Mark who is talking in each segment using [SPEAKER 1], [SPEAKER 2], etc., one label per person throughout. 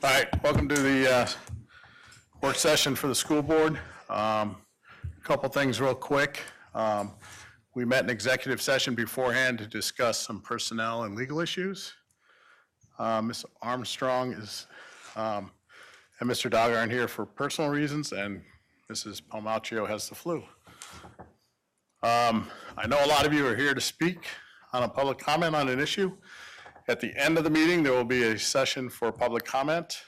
[SPEAKER 1] All right, welcome to the work session for the school board. A couple things real quick. We met in executive session beforehand to discuss some personnel and legal issues. Ms. Armstrong is, and Mr. Dog aren't here for personal reasons, and Mrs. Palmaccio has the flu. I know a lot of you are here to speak on a public comment on an issue. At the end of the meeting, there will be a session for public comment.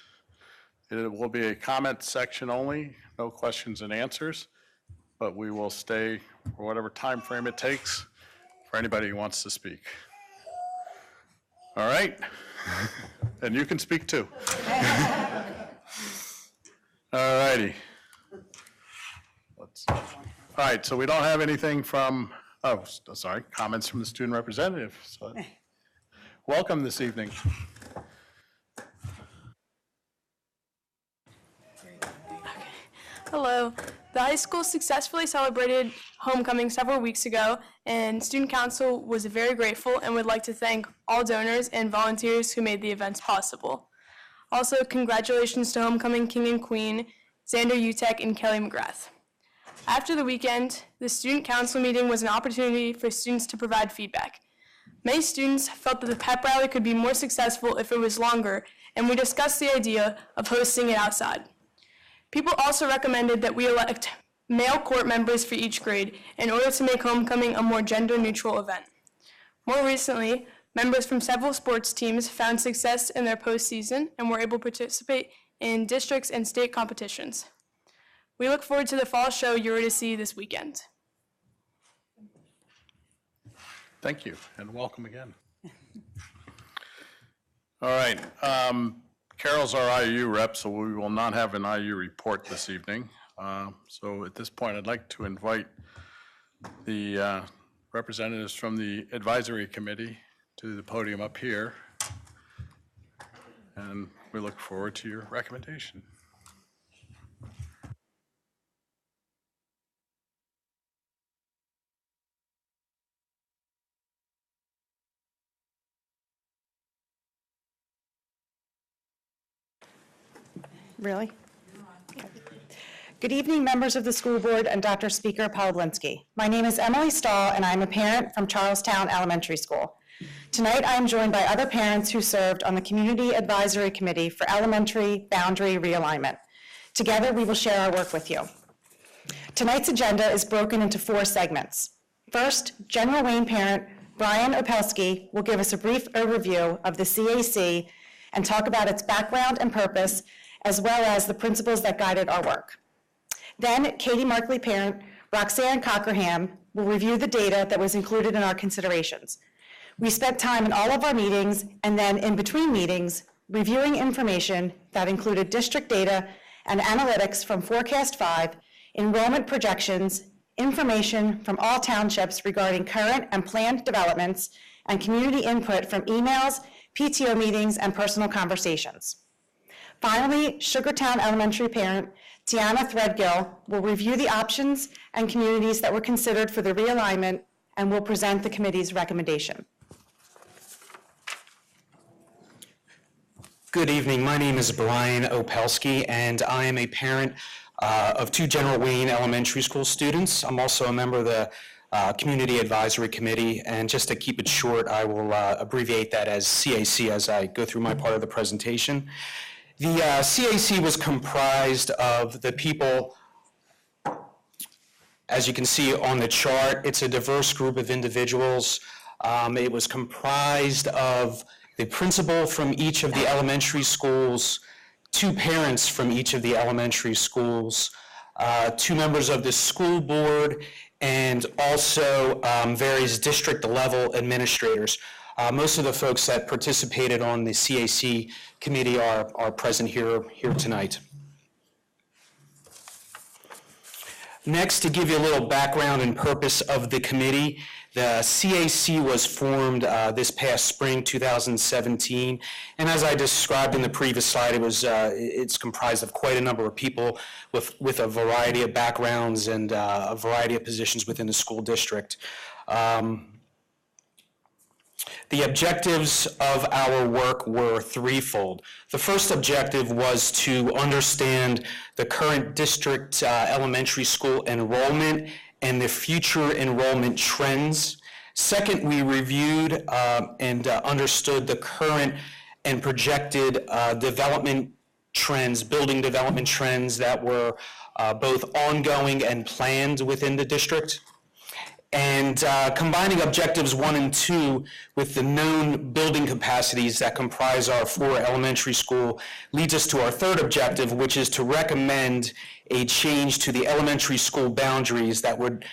[SPEAKER 1] It will be a comment section only, no questions and answers, but we will stay for whatever time frame it takes for anybody who wants to speak. All right? And you can speak too. All righty. All right, so we don't have anything from, comments from the student representative. So welcome this evening.
[SPEAKER 2] Hello. The high school successfully celebrated homecoming several weeks ago, and student council was very grateful and would like to thank all donors and volunteers who made the events possible. Also, congratulations to homecoming king and queen, Xander Utek and Kelly McGrath. After the weekend, the student council meeting was an opportunity for students to provide feedback. Many students felt that the pep rally could be more successful if it was longer, and we discussed the idea of hosting it outside. People also recommended that we elect male court members for each grade in order to make homecoming a more gender-neutral event. More recently, members from several sports teams found success in their postseason and were able to participate in districts and state competitions. We look forward to the fall show you're to see this weekend.
[SPEAKER 1] Thank you, and welcome again. All right, Carol's our IU rep, so we will not have an IU report this evening. So at this point, I'd like to invite the representatives from the advisory committee to the podium up here, and we look forward to your recommendation.
[SPEAKER 3] Really? Okay. Good evening, members of the school board and Dr. Speaker Pawlinski. My name is Emily Stahl, and I'm a parent from Charlestown Elementary School. Tonight, I am joined by other parents who served on the Community Advisory Committee for Elementary Boundary Realignment. Together, we will share our work with you. Tonight's agenda is broken into 4 segments. First, General Wayne parent Brian Opelski will give us a brief overview of the CAC and talk about its background and purpose, as well as the principles that guided our work. Then, Katie Markley parent Roxanne Cockerham will review the data that was included in our considerations. We spent time in all of our meetings and then in between meetings reviewing information that included district data and analytics from Forecast 5, enrollment projections, information from all townships regarding current and planned developments, and community input from emails, PTO meetings, and personal conversations. Finally, Sugartown Elementary parent Tiana Threadgill will review the options and communities that were considered for the realignment and will present the committee's recommendation.
[SPEAKER 4] Good evening. My name is Brian Opelski, and I am a parent of 2 General Wayne Elementary School students. I'm also a member of the Community Advisory Committee, and just to keep it short, I will abbreviate that as CAC as I go through my part of the presentation. The CAC was comprised of the people, as you can see on the chart. It's a diverse group of individuals. It was comprised of the principal from each of the elementary schools, 2 parents from each of the elementary schools, 2 members of the school board, and also various district level administrators. Most of the folks that participated on the CAC committee are present here tonight. Next, to give you a little background and purpose of the committee, the CAC was formed this past spring, 2017, and as I described in the previous slide, it's comprised of quite a number of people with a variety of backgrounds and a variety of positions within the school district. The objectives of our work were threefold. The first objective was to understand the current district elementary school enrollment and the future enrollment trends. Second, we reviewed and understood the current and projected development trends, building development trends that were both ongoing and planned within the district. And combining objectives 1 and 2 with the known building capacities that comprise our 4 elementary school leads us to our third objective, which is to recommend a change to the elementary school boundaries that would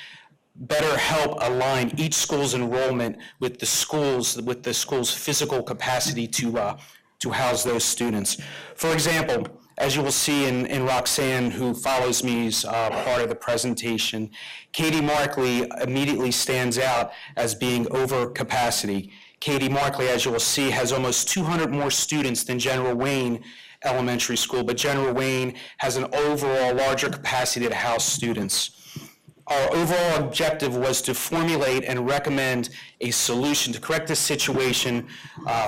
[SPEAKER 4] better help align each school's enrollment with the school's physical capacity to house those students. For example, as you will see in Roxanne, who follows me as part of the presentation, Katie Markley immediately stands out as being over capacity. Katie Markley, as you will see, has almost 200 more students than General Wayne Elementary School, but General Wayne has an overall larger capacity to house students. Our overall objective was to formulate and recommend a solution to correct this situation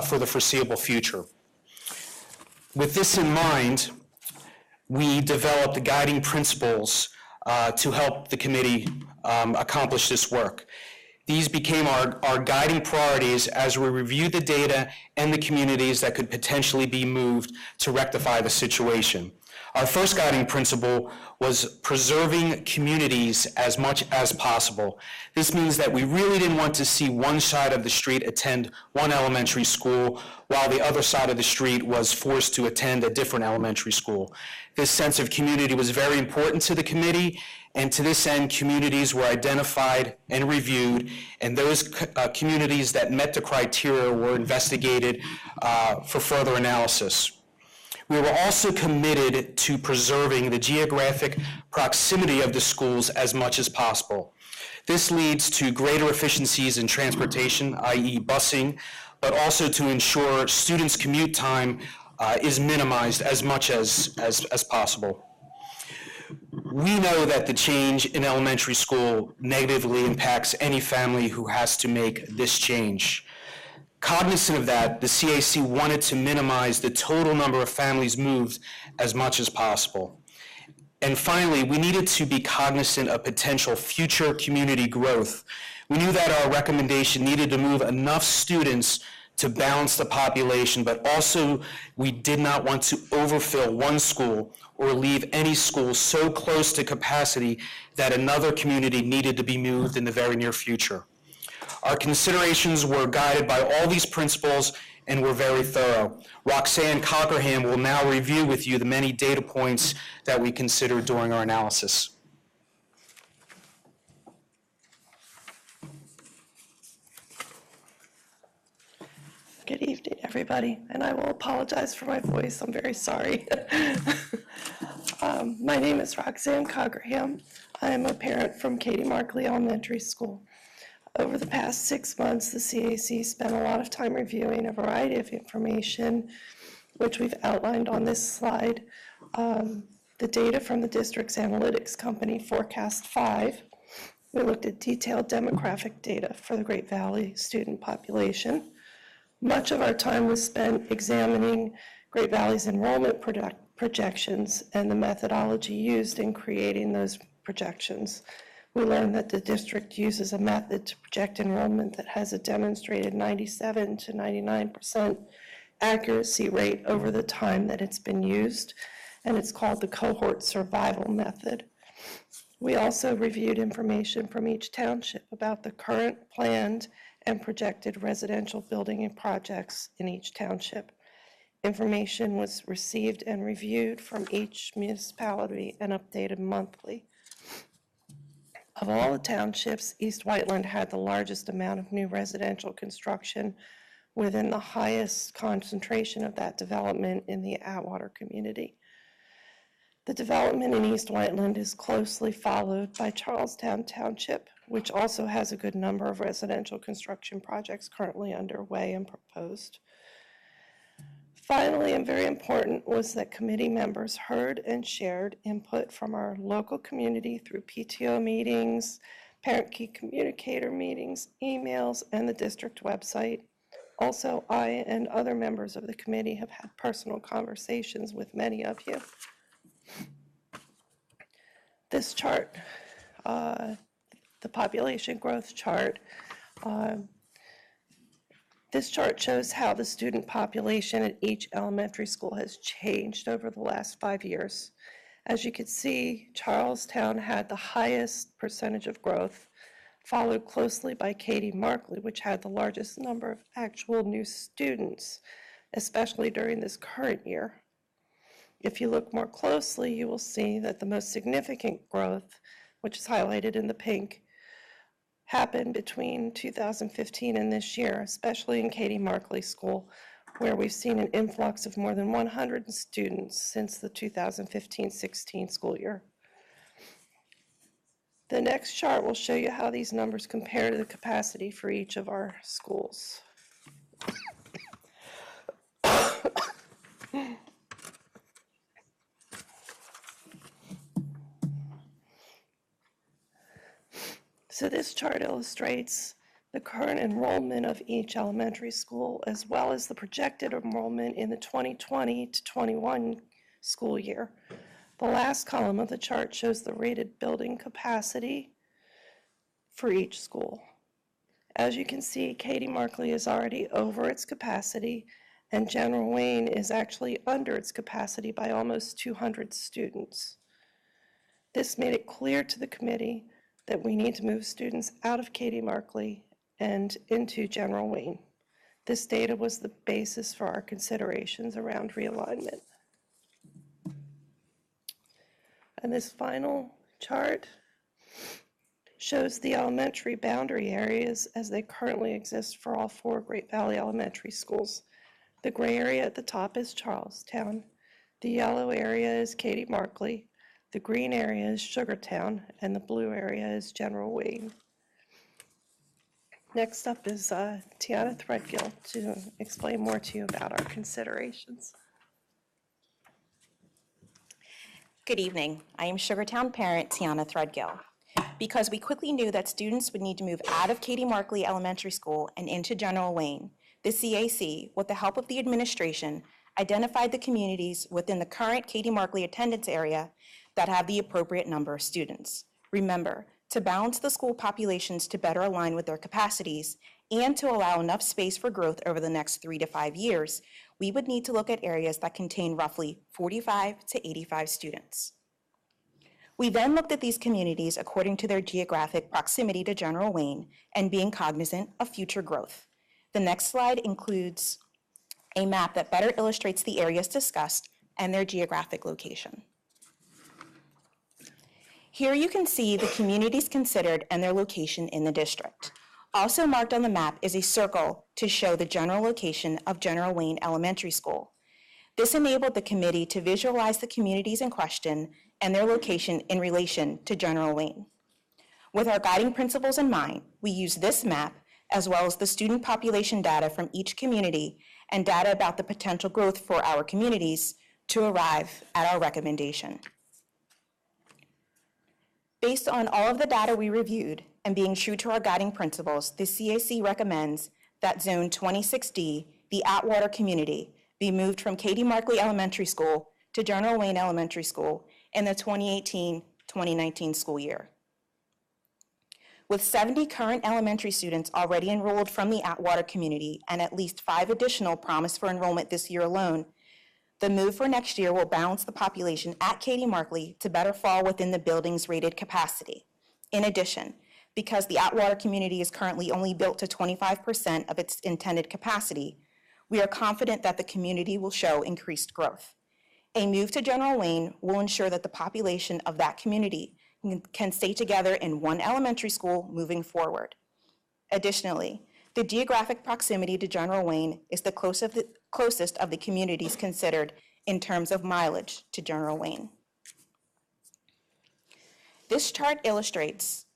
[SPEAKER 4] for the foreseeable future. With this in mind, we developed the guiding principles to help the committee accomplish this work. These became our guiding priorities as we reviewed the data and the communities that could potentially be moved to rectify the situation. Our first guiding principle was preserving communities as much as possible. This means that we really didn't want to see one side of the street attend one elementary school while the other side of the street was forced to attend a different elementary school. This sense of community was very important to the committee, and to this end, communities were identified and reviewed, and those communities that met the criteria were investigated for further analysis. We were also committed to preserving the geographic proximity of the schools as much as possible. This leads to greater efficiencies in transportation, i.e. busing, but also to ensure students' commute time is minimized as much as possible. We know that the change in elementary school negatively impacts any family who has to make this change. Cognizant of that, the CAC wanted to minimize the total number of families moved as much as possible. And finally, we needed to be cognizant of potential future community growth. We knew that our recommendation needed to move enough students to balance the population, but also we did not want to overfill one school or leave any school so close to capacity that another community needed to be moved in the very near future. Our considerations were guided by all these principles and were very thorough. Roxanne Cockerham will now review with you the many data points that we considered during our analysis.
[SPEAKER 5] Good evening, everybody, and I will apologize for my voice. I'm very sorry. My name is Roxanne Cockerham. I am a parent from Katie Markley Elementary School. Over the past 6 months, the CAC spent a lot of time reviewing a variety of information, which we've outlined on this slide. The data from the district's analytics company, Forecast 5. We looked at detailed demographic data for the Great Valley student population. Much of our time was spent examining Great Valley's enrollment projections and the methodology used in creating those projections. We learned that the district uses a method to project enrollment that has a demonstrated 97 to 99% accuracy rate over the time that it's been used, and it's called the cohort survival method. We also reviewed information from each township about the current planned and projected residential building and projects in each township. Information was received and reviewed from each municipality and updated monthly. Of all the townships, East Whiteland had the largest amount of new residential construction within the highest concentration of that development in the Atwater community. The development in East Whiteland is closely followed by Charlestown Township, which also has a good number of residential construction projects currently underway and proposed. Finally, and very important, was that committee members heard and shared input from our local community through PTO meetings, parent key communicator meetings, emails, and the district website. Also, I and other members of the committee have had personal conversations with many of you. This chart, the population growth chart, this chart shows how the student population at each elementary school has changed over the last 5 years. As you can see, Charlestown had the highest percentage of growth, followed closely by Katy Markley, which had the largest number of actual new students, especially during this current year. If you look more closely, you will see that the most significant growth, which is highlighted in the pink, happened between 2015 and this year, especially in Katy Markley School, where we've seen an influx of more than 100 students since the 2015-16 school year. The next chart will show you how these numbers compare to the capacity for each of our schools. So this chart illustrates the current enrollment of each elementary school, as well as the projected enrollment in the 2020 to 21 school year. The last column of the chart shows the rated building capacity for each school. As you can see, Katy Markley is already over its capacity, and General Wayne is actually under its capacity by almost 200 students. This made it clear to the committee that we need to move students out of Katy Markley and into General Wayne. This data was the basis for our considerations around realignment. And this final chart shows the elementary boundary areas as they currently exist for all 4 Great Valley Elementary schools. The gray area at the top is Charlestown. The yellow area is Katy Markley. The green area is Sugartown, and the blue area is General Wayne. Next up is Tiana Threadgill to explain more to you about our considerations.
[SPEAKER 6] Good evening. I am Sugartown parent Tiana Threadgill. Because we quickly knew that students would need to move out of Katy Markley Elementary School and into General Wayne, the CAC, with the help of the administration, identified the communities within the current Katy Markley attendance area that have the appropriate number of students. Remember, to balance the school populations to better align with their capacities and to allow enough space for growth over the next 3 to 5 years, we would need to look at areas that contain roughly 45 to 85 students. We then looked at these communities according to their geographic proximity to General Wayne and being cognizant of future growth. The next slide includes a map that better illustrates the areas discussed and their geographic location. Here you can see the communities considered and their location in the district. Also marked on the map is a circle to show the general location of General Wayne Elementary School. This enabled the committee to visualize the communities in question and their location in relation to General Wayne. With our guiding principles in mind, we used this map as well as the student population data from each community and data about the potential growth for our communities to arrive at our recommendation. Based on all of the data we reviewed and being true to our guiding principles, the CAC recommends that Zone 26D, the Atwater community, be moved from Katy Markley Elementary School to General Wayne Elementary School in the 2018-2019 school year. With 70 current elementary students already enrolled from the Atwater community and at least 5 additional promised for enrollment this year alone, the move for next year will balance the population at Katy Markley to better fall within the building's rated capacity. In addition, because the Atwater community is currently only built to 25% of its intended capacity, we are confident that the community will show increased growth. A move to General Wayne will ensure that the population of that community can stay together in one elementary school moving forward. Additionally, the geographic proximity to General Wayne is the closest of the communities considered in terms of mileage to General Wayne. This chart illustrates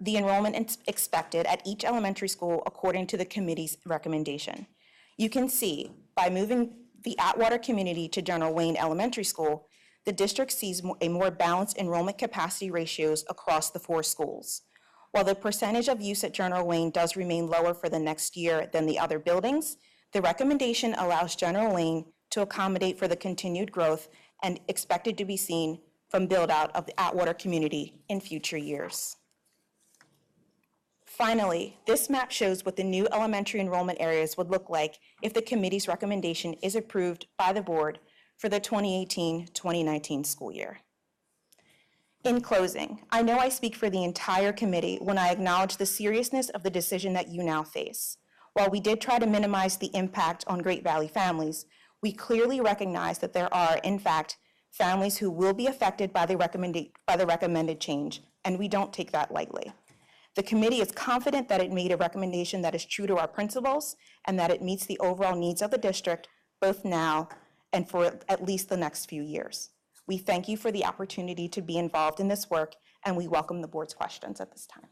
[SPEAKER 6] the enrollment expected at each elementary school according to the committee's recommendation. You can see by moving the Atwater community to General Wayne Elementary School, the district sees a more balanced enrollment capacity ratios across the 4 schools. While the percentage of use at General Wayne does remain lower for the next year than the other buildings, the recommendation allows General Wayne to accommodate for the continued growth and expected to be seen from build-out of the Atwater community in future years. Finally, this map shows what the new elementary enrollment areas would look like if the committee's recommendation is approved by the board for the 2018-2019 school year. In closing, I know I speak for the entire committee when I acknowledge the seriousness of the decision that you now face. While we did try to minimize the impact on Great Valley families, we clearly recognize that there are, in fact, families who will be affected by the recommended change, and we don't take that lightly. The committee is confident that it made a recommendation that is true to our principles and that it meets the overall needs of the district, both now and for at least the next few years. We thank you for the opportunity to be involved in this work, and we welcome the board's questions at this time.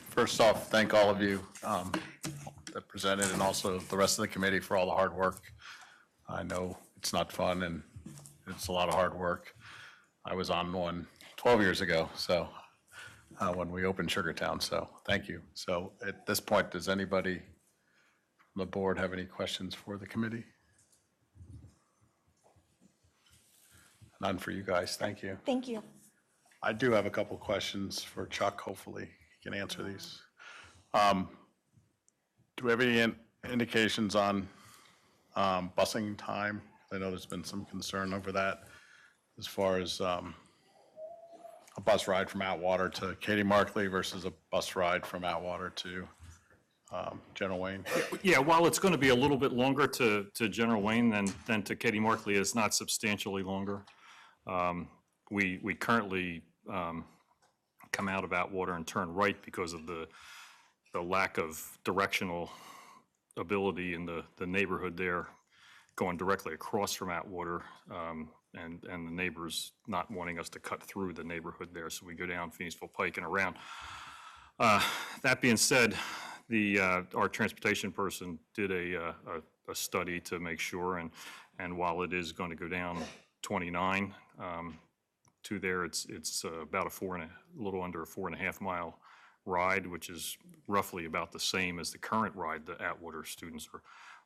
[SPEAKER 1] First off, thank all of you that presented, and also the rest of the committee for all the hard work. I know it's not fun and it's a lot of hard work. I was on one 12 years ago, so when we opened Sugartown, so thank you. So at this point, does anybody on the board have any questions for the committee? None for you guys, thank you.
[SPEAKER 6] Thank you.
[SPEAKER 1] I do have a couple questions for Chuck, hopefully he can answer these. Do we have any indications on busing time? I know there's been some concern over that as far as a bus ride from Atwater to Katie Markley versus a bus ride from Atwater to General Wayne.
[SPEAKER 7] Yeah, while it's going to be a little bit longer to General Wayne than to Katie Markley, it's not substantially longer. We currently come out of Atwater and turn right because of the lack of directional ability in the neighborhood there, going directly across from Atwater, and the neighbors not wanting us to cut through the neighborhood there, so we go down Phoenixville Pike and around. That being said, our transportation person did a study to make sure, and while it is going to go down 29 to there, it's about a little under a 4.5 mile ride, which is roughly about the same as the current ride the Atwater students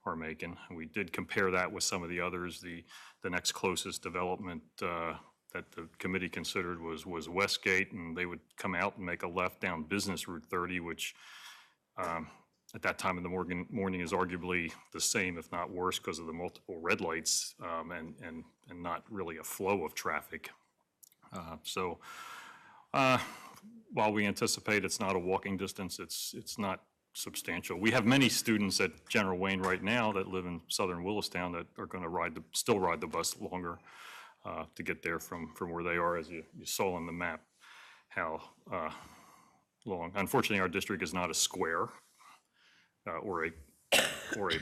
[SPEAKER 7] are making. And we did compare that with some of the others. The next closest development that the committee considered was Westgate, and they would come out and make a left down Business Route 30, which at that time in the morning is arguably the same, if not worse, because of the multiple red lights and not really a flow of traffic. While we anticipate it's not a walking distance, it's not substantial. We have many students at General Wayne right now that live in southern Willistown that are going to still ride the bus longer to get there from where they are, as you saw on the map, how long. Unfortunately, our district is not a square or a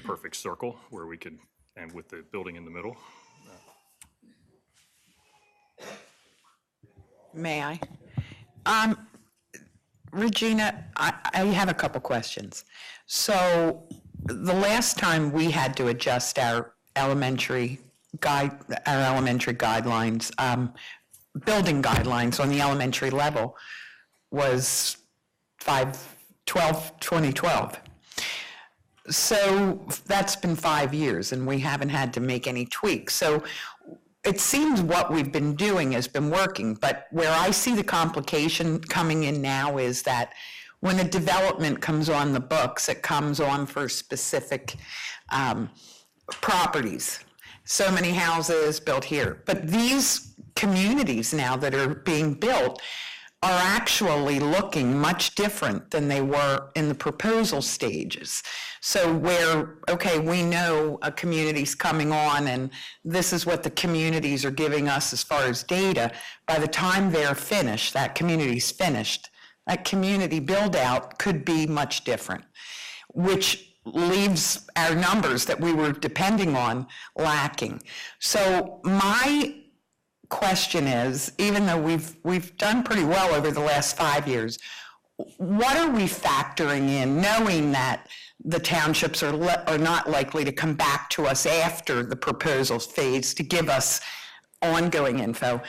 [SPEAKER 7] perfect circle where we could, and with the building in the middle.
[SPEAKER 8] May I? Regina, I have a couple questions. So the last time we had to adjust our elementary guidelines, building guidelines on the elementary level was 5/12/2012. So that's been 5 years and we haven't had to make any tweaks. So it seems what we've been doing has been working, but where I see the complication coming in now is that when a development comes on the books, it comes on for specific properties. So many houses built here. But these communities now that are being built are actually looking much different than they were in the proposal stages. So where, okay, we know a community's coming on and this is what the communities are giving us as far as data, by the time they're finished, that community's finished, that community build out could be much different, which leaves our numbers that we were depending on lacking. So my question is, even though we've done pretty well over the last 5 years, what are we factoring in, knowing that the townships are not likely to come back to us after the proposals phase to give us ongoing info?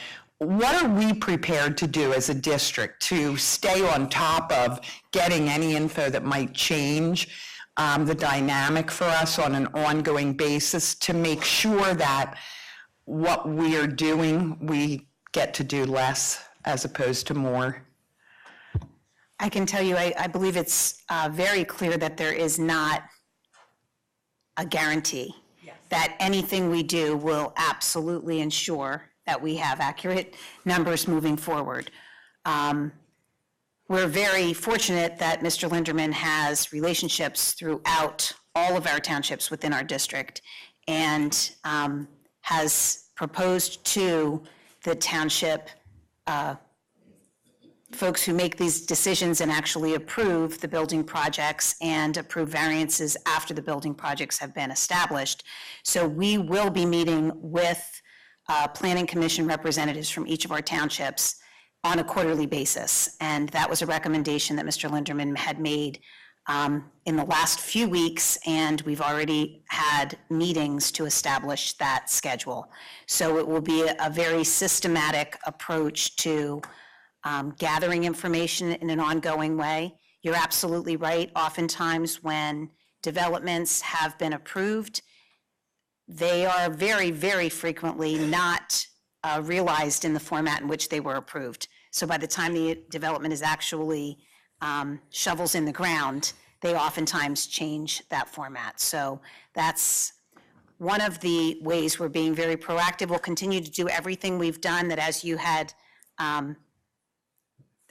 [SPEAKER 8] what are we prepared to do as a district to stay on top of getting any info that might change the dynamic for us on an ongoing basis to make sure that what we are doing, we get to do less as opposed to more?
[SPEAKER 9] I can tell you, I believe it's very clear that there is not a guarantee that anything we do will absolutely ensure that we have accurate numbers moving forward. We're very fortunate that Mr. Linderman has relationships throughout all of our townships within our district and has proposed to the township folks who make these decisions and actually approve the building projects and approve variances after the building projects have been established. So we will be meeting with Planning Commission representatives from each of our townships on a quarterly basis. And that was a recommendation that Mr. Linderman had made in the last few weeks, and we've already had meetings to establish that schedule. So it will be a very systematic approach to gathering information in an ongoing way. You're absolutely right. Oftentimes when developments have been approved, they are very, very frequently not realized in the format in which they were approved. So by the time the development is actually shovels in the ground, they oftentimes change that format. So that's one of the ways we're being very proactive. We'll continue to do everything we've done that, as you had,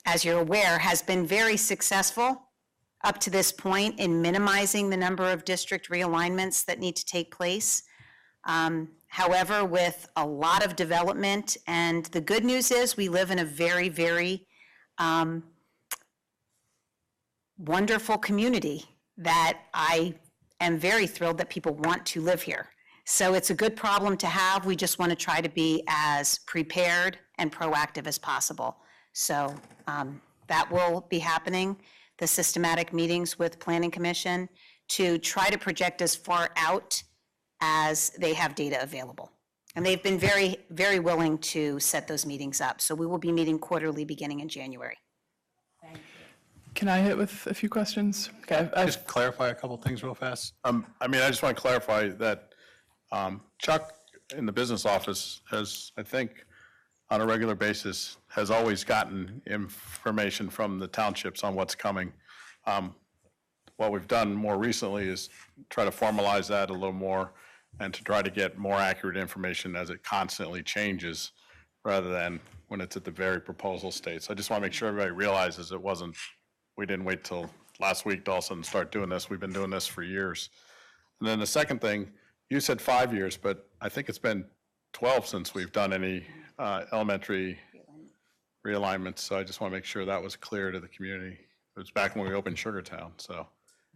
[SPEAKER 9] as you're aware, has been very successful up to this point in minimizing the number of district realignments that need to take place. However, with a lot of development, and the good news is we live in a very, very wonderful community that I am very thrilled that people want to live here. So it's a good problem to have. We just want to try to be as prepared and proactive as possible. So that will be happening, the systematic meetings with Planning Commission to try to project as far out as they have data available. And they've been very, very willing to set those meetings up. So we will be meeting quarterly beginning in January.
[SPEAKER 10] Can I hit with a few questions? Okay,
[SPEAKER 1] Just clarify a couple things real fast. I just want to clarify that Chuck in the business office has, I think, on a regular basis, has always gotten information from the townships on what's coming. What we've done more recently is try to formalize that a little more and to try to get more accurate information as it constantly changes rather than when it's at the very proposal state. So I just want to make sure everybody realizes we didn't wait till last week to all of a sudden start doing this. We've been doing this for years. And then the second thing, you said 5 years, but I think it's been 12 since we've done any elementary realignments. So I just want to make sure that was clear to the community. It was back when we opened Sugartown, so.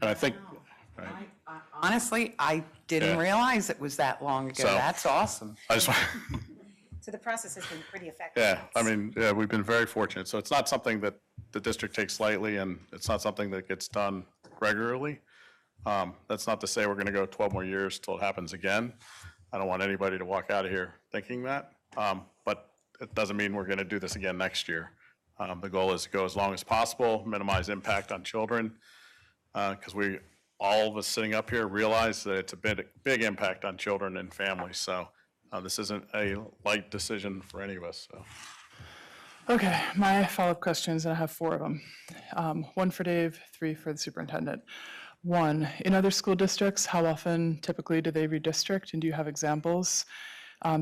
[SPEAKER 1] And I think, right,
[SPEAKER 8] Honestly, I didn't
[SPEAKER 1] Yeah.
[SPEAKER 8] realize it was that long ago.
[SPEAKER 1] So-
[SPEAKER 8] That's awesome.
[SPEAKER 1] I just want,
[SPEAKER 9] So the process has been pretty effective.
[SPEAKER 1] yeah, we've been very fortunate. So it's not something that the district takes lightly, and it's not something that gets done regularly. That's not to say we're going to go 12 more years till it happens again. I don't want anybody to walk out of here thinking that, but it doesn't mean we're going to do this again next year. The goal is to go as long as possible, minimize impact on children, because all of us sitting up here realize that it's a big impact on children and families. So this isn't a light decision for any of us. So.
[SPEAKER 10] okay, my follow-up questions, and I have 4 of them. 1 for Dave, 3 for the superintendent. 1, in other school districts, how often typically do they redistrict, and do you have examples?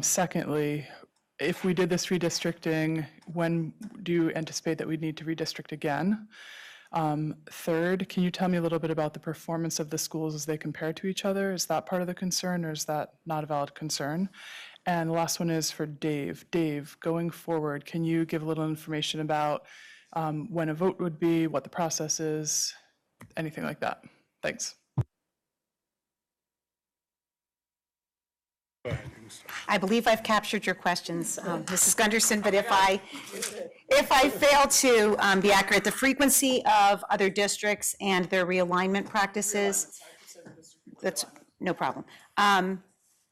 [SPEAKER 10] Secondly, if we did this redistricting, when do you anticipate that we'd need to redistrict again? Third, can you tell me a little bit about the performance of the schools as they compare to each other? Is that part of the concern, or is that not a valid concern? And the last one is for Dave. Dave, going forward, can you give a little information about when a vote would be, what the process is, anything like that? Thanks.
[SPEAKER 9] I believe I've captured your questions, Mrs. Gunderson, but if I fail to be accurate, the frequency of other districts and their realignment practices, that's no problem.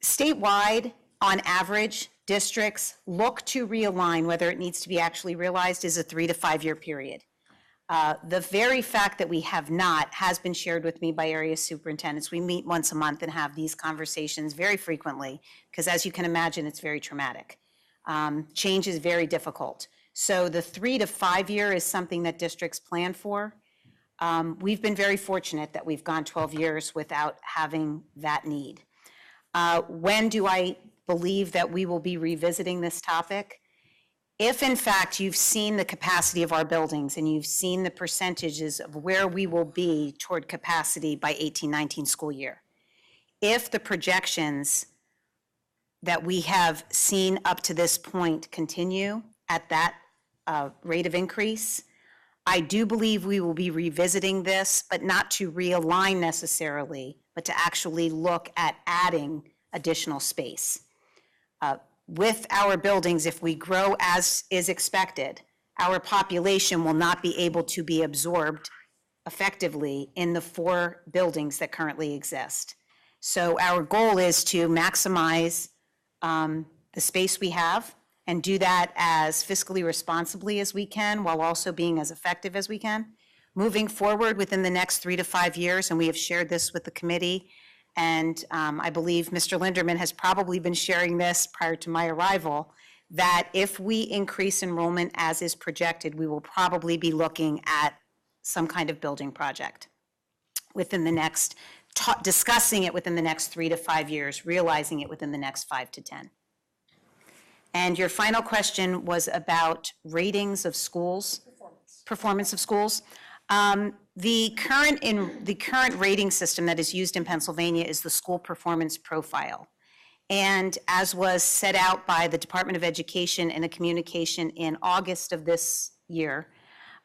[SPEAKER 9] Statewide, on average, districts look to realign, whether it needs to be actually realized, is a 3 to 5 year period. The very fact that we have not has been shared with me by area superintendents. We meet once a month and have these conversations very frequently, because as you can imagine, it's very traumatic. Change is very difficult. So the 3 to 5 year is something that districts plan for. We've been very fortunate that we've gone 12 years without having that need. When do I believe that we will be revisiting this topic? If in fact you've seen the capacity of our buildings and you've seen the percentages of where we will be toward capacity by 18-19 school year, if the projections that we have seen up to this point continue at that rate of increase, I do believe we will be revisiting this, but not to realign necessarily, but to actually look at adding additional space. With our buildings, if we grow as is expected, our population will not be able to be absorbed effectively in the 4 buildings that currently exist. So our goal is to maximize the space we have and do that as fiscally responsibly as we can, while also being as effective as we can. Moving forward within the next 3 to 5 years, and we have shared this with the committee, and I believe Mr. Linderman has probably been sharing this prior to my arrival, that if we increase enrollment as is projected, we will probably be looking at some kind of building project within the next, discussing it within the next 3 to 5 years, realizing it within the next 5 to 10. And your final question was about ratings of schools, performance of schools. The current rating system that is used in Pennsylvania is the school performance profile. And as was set out by the Department of Education in a communication in August of this year,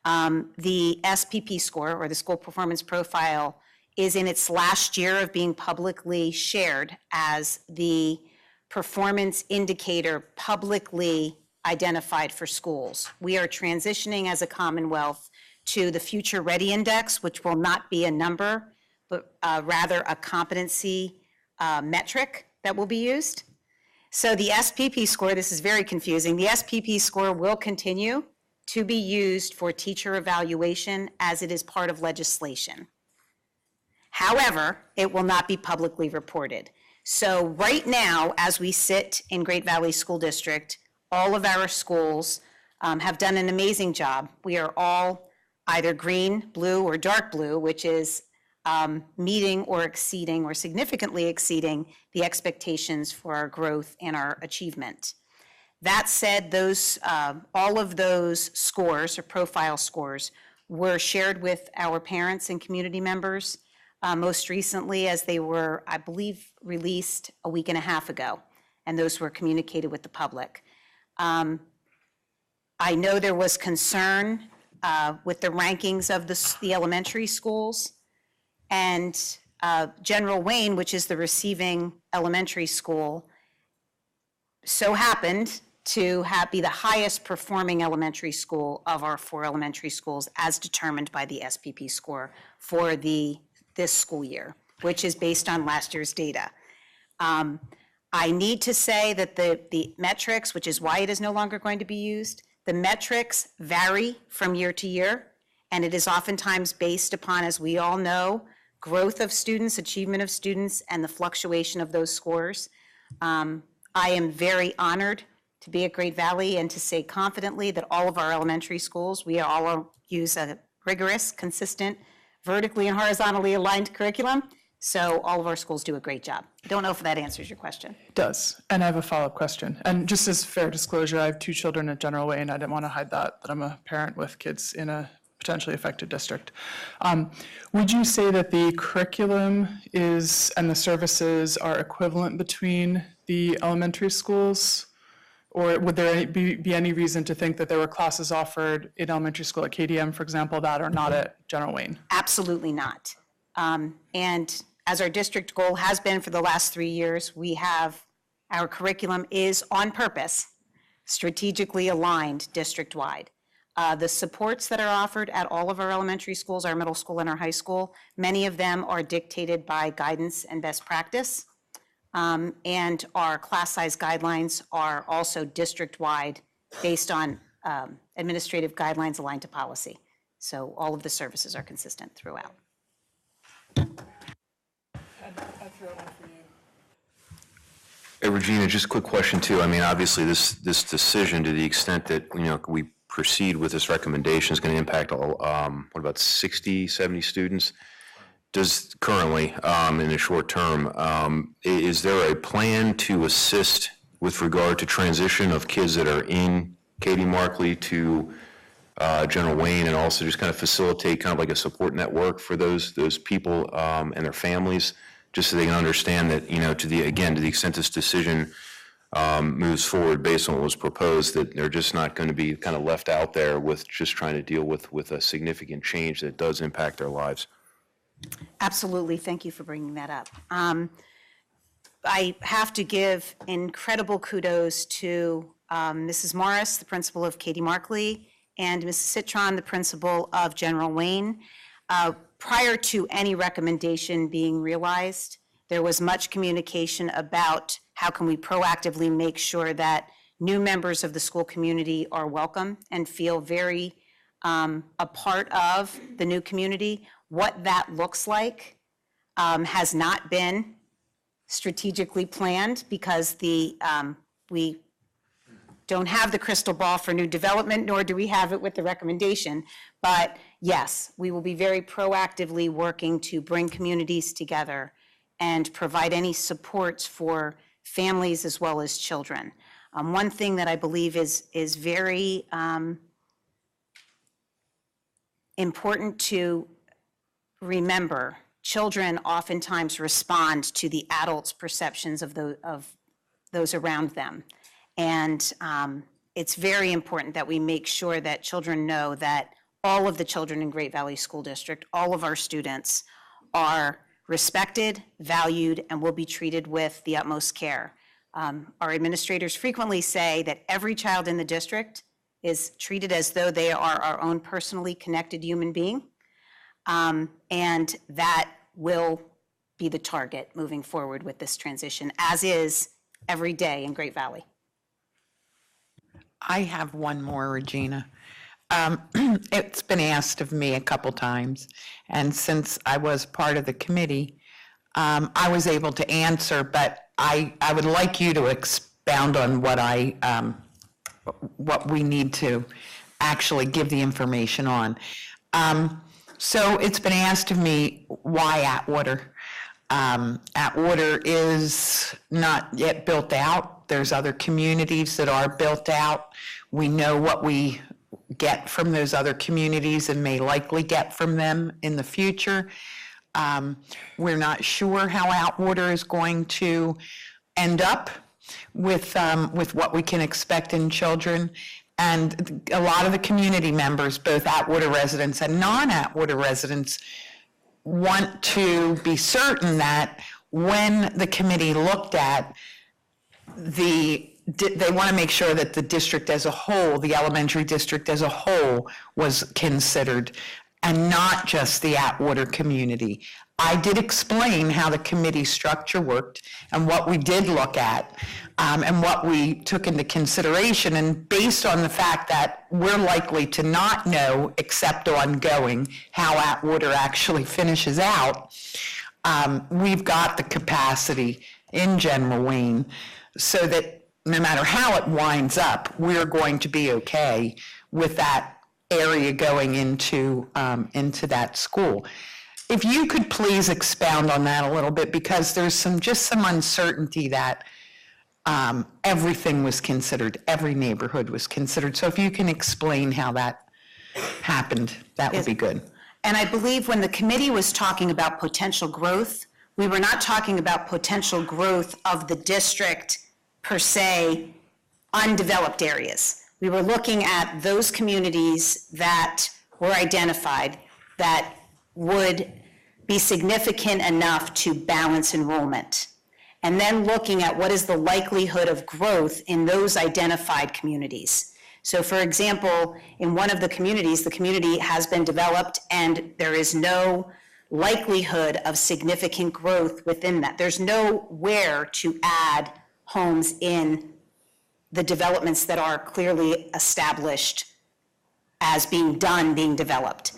[SPEAKER 9] the SPP score, or the school performance profile, is in its last year of being publicly shared as the performance indicator publicly identified for schools. We are transitioning as a Commonwealth to the Future Ready Index, which will not be a number, but rather a competency metric that will be used. So the SPP score, this is very confusing, the SPP score will continue to be used for teacher evaluation as it is part of legislation. However, it will not be publicly reported. So right now, as we sit in Great Valley School District, all of our schools have done an amazing job. We are all either green, blue, or dark blue, which is meeting or exceeding or significantly exceeding the expectations for our growth and our achievement. That said, those all of those scores or profile scores were shared with our parents and community members most recently as they were, I believe, released a week and a half ago, and those were communicated with the public. I know there was concern with the rankings of the elementary schools, and General Wayne, which is the receiving elementary school, so happened to be the highest performing elementary school of our 4 elementary schools as determined by the SPP score for this school year, which is based on last year's data. I need to say that the metrics, which is why it is no longer going to be used, the metrics vary from year to year, and it is oftentimes based upon, as we all know, growth of students, achievement of students, and the fluctuation of those scores. I am very honored to be at Great Valley and to say confidently that all of our elementary schools, we all use a rigorous, consistent, vertically and horizontally aligned curriculum. So all of our schools do a great job. I don't know if that answers your question.
[SPEAKER 10] It does. And I have a follow-up question. And just as fair disclosure, I have 2 children at General Wayne. I didn't want to hide that I'm a parent with kids in a potentially affected district. Would you say that the curriculum and the services are equivalent between the elementary schools? Or would there be any reason to think that there were classes offered in elementary school at KDM, for example, that are not at General Wayne?
[SPEAKER 9] Absolutely not. And as our district goal has been for the last 3 years, our curriculum is on purpose, strategically aligned district-wide. The supports that are offered at all of our elementary schools, our middle school and our high school, many of them are dictated by guidance and best practice. And our class size guidelines are also district-wide based on administrative guidelines aligned to policy. So all of the services are consistent throughout.
[SPEAKER 11] Hey, Regina, just a quick question too. I mean, obviously this decision, to the extent that, we proceed with this recommendation, is going to impact all, what about 60, 70 students? Does currently, in the short term, is there a plan to assist with regard to transition of kids that are in Katie Markley to General Wayne, and also just kind of facilitate kind of like a support network for those people and their families, just so they can understand that, to the extent this decision moves forward based on what was proposed, that they're just not going to be kind of left out there with just trying to deal with a significant change that does impact their lives.
[SPEAKER 9] Absolutely. Thank you for bringing that up. I have to give incredible kudos to Mrs. Morris, the principal of Katie Markley, and Mrs. Citron, the principal of General Wayne. Prior to any recommendation being realized, there was much communication about how can we proactively make sure that new members of the school community are welcome and feel very a part of the new community. What that looks like has not been strategically planned because we don't have the crystal ball for new development, nor do we have it with the recommendation. But yes, we will be very proactively working to bring communities together and provide any supports for families as well as children. One thing that I believe is very important to remember, children oftentimes respond to the adults' perceptions of those around them. And it's very important that we make sure that children know that all of the children in Great Valley School District, all of our students are respected, valued, and will be treated with the utmost care. Our administrators frequently say that every child in the district is treated as though they are our own personally connected human being. And that will be the target moving forward with this transition, as is every day in Great Valley.
[SPEAKER 8] I have one more, Regina. It's been asked of me a couple times, and since I was part of the committee, I was able to answer, but I would like you to expound on what we need to actually give the information on. So it's been asked of me, why Atwater? Atwater is not yet built out. There's other communities that are built out. We know what we get from those other communities and may likely get from them in the future. We're not sure how Atwater is going to end up with what we can expect in children. And a lot of the community members, both Atwater residents and non-Atwater residents, want to be certain that when the committee looked at they want to make sure that the district as a whole, the elementary district as a whole, was considered, and not just the Atwater community. I did explain how the committee structure worked and what we did look at and what we took into consideration. And based on the fact that we're likely to not know, except ongoing, how Atwater actually finishes out, we've got the capacity in General Wayne so that no matter how it winds up, we're going to be okay with that area going into that school. If you could please expound on that a little bit, because there's some uncertainty that everything was considered, every neighborhood was considered. So if you can explain how that happened, that would be good.
[SPEAKER 9] And I believe when the committee was talking about potential growth, we were not talking about potential growth of the district per se, undeveloped areas. We were looking at those communities that were identified that would be significant enough to balance enrollment. And then looking at what is the likelihood of growth in those identified communities. So for example, in one of the communities, the community has been developed and there is no likelihood of significant growth within that. There's nowhere to add homes in the developments that are clearly established as being done, being developed.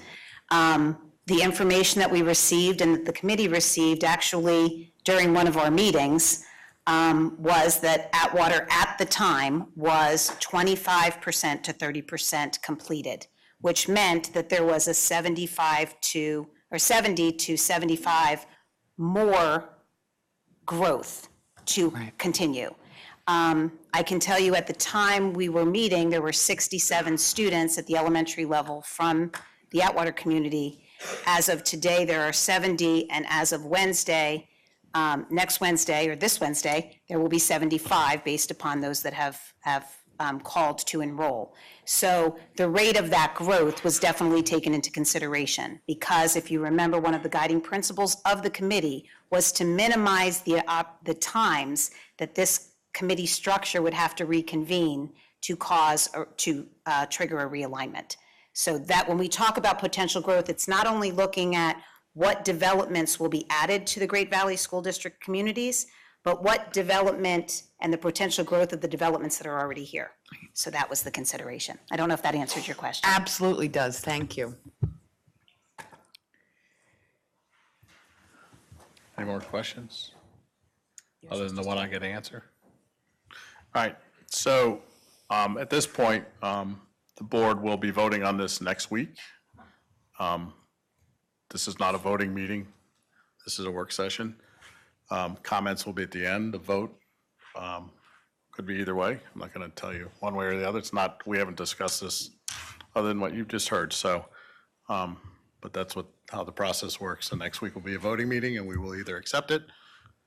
[SPEAKER 9] The information that we received and that the committee received actually during one of our meetings was that Atwater at the time was 25% to 30% completed, which meant that there was a 70 to 75 more growth to continue. I can tell you at the time we were meeting, there were 67 students at the elementary level from the Atwater community. As of today, there are 70, and as of Wednesday, next Wednesday or this Wednesday, there will be 75 based upon those that have called to enroll. So the rate of that growth was definitely taken into consideration because if you remember, one of the guiding principles of the committee was to minimize the times that this committee structure would have to reconvene to cause or to trigger a realignment. So that when we talk about potential growth, it's not only looking at what developments will be added to the Great Valley School District communities, but what development and the potential growth of the developments that are already here. So that was the consideration. I don't know if that answers your question.
[SPEAKER 8] Absolutely does, thank you.
[SPEAKER 1] Any more questions? Other than the one I get to answer? All right, so at this point, the board will be voting on this next week. This is not a voting meeting. This is a work session. Comments will be at the end. The vote could be either way. I'm not going to tell you one way or the other. It's not, we haven't discussed this other than what you've just heard. So, but that's how the process works. So next week will be a voting meeting and we will either accept it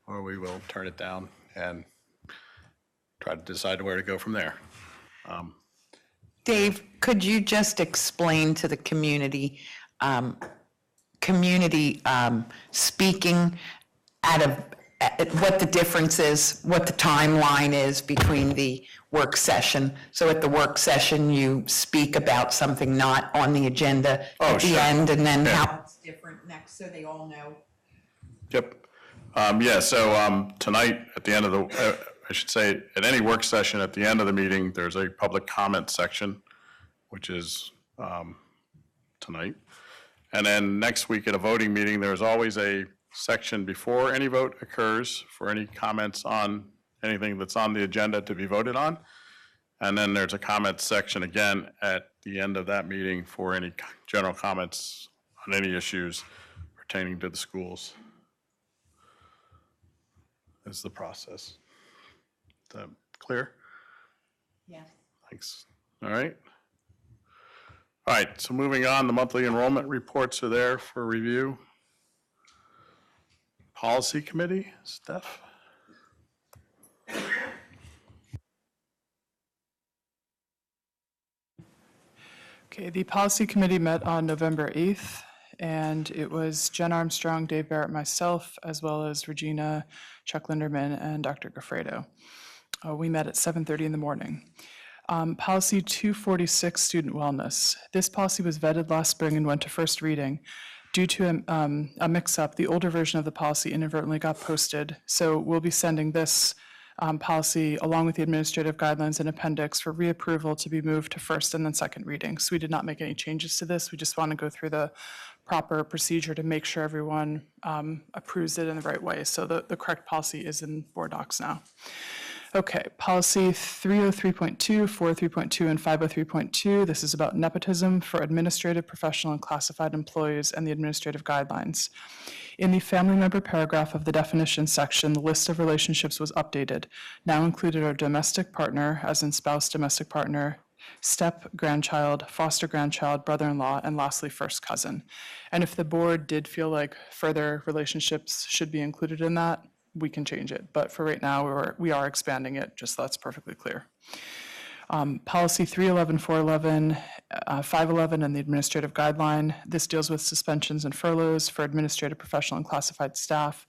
[SPEAKER 1] or we will turn it down and try to decide where to go from there.
[SPEAKER 8] Dave, could you just explain to the community, speaking what the difference is, what the timeline is between the work session? So at the work session, you speak about something not on the agenda at the end, and then how it's different next, so they all know.
[SPEAKER 1] Yep. Yeah, so tonight, at the end of the, I should say, at any work session, at the end of the meeting, there's a public comment section, which is tonight. And then next week at a voting meeting, there's always a section before any vote occurs for any comments on anything that's on the agenda to be voted on. And then there's a comment section again at the end of that meeting for any general comments on any issues pertaining to the schools. Is the process. Is that clear?
[SPEAKER 8] Yes.
[SPEAKER 1] Thanks. All right. All right, so moving on, the monthly enrollment reports are there for review. Policy Committee, Steph?
[SPEAKER 10] Okay, the Policy Committee met on November 8th, and it was Jen Armstrong, Dave Barrett, myself, as well as Regina, Chuck Linderman, and Dr. Gaffredo. We met at 7:30 in the morning. Policy 246, Student Wellness. This policy was vetted last spring and went to first reading. Due to a mix-up, the older version of the policy inadvertently got posted, so we'll be sending this policy along with the administrative guidelines and appendix for reapproval to be moved to first and then second reading. So we did not make any changes to this. We just want to go through the proper procedure to make sure everyone approves it in the right way. So the correct policy is in board docs now. Okay, policy 303.2, 403.2, and 503.2. This is about nepotism for administrative, professional, and classified employees and the administrative guidelines. In the family member paragraph of the definition section, the list of relationships was updated. Now included are domestic partner, as in spouse, domestic partner, step grandchild, foster grandchild, brother-in-law, and lastly, first cousin. And if the board did feel like further relationships should be included in that, we can change it. But for right now, we are expanding it, just so that's perfectly clear. Policy 311, 411, 511, and the administrative guideline. This deals with suspensions and furloughs for administrative, professional, and classified staff.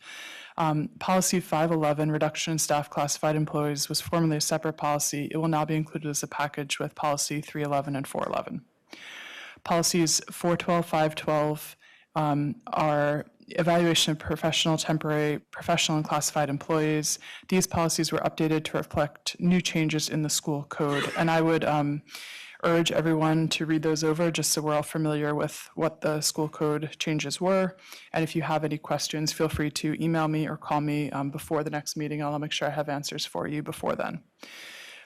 [SPEAKER 10] Policy 511, reduction in staff classified employees, was formerly a separate policy. It will now be included as a package with policy 311 and 411. Policies 412, 512, our evaluation of professional, temporary, professional, and classified employees. These policies were updated to reflect new changes in the school code. And I would urge everyone to read those over just so we're all familiar with what the school code changes were. And if you have any questions, feel free to email me or call me before the next meeting. I'll make sure I have answers for you before then.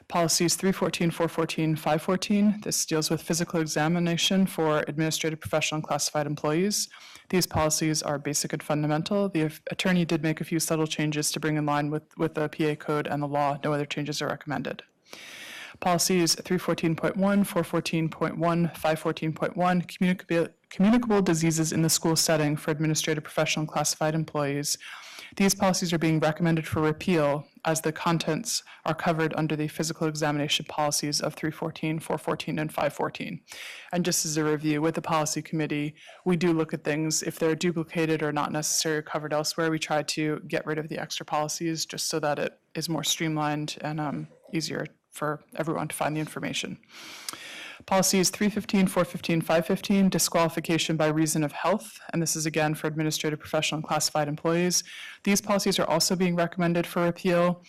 [SPEAKER 10] Policies 314, 414, 514. This deals with physical examination for administrative, professional, and classified employees. These policies are basic and fundamental. The attorney did make a few subtle changes to bring in line with the PA code and the law. No other changes are recommended. Policies 314.1, 414.1, 514.1, communicable diseases in the school setting for administrative, professional, and classified employees. These policies are being recommended for repeal as the contents are covered under the physical examination policies of 314, 414, and 514. And just as a review, with the policy committee, we do look at things, if they're duplicated or not necessarily covered elsewhere, we try to get rid of the extra policies just so that it is more streamlined and easier for everyone to find the information. Policies 315, 415, 515, disqualification by reason of health, and this is again for administrative, professional, and classified employees. These policies are also being recommended for repeal,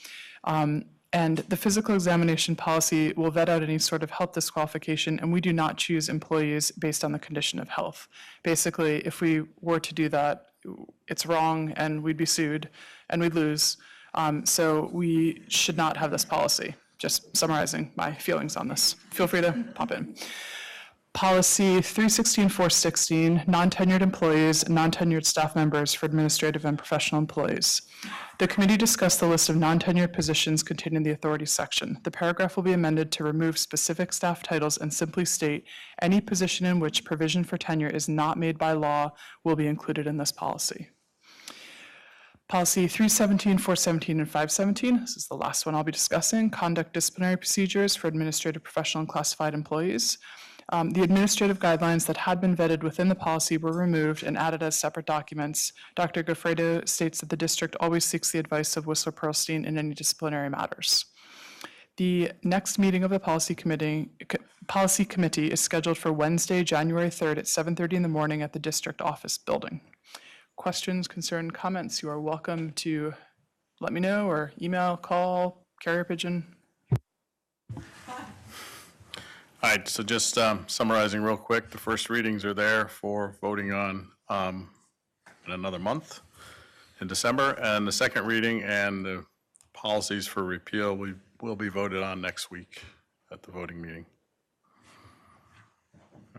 [SPEAKER 10] and the physical examination policy will vet out any sort of health disqualification, and we do not choose employees based on the condition of health. Basically, if we were to do that, it's wrong, and we'd be sued, and we'd lose. So we should not have this policy. Just summarizing my feelings on this. Feel free to pop in. Policy 316, 416, non-tenured employees and non-tenured staff members for administrative and professional employees. The committee discussed the list of non-tenured positions contained in the authorities section. The paragraph will be amended to remove specific staff titles and simply state any position in which provision for tenure is not made by law will be included in this policy. Policy 317, 417, and 517, this is the last one I'll be discussing, conduct disciplinary procedures for administrative, professional, and classified employees. The administrative guidelines that had been vetted within the policy were removed and added as separate documents. Dr. Goffredo states that the district always seeks the advice of Whistler Pearlstein in any disciplinary matters. The next meeting of the policy committee is scheduled for Wednesday, January 3rd at 7:30 in the morning at the district office building. Questions, concern, comments, you are welcome to let me know or email, call, carrier pigeon.
[SPEAKER 1] All right, so just summarizing real quick, the first readings are there for voting on in another month in December, and the second reading and the policies for repeal will be voted on next week at the voting meeting.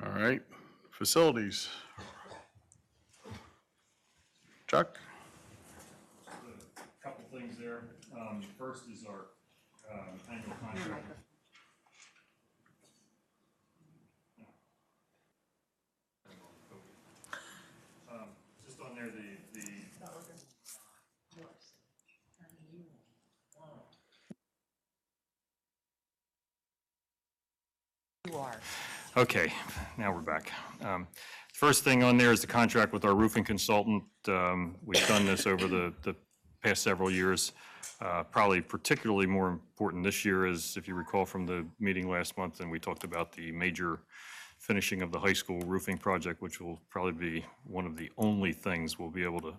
[SPEAKER 1] All right, facilities. Chuck?
[SPEAKER 7] A couple things there. First is our annual contract. Just on there, Okay, now we're back. First thing on there is the contract with our roofing consultant. We've done this over the past several years. Probably particularly more important this year is, if you recall from the meeting last month, and we talked about the major finishing of the high school roofing project, which will probably be one of the only things we'll be able to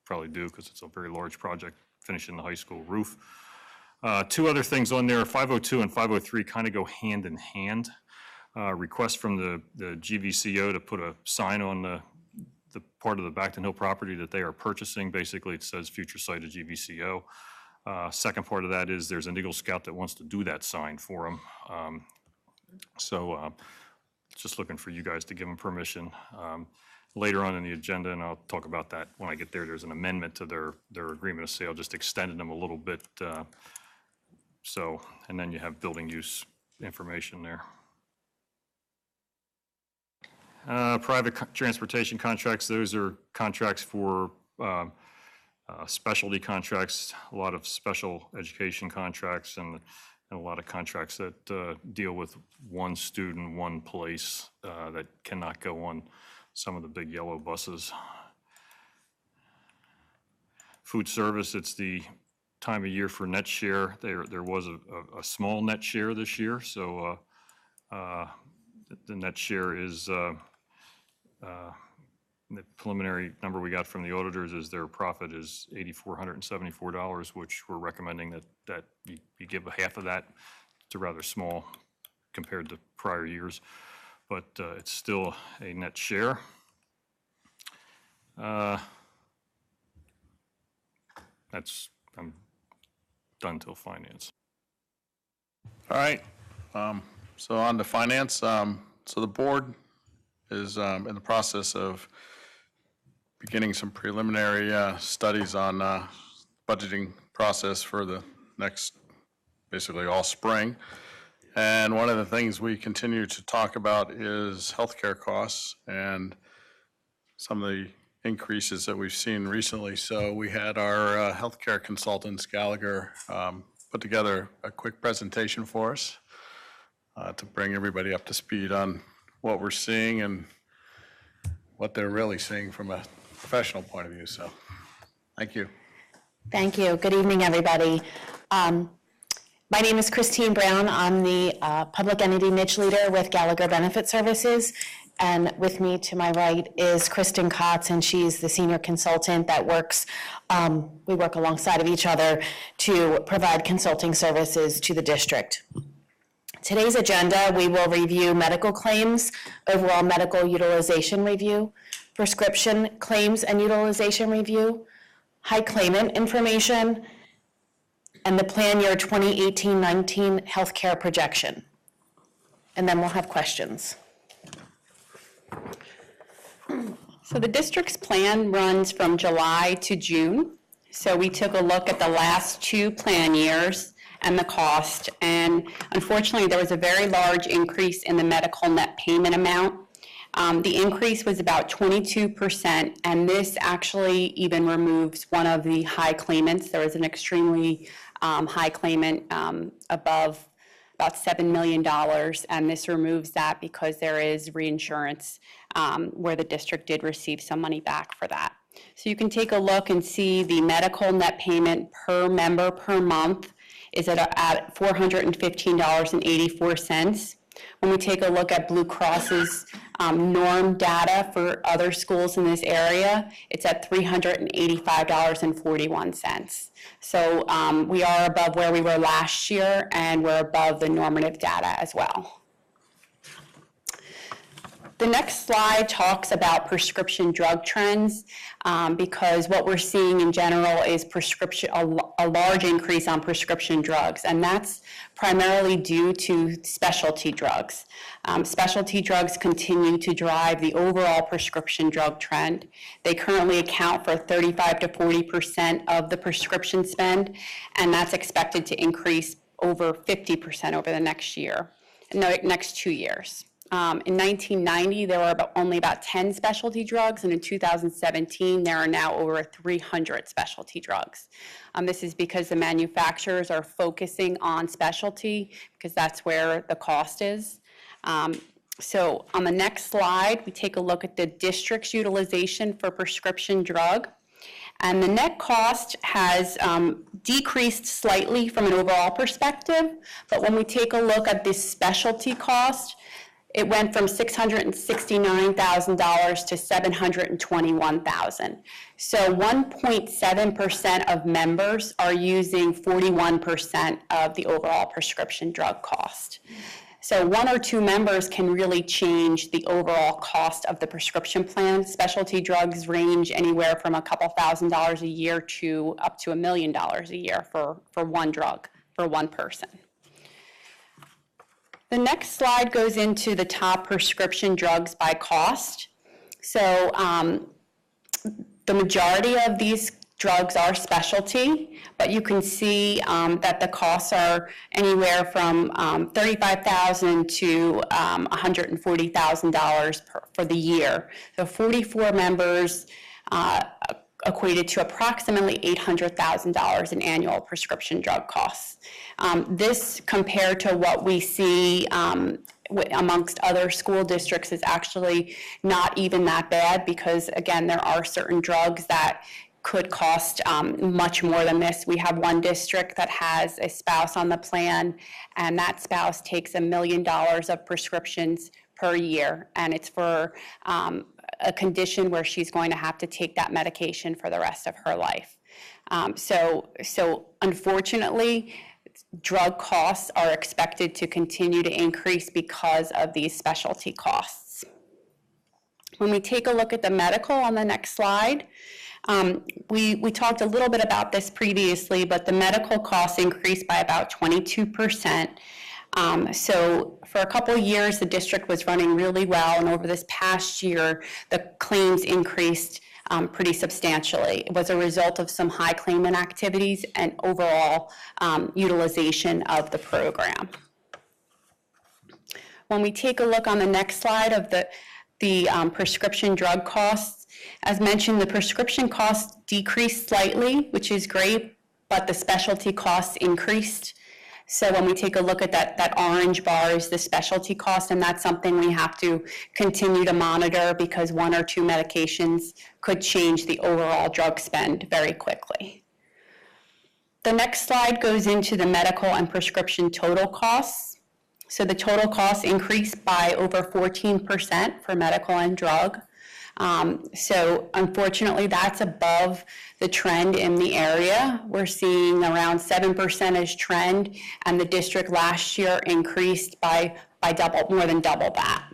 [SPEAKER 7] probably do because it's a very large project, finishing the high school roof. Two other things on there, 502 and 503 kind of go hand in hand. Request from the GVCO to put a sign on the part of the Backton Hill property that they are purchasing. Basically, it says future site of GVCO. Second part of that is there's an Eagle Scout that wants to do that sign for them. So just looking for you guys to give them permission. Later on in the agenda, and I'll talk about that when I get there, there's an amendment to their agreement of sale, just extending them a little bit. And then you have building use information there. Private transportation contracts, those are contracts for specialty contracts, a lot of special education contracts, and a lot of contracts that deal with one student, one place that cannot go on some of the big yellow buses. Food service, it's the time of year for net share. There was a small net share this year, so the net share is The preliminary number we got from the auditors is their profit is $8,474, which we're recommending that you give half of that. It's rather small compared to prior years, but it's still a net share. I'm done till finance.
[SPEAKER 1] All right, so on to finance. So the board is in the process of beginning some preliminary studies on budgeting process for the next, basically all spring. And one of the things we continue to talk about is healthcare costs and some of the increases that we've seen recently. So we had our healthcare consultants, Gallagher, put together a quick presentation for us to bring everybody up to speed on what we're seeing and what they're really seeing from a professional point of view. So, thank you.
[SPEAKER 3] Thank you. Good evening, everybody. My name is Christine Brown. I'm the public entity niche leader with Gallagher Benefit Services. And with me to my right is Kristen Kotz, and she's the senior consultant that works, we work alongside of each other to provide consulting services to the district. Today's agenda, we will review medical claims, overall medical utilization review, prescription claims and utilization review, high claimant information, and the plan year 2018-19 healthcare projection. And then we'll have questions.
[SPEAKER 12] So the district's plan runs from July to June. So we took a look at the last 2 plan years and the cost. And unfortunately, there was a very large increase in the medical net payment amount. The increase was about 22%, and this actually even removes one of the high claimants. There was an extremely high claimant above about $7 million, and this removes that because there is reinsurance where the district did receive some money back for that. So you can take a look and see the medical net payment per member per month is at $415.84. When we take a look at Blue Cross's norm data for other schools in this area, it's at $385.41. So we are above where we were last year, and we're above the normative data as well. The next slide talks about prescription drug trends because what we're seeing in general is a large increase on prescription drugs, and that's primarily due to specialty drugs. Specialty drugs continue to drive the overall prescription drug trend. They currently account for 35 to 40% of the prescription spend, and that's expected to increase over 50% over the next 2 years. In 1990, there were only about 10 specialty drugs, and in 2017, there are now over 300 specialty drugs. This is because the manufacturers are focusing on specialty because that's where the cost is. So on the next slide, we take a look at the district's utilization for prescription drug. And the net cost has decreased slightly from an overall perspective, but when we take a look at the specialty cost, it went from $669,000 to $721,000. So 1.7% of members are using 41% of the overall prescription drug cost. So 1 or 2 members can really change the overall cost of the prescription plan. Specialty drugs range anywhere from a couple $1,000s a year to up to $1 million a year for one drug, for one person. The next slide goes into the top prescription drugs by cost. So the majority of these drugs are specialty, but you can see that the costs are anywhere from $35,000 to $140,000 for the year. So 44 members equated to approximately $800,000 in annual prescription drug costs. This, compared to what we see amongst other school districts, is actually not even that bad because, again, there are certain drugs that could cost much more than this. We have one district that has a spouse on the plan, and that spouse takes $1 million of prescriptions per year, and it's for a condition where she's going to have to take that medication for the rest of her life. So unfortunately, drug costs are expected to continue to increase because of these specialty costs. When we take a look at the medical on the next slide, we talked a little bit about this previously, but the medical costs increased by about 22%. So for a couple of years, the district was running really well, and over this past year, the claims increased pretty substantially. It was a result of some high claimant activities and overall utilization of the program. When we take a look on the next slide of the prescription drug costs, as mentioned, the prescription costs decreased slightly, which is great, but the specialty costs increased. So when we take a look at that orange bar is the specialty cost, and that's something we have to continue to monitor because one or two medications could change the overall drug spend very quickly. The next slide goes into the medical and prescription total costs. So the total costs increased by over 14% for medical and drug. So unfortunately, that's above the trend in the area. We're seeing around 7% as trend, and the district last year increased by more than double that.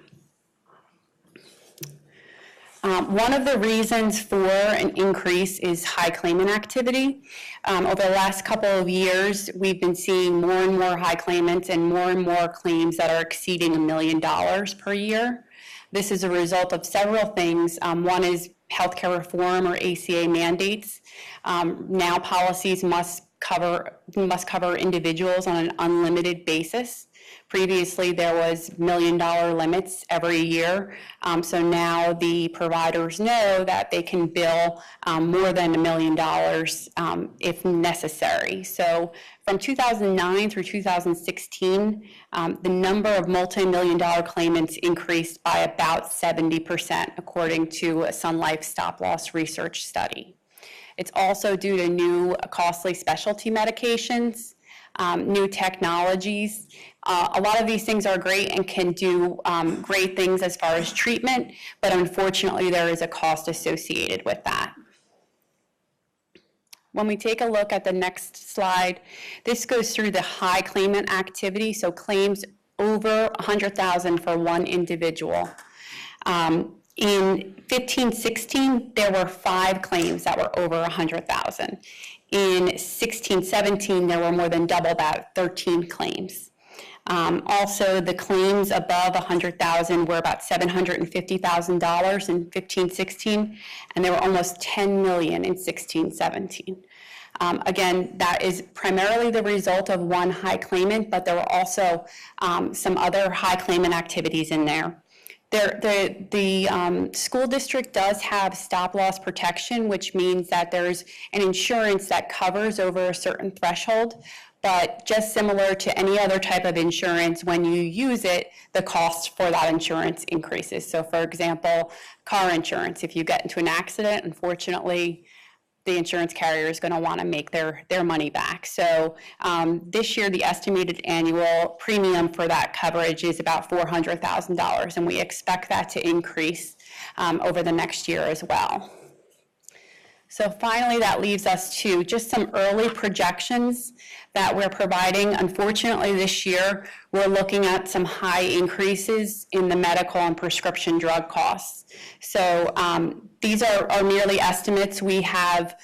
[SPEAKER 12] One of the reasons for an increase is high claimant activity. Over the last couple of years, we've been seeing more and more high claimants and more claims that are exceeding $1 million per year. This is a result of several things. One is healthcare reform or ACA mandates. Now policies must cover individuals on an unlimited basis. Previously, there was $1 million limits every year. So now the providers know that they can bill more than $1 million if necessary. So from 2009 through 2016, the number of multi-million-dollar claimants increased by about 70%, according to a Sun Life Stoploss research study. It's also due to new costly specialty medications, new technologies. A lot of these things are great and can do great things as far as treatment, but unfortunately there is a cost associated with that. When we take a look at the next slide, this goes through the high claimant activity, so claims over $100,000 for one individual. In 15-16, there were 5 claims that were over $100,000. In 16-17, there were more than double that, 13 claims. Also, the claims above $100,000 were about $750,000 in 15-16, and there were almost $10 million in 16-17. Again, that is primarily the result of one high claimant, but there were also some other high claimant activities in there. The school district does have stop-loss protection, which means that there's an insurance that covers over a certain threshold, but just similar to any other type of insurance, when you use it, the cost for that insurance increases. So for example, car insurance, if you get into an accident, unfortunately, the insurance carrier is going to want to make their money back. So this year, the estimated annual premium for that coverage is about $400,000, and we expect that to increase over the next year as well. So finally, that leaves us to just some early projections that we're providing. Unfortunately, this year, we're looking at some high increases in the medical and prescription drug costs. So these are merely estimates. We have,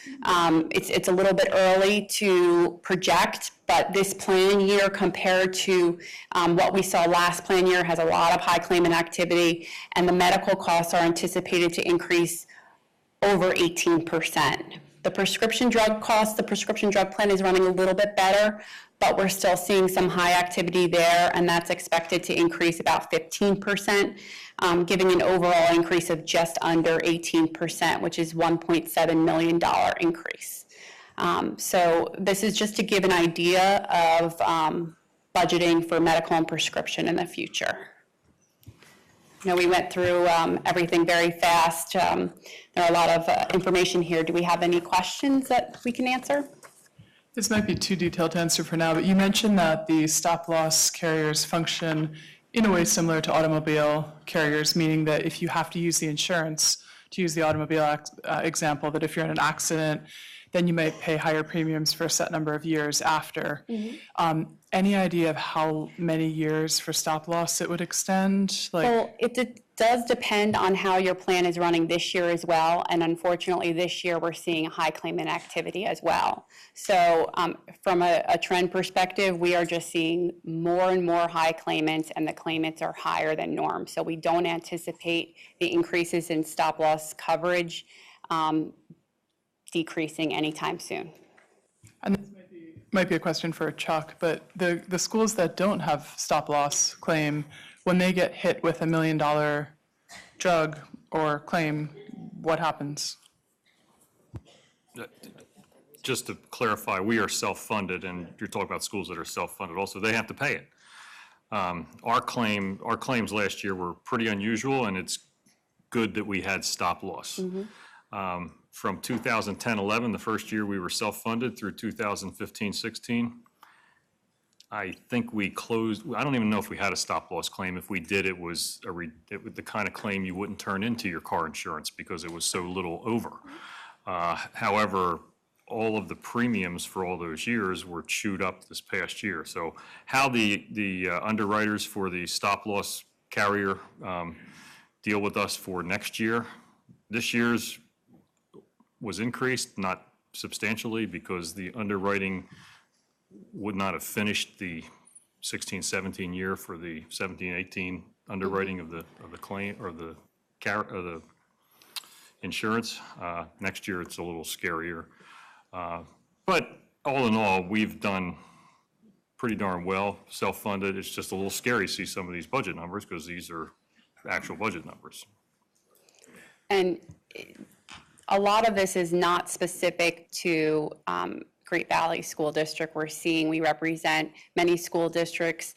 [SPEAKER 12] it's a little bit early to project, but this plan year compared to what we saw last plan year has a lot of high claimant activity, and the medical costs are anticipated to increase over 18%. The prescription drug costs, the prescription drug plan is running a little bit better, but we're still seeing some high activity there, and that's expected to increase about 15%, giving an overall increase of just under 18%, which is $1.7 million increase. So this is just to give an idea of budgeting for medical and prescription in the future. You know, we went through everything very fast. There are a lot of information here. Do we have any questions that we can answer?
[SPEAKER 10] This might be too detailed to answer for now, but you mentioned that the stop-loss carriers function in a way similar to automobile carriers, meaning that if you have to use the insurance, to use the automobile example, that if you're in an accident, then you might pay higher premiums for a set number of years after. Any idea of how many years for stop loss it would extend?
[SPEAKER 12] Well, it does depend on how your plan is running this year as well, and unfortunately, this year, we're seeing high claimant activity as well. So from a trend perspective, we are just seeing more and more high claimants, and the claimants are higher than norm. So we don't anticipate the increases in stop loss coverage decreasing anytime soon.
[SPEAKER 10] And this might be a question for Chuck, but the schools that don't have stop loss claim, when they get hit with $1 million drug or claim, what happens?
[SPEAKER 7] Just to clarify, we are self-funded, and you're talking about schools that are self-funded also, they have to pay it. Our claims last year were pretty unusual, and it's good that we had stop loss. From 2010-11, the first year we were self-funded, through 2015-16, I think we closed, I don't even know if we had a stop loss claim. If we did, it was the kind of claim you wouldn't turn into your car insurance because it was so little over. However, all of the premiums for all those years were chewed up this past year. So how the underwriters for the stop loss carrier deal with us for next year, this year's was increased, not substantially, because the underwriting would not have finished the 16-17 year for the 17-18 underwriting of the claim or the insurance. Next year it's a little scarier, but all in all, we've done pretty darn well, self-funded. It's just a little scary to see some of these budget numbers because these are actual budget numbers.
[SPEAKER 12] And a lot of this is not specific to Great Valley School District. We represent many school districts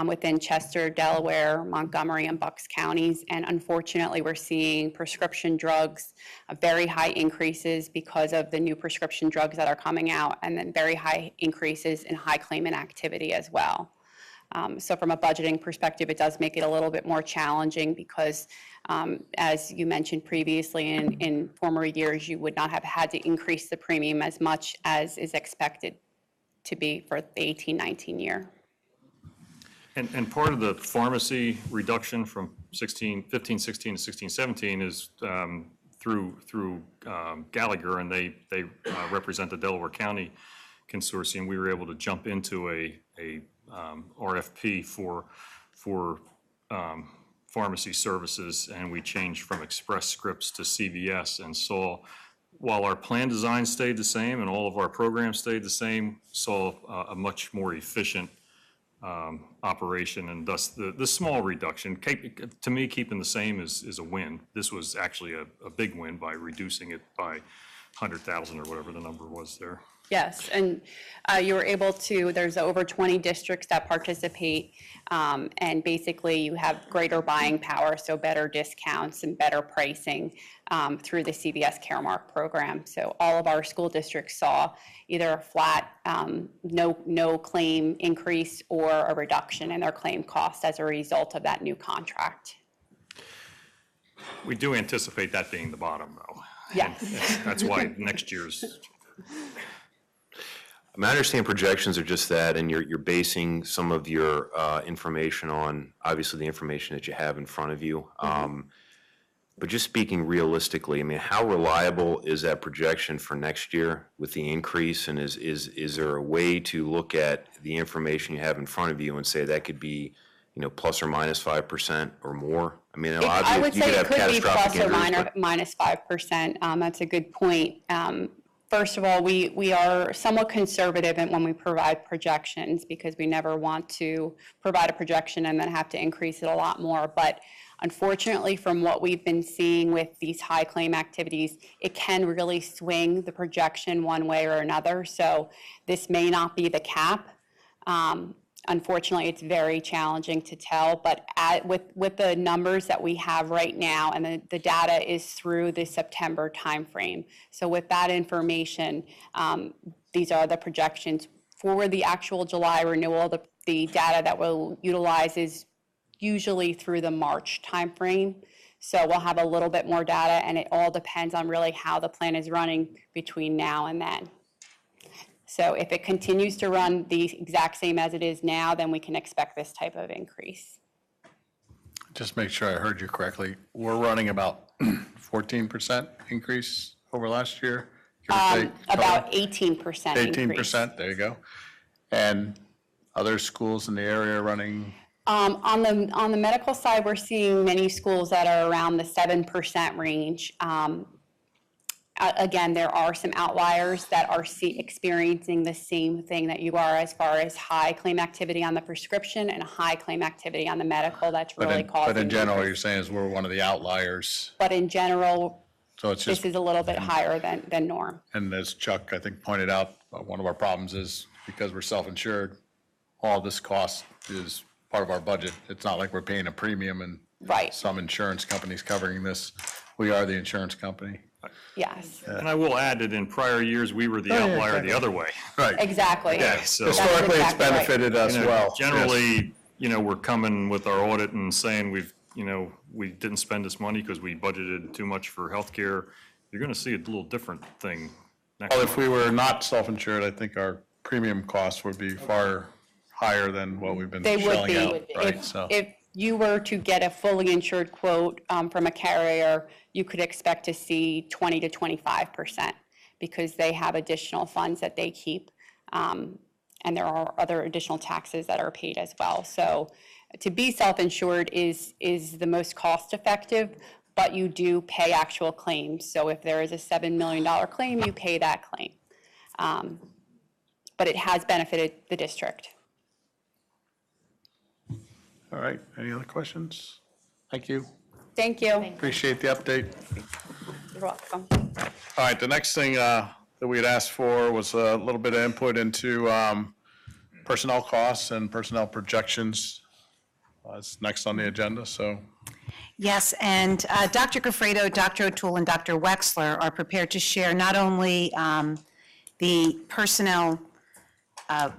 [SPEAKER 12] within Chester, Delaware, Montgomery, and Bucks counties. And unfortunately, we're seeing prescription drugs, very high increases because of the new prescription drugs that are coming out, and then very high increases in high claimant activity as well. So from a budgeting perspective, it does make it a little bit more challenging because, as you mentioned previously, in former years, you would not have had to increase the premium as much as is expected to be for the 18-19 year.
[SPEAKER 7] And part of the pharmacy reduction from 15-16 to 16-17 is through Gallagher, and they represent the Delaware County Consortium. We were able to jump into a RFP for pharmacy services, and we changed from Express Scripts to CVS, and saw, while our plan design stayed the same and all of our programs stayed the same, saw a much more efficient operation, and thus the small reduction. To me, keeping the same is a win. This was actually a big win by reducing it by 100,000 or whatever the number was there.
[SPEAKER 12] Yes, and you were able to, there's over 20 districts that participate, and basically you have greater buying power, so better discounts and better pricing through the CVS Caremark program. So all of our school districts saw either a flat, no claim increase or a reduction in their claim cost as a result of that new contract.
[SPEAKER 7] We do anticipate that being the bottom, though.
[SPEAKER 12] Yes.
[SPEAKER 7] That's why next year's.
[SPEAKER 11] I understand projections are just that, and you're basing some of your information on, obviously, the information that you have in front of you. But just speaking realistically, I mean, how reliable is that projection for next year with the increase? And is there a way to look at the information you have in front of you and say that could be, plus or minus 5% or more? I mean,
[SPEAKER 12] I would say it could be plus or
[SPEAKER 11] injuries,
[SPEAKER 12] minus 5%. That's a good point. First of all, we are somewhat conservative when we provide projections because we never want to provide a projection and then have to increase it a lot more. But unfortunately, from what we've been seeing with these high claim activities, it can really swing the projection one way or another. So this may not be the cap. Unfortunately, it's very challenging to tell, but with the numbers that we have right now, and the data is through the September timeframe. So with that information, these are the projections. For the actual July renewal, the data that we'll utilize is usually through the March timeframe. So we'll have a little bit more data, and it all depends on really how the plan is running between now and then. So if it continues to run the exact same as it is now, then we can expect this type of increase.
[SPEAKER 1] Just make sure I heard you correctly. We're running about 14% increase over last year? give or take,
[SPEAKER 12] About 18% increase.
[SPEAKER 1] 18%, there you go. And other schools in the area running,
[SPEAKER 12] On the medical side, we're seeing many schools that are around the 7% range. Again, there are some outliers that are experiencing the same thing that you are as far as high claim activity on the prescription and high claim activity on the medical. That's really causing.
[SPEAKER 1] but in general,
[SPEAKER 12] increase.
[SPEAKER 1] you're saying is we're one of the outliers.
[SPEAKER 12] But in general,
[SPEAKER 1] So it's
[SPEAKER 12] this
[SPEAKER 1] just,
[SPEAKER 12] is a little bit higher than norm.
[SPEAKER 1] and as Chuck, I think, pointed out, one of our problems is because we're self-insured, all this cost is part of our budget. It's not like we're paying a premium and
[SPEAKER 12] Right.
[SPEAKER 1] some insurance company's covering this. We are the insurance company.
[SPEAKER 12] Yes,
[SPEAKER 7] And I will add that in prior years, we were the outlier the other way.
[SPEAKER 1] Right.
[SPEAKER 12] exactly.
[SPEAKER 7] Yeah, so-
[SPEAKER 12] That's
[SPEAKER 1] Historically, it's
[SPEAKER 12] exactly right.
[SPEAKER 1] benefited us
[SPEAKER 7] You know,
[SPEAKER 1] well.
[SPEAKER 7] Generally, we're coming with our audit and saying we didn't spend this money because we budgeted too much for healthcare. You're going to see a little different thing next
[SPEAKER 1] Well,
[SPEAKER 7] month.
[SPEAKER 1] if we were not self-insured, I think our premium costs would be far higher than what we've been
[SPEAKER 12] They would
[SPEAKER 1] shelling
[SPEAKER 12] be.
[SPEAKER 1] out, right?
[SPEAKER 12] If,
[SPEAKER 1] So,
[SPEAKER 12] if you were to get a fully insured quote from a carrier, you could expect to see 20 to 25% because they have additional funds that they keep. And there are other additional taxes that are paid as well. So to be self-insured is the most cost-effective, but you do pay actual claims. So if there is a $7 million claim, you pay that claim. But it has benefited the district.
[SPEAKER 1] all right, any other questions? Thank you.
[SPEAKER 12] Thank you.
[SPEAKER 1] Appreciate the update.
[SPEAKER 12] You're welcome.
[SPEAKER 1] All right, the next thing that we had asked for was a little bit of input into personnel costs and personnel projections. It's next on the agenda, so.
[SPEAKER 9] Yes, and Dr. Gafredo, Dr. O'Toole, and Dr. Wexler are prepared to share not only the personnel,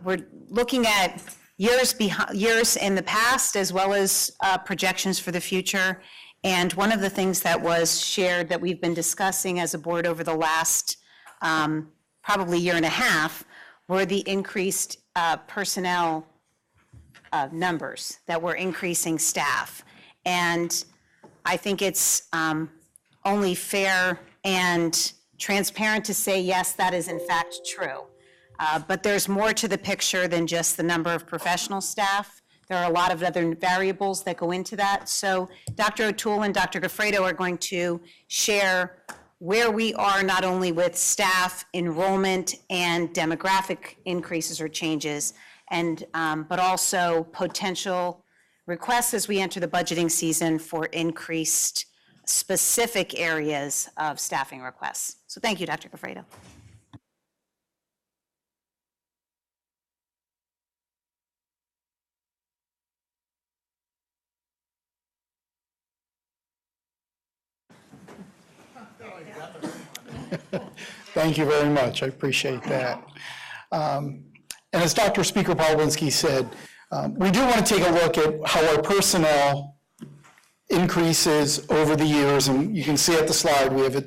[SPEAKER 9] we're looking at years in the past as well as projections for the future. And one of the things that was shared that we've been discussing as a board over the last probably year and a half were the increased personnel numbers, that we're increasing staff. And I think it's only fair and transparent to say, yes, that is in fact true. But there's more to the picture than just the number of professional staff. There are a lot of other variables that go into that. So Dr. O'Toole and Dr. Gafredo are going to share where we are not only with staff, enrollment, and demographic increases or changes, and but also potential requests as we enter the budgeting season for increased specific areas of staffing requests. So thank you, Dr. Gafredo.
[SPEAKER 13] Thank you very much. I appreciate that. And as Dr. Speaker Pawlinski said, we do want to take a look at how our personnel increases over the years. And you can see at the slide, we have a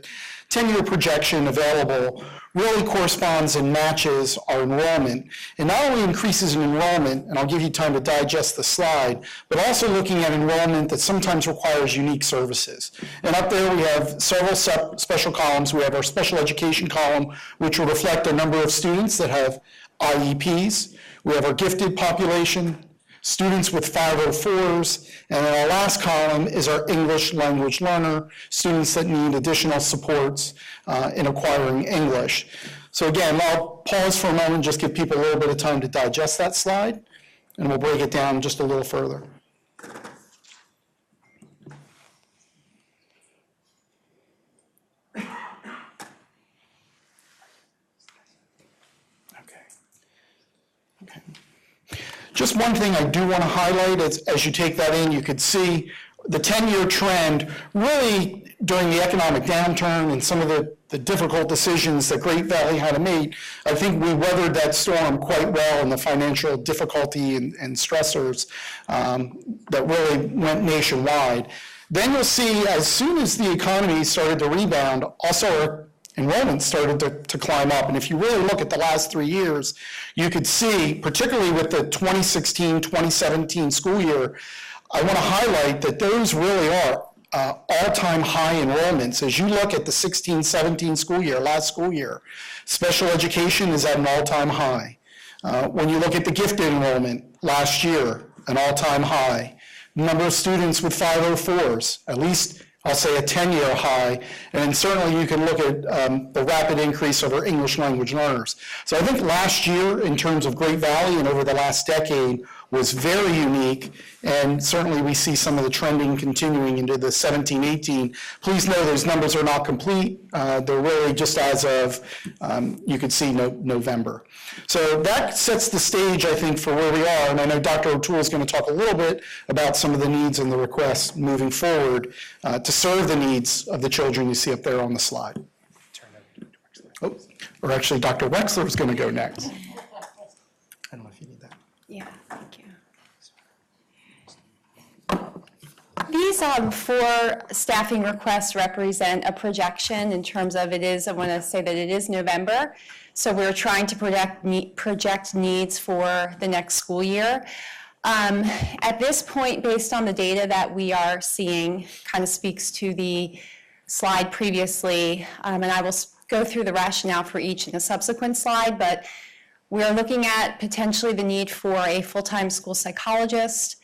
[SPEAKER 13] 10-year projection available, really corresponds and matches our enrollment. And not only increases in enrollment, and I'll give you time to digest the slide, but also looking at enrollment that sometimes requires unique services. And up there we have several special columns. We have our special education column, which will reflect the number of students that have IEPs. We have our gifted population, students with 504s, and then our last column is our English language learner, students that need additional supports in acquiring English. So again, I'll pause for a moment, just give people a little bit of time to digest that slide, and we'll break it down just a little further. Just one thing I do want to highlight is, as you take that in, you could see the 10-year trend, really during the economic downturn and some of the difficult decisions that Great Valley had to make, I think we weathered that storm quite well in the financial difficulty and stressors that really went nationwide. Then you'll see, as soon as the economy started to rebound, also our enrollment started to climb up. And if you really look at the last 3 years, you could see, particularly with the 2016-2017 school year, I want to highlight that those really are all-time high enrollments. As you look at the 16-17 school year, last school year, special education is at an all-time high. When you look at the gifted enrollment last year, an all-time high. Number of students with 504s, at least I'll say a 10-year high, and certainly you can look at the rapid increase of our English language learners. So I think last year, in terms of Great Valley and over the last decade, was very unique, and certainly we see some of the trending continuing into the 17-18. Please know those numbers are not complete. They're really just as of, you could see November. So that sets the stage, I think, for where we are, and I know Dr. O'Toole is going to talk a little bit about some of the needs and the requests moving forward to serve the needs of the children you see up there on the slide. Oh, or actually, Dr. Wexler is going to go next. I don't know if you need that.
[SPEAKER 12] Yeah, thank you. These 4 staffing requests represent a projection in terms of I want to say that it is November, so we're trying to project needs for the next school year. At this point, based on the data that we are seeing, kind of speaks to the slide previously, and I will go through the rationale for each in a subsequent slide, but we're looking at potentially the need for a full-time school psychologist,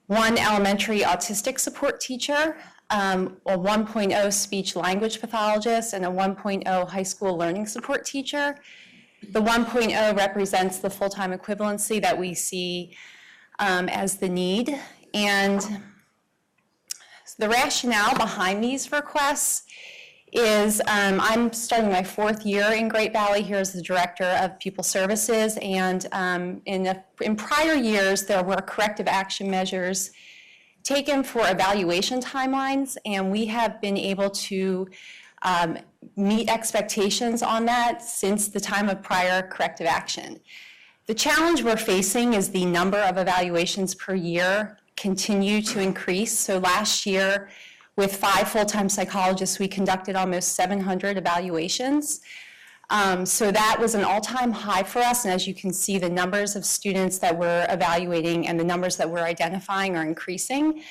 [SPEAKER 12] 1 elementary autistic support teacher, a 1.0 speech language pathologist, and a 1.0 high school learning support teacher. The 1.0 represents the full-time equivalency that we see as the need. And the rationale behind these requests is I'm starting my 4th year in Great Valley here as the Director of Pupil Services, and in prior years there were corrective action measures taken for evaluation timelines, and we have been able to meet expectations on that since the time of prior corrective action. The challenge we're facing is the number of evaluations per year continue to increase. So last year, with 5 full-time psychologists, we conducted almost 700 evaluations. So that was an all-time high for us, and as you can see, the numbers of students that we're evaluating and the numbers that we're identifying are increasing.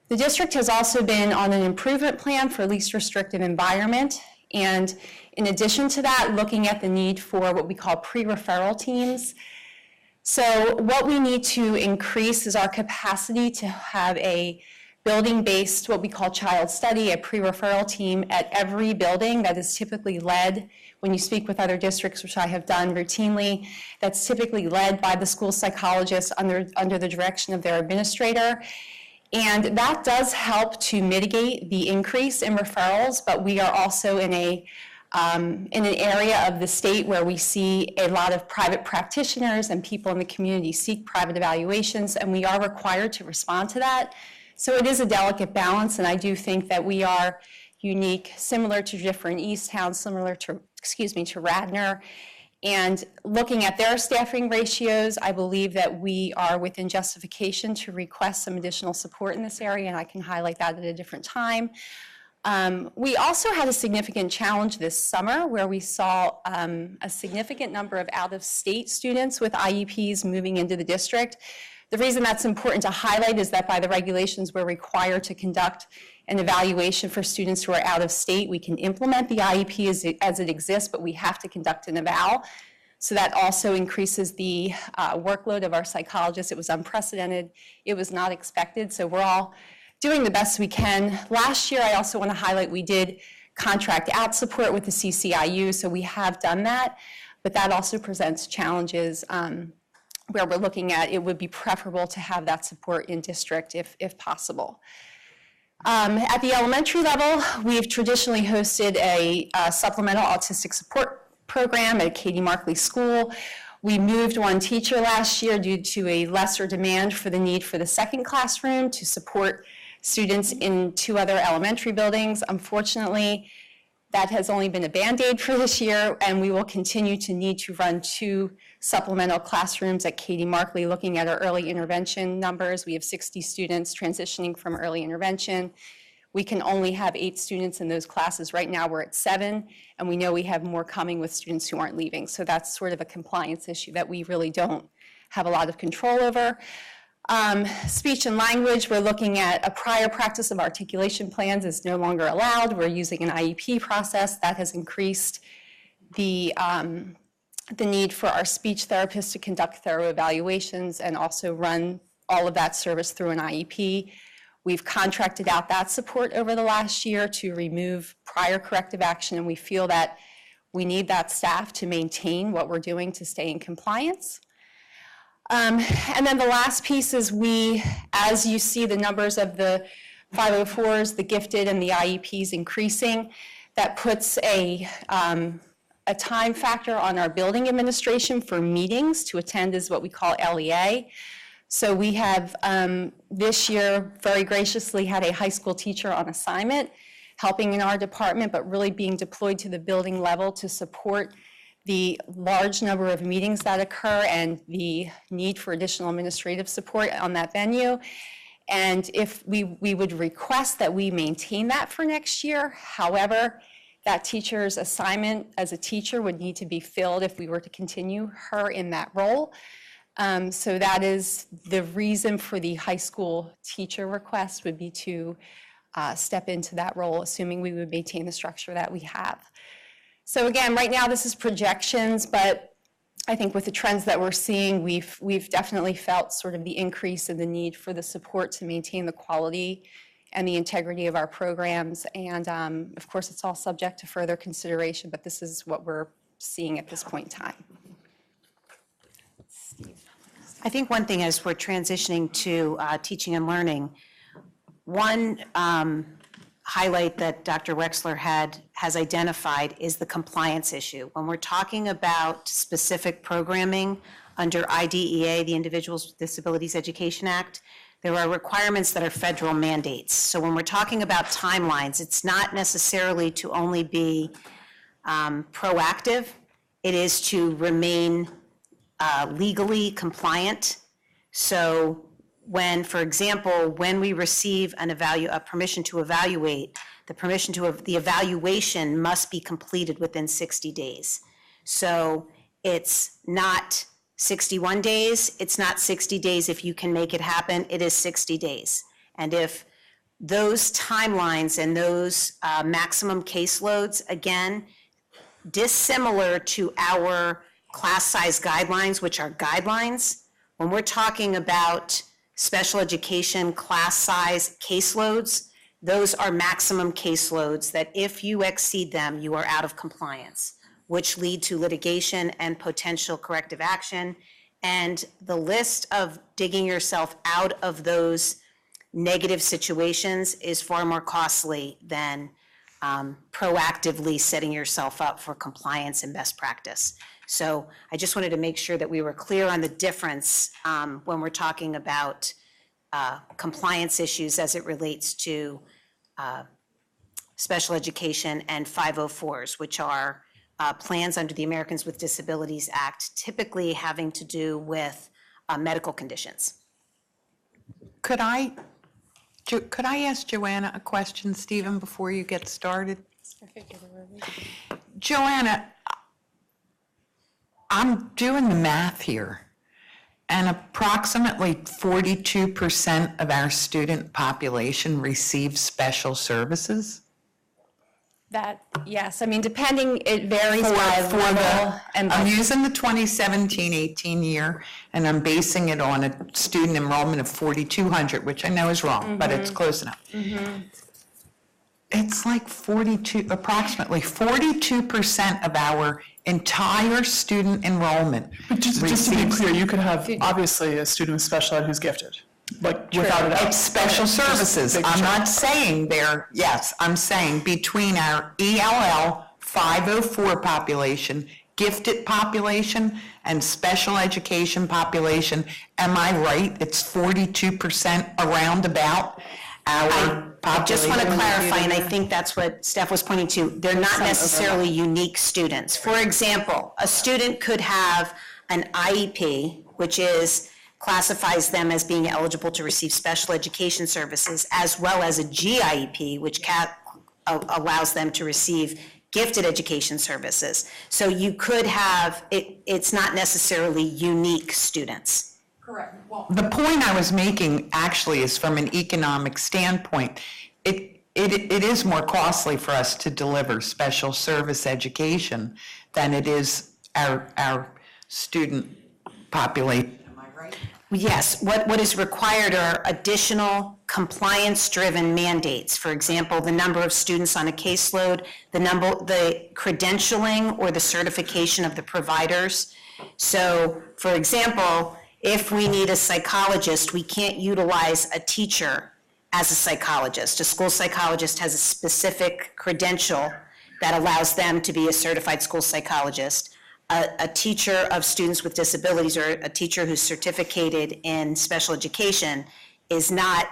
[SPEAKER 12] The district has also been on an improvement plan for least restrictive environment, and in addition to that, looking at the need for what we call pre-referral teams. So what we need to increase is our capacity to have a building-based, what we call child study, a pre-referral team at every building that is typically led, when you speak with other districts, which I have done routinely, that's typically led by the school psychologist under the direction of their administrator. And that does help to mitigate the increase in referrals, but we are also in an area of the state where we see a lot of private practitioners and people in the community seek private evaluations, and we are required to respond to that. So it is a delicate balance, and I do think that we are unique, similar to different East towns, similar to, to Radnor. And looking at their staffing ratios, I believe that we are within justification to request some additional support in this area, and I can highlight that at a different time. We also had a significant challenge this summer where we saw a significant number of out-of-state students with IEPs moving into the district. The reason that's important to highlight is that by the regulations, we're required to conduct an evaluation for students who are out of state. We can implement the IEP as it exists, but we have to conduct an eval. So that also increases the workload of our psychologists. It was unprecedented. It was not expected. So we're all doing the best we can. Last year, I also want to highlight, we did contract out support with the CCIU, so we have done that, but that also presents challenges where we're looking at it would be preferable to have that support in district if possible. At the elementary level, we've traditionally hosted a supplemental autistic support program at Katie Markley School. We moved 1 teacher last year due to a lesser demand for the need for the second classroom to support students in 2 other elementary buildings. Unfortunately, that has only been a Band-Aid for this year, and we will continue to need to run 2 supplemental classrooms at Katie Markley. Looking at our early intervention numbers, we have 60 students transitioning from early intervention. We can only have 8 students in those classes. Right now, we're at 7, and we know we have more coming with students who aren't leaving. So that's sort of a compliance issue that we really don't have a lot of control over. Speech and language, we're looking at a prior practice of articulation plans is no longer allowed. We're using an IEP process that has increased the need for our speech therapists to conduct thorough evaluations and also run all of that service through an IEP. We've contracted out that support over the last year to remove prior corrective action, and we feel that we need that staff to maintain what we're doing to stay in compliance. And then the last piece is as you see the numbers of the 504s, the gifted, and the IEPs increasing, that puts a time factor on our building administration for meetings to attend is what we call LEA. So we have this year very graciously had a high school teacher on assignment helping in our department, but really being deployed to the building level to support the large number of meetings that occur and the need for additional administrative support on that venue. And if we would request that we maintain that for next year. However, that teacher's assignment as a teacher would need to be filled if we were to continue her in that role. So that is the reason for the high school teacher request would be to step into that role, assuming we would maintain the structure that we have. So again, right now this is projections, but I think with the trends that we're seeing, we've definitely felt sort of the increase in the need for the support to maintain the quality and the integrity of our programs. And of course, it's all subject to further consideration, but this is what we're seeing at this point in time.
[SPEAKER 9] I think one thing as we're transitioning to teaching and learning, one highlight that Dr. Wexler has identified is the compliance issue. When we're talking about specific programming under IDEA, the Individuals with Disabilities Education Act, there are requirements that are federal mandates. So when we're talking about timelines, it's not necessarily to only be proactive, it is to remain legally compliant. So when, for example, when we receive a permission to evaluate, the evaluation must be completed within 60 days. So it's not 61 days, it's not 60 days if you can make it happen, it is 60 days. And if those timelines and those maximum caseloads, again, dissimilar to our class size guidelines, which are guidelines, when we're talking about special education class size caseloads, those are maximum caseloads that if you exceed them, you are out of compliance, which lead to litigation and potential corrective action. And the list of digging yourself out of those negative situations is far more costly than proactively setting yourself up for compliance and best practice. So I just wanted to make sure that we were clear on the difference when we're talking about compliance issues as it relates to special education and 504s, which are plans under the Americans with Disabilities Act, typically having to do with medical conditions.
[SPEAKER 8] Could I ask Joanna a question, Stephen, before you get started? Joanna, I'm doing the math here, and approximately 42% of our student population receives special services?
[SPEAKER 12] Yes, I mean, depending, it varies by level and by.
[SPEAKER 8] I'm using the 2017-18 year, and I'm basing it on a student enrollment of 4,200, which I know is wrong, but it's close enough. It's like approximately 42% of our entire student enrollment.
[SPEAKER 10] But just to be clear, you could have obviously a student with special ed who's gifted, like without a doubt.
[SPEAKER 8] It's special services. I'm not saying I'm saying between our ELL 504 population, gifted population, and special education population, am I right? It's 42% around about? our
[SPEAKER 9] I just want to
[SPEAKER 8] population?
[SPEAKER 9] clarify, and I think that's what Steph was pointing to. They're not necessarily unique students. For example, a student could have an IEP, which classifies them as being eligible to receive special education services, as well as a GIEP, which allows them to receive gifted education services. So you could have, it's not necessarily unique students.
[SPEAKER 8] The point I was making actually is from an economic standpoint. It is more costly for us to deliver special service education than it is our student population.
[SPEAKER 9] Yes, what is required are additional compliance-driven mandates. For example, the number of students on a caseload, the credentialing or the certification of the providers. So, for example, if we need a psychologist, we can't utilize a teacher as a psychologist. A school psychologist has a specific credential that allows them to be a certified school psychologist. A teacher of students with disabilities or a teacher who's certificated in special education is not,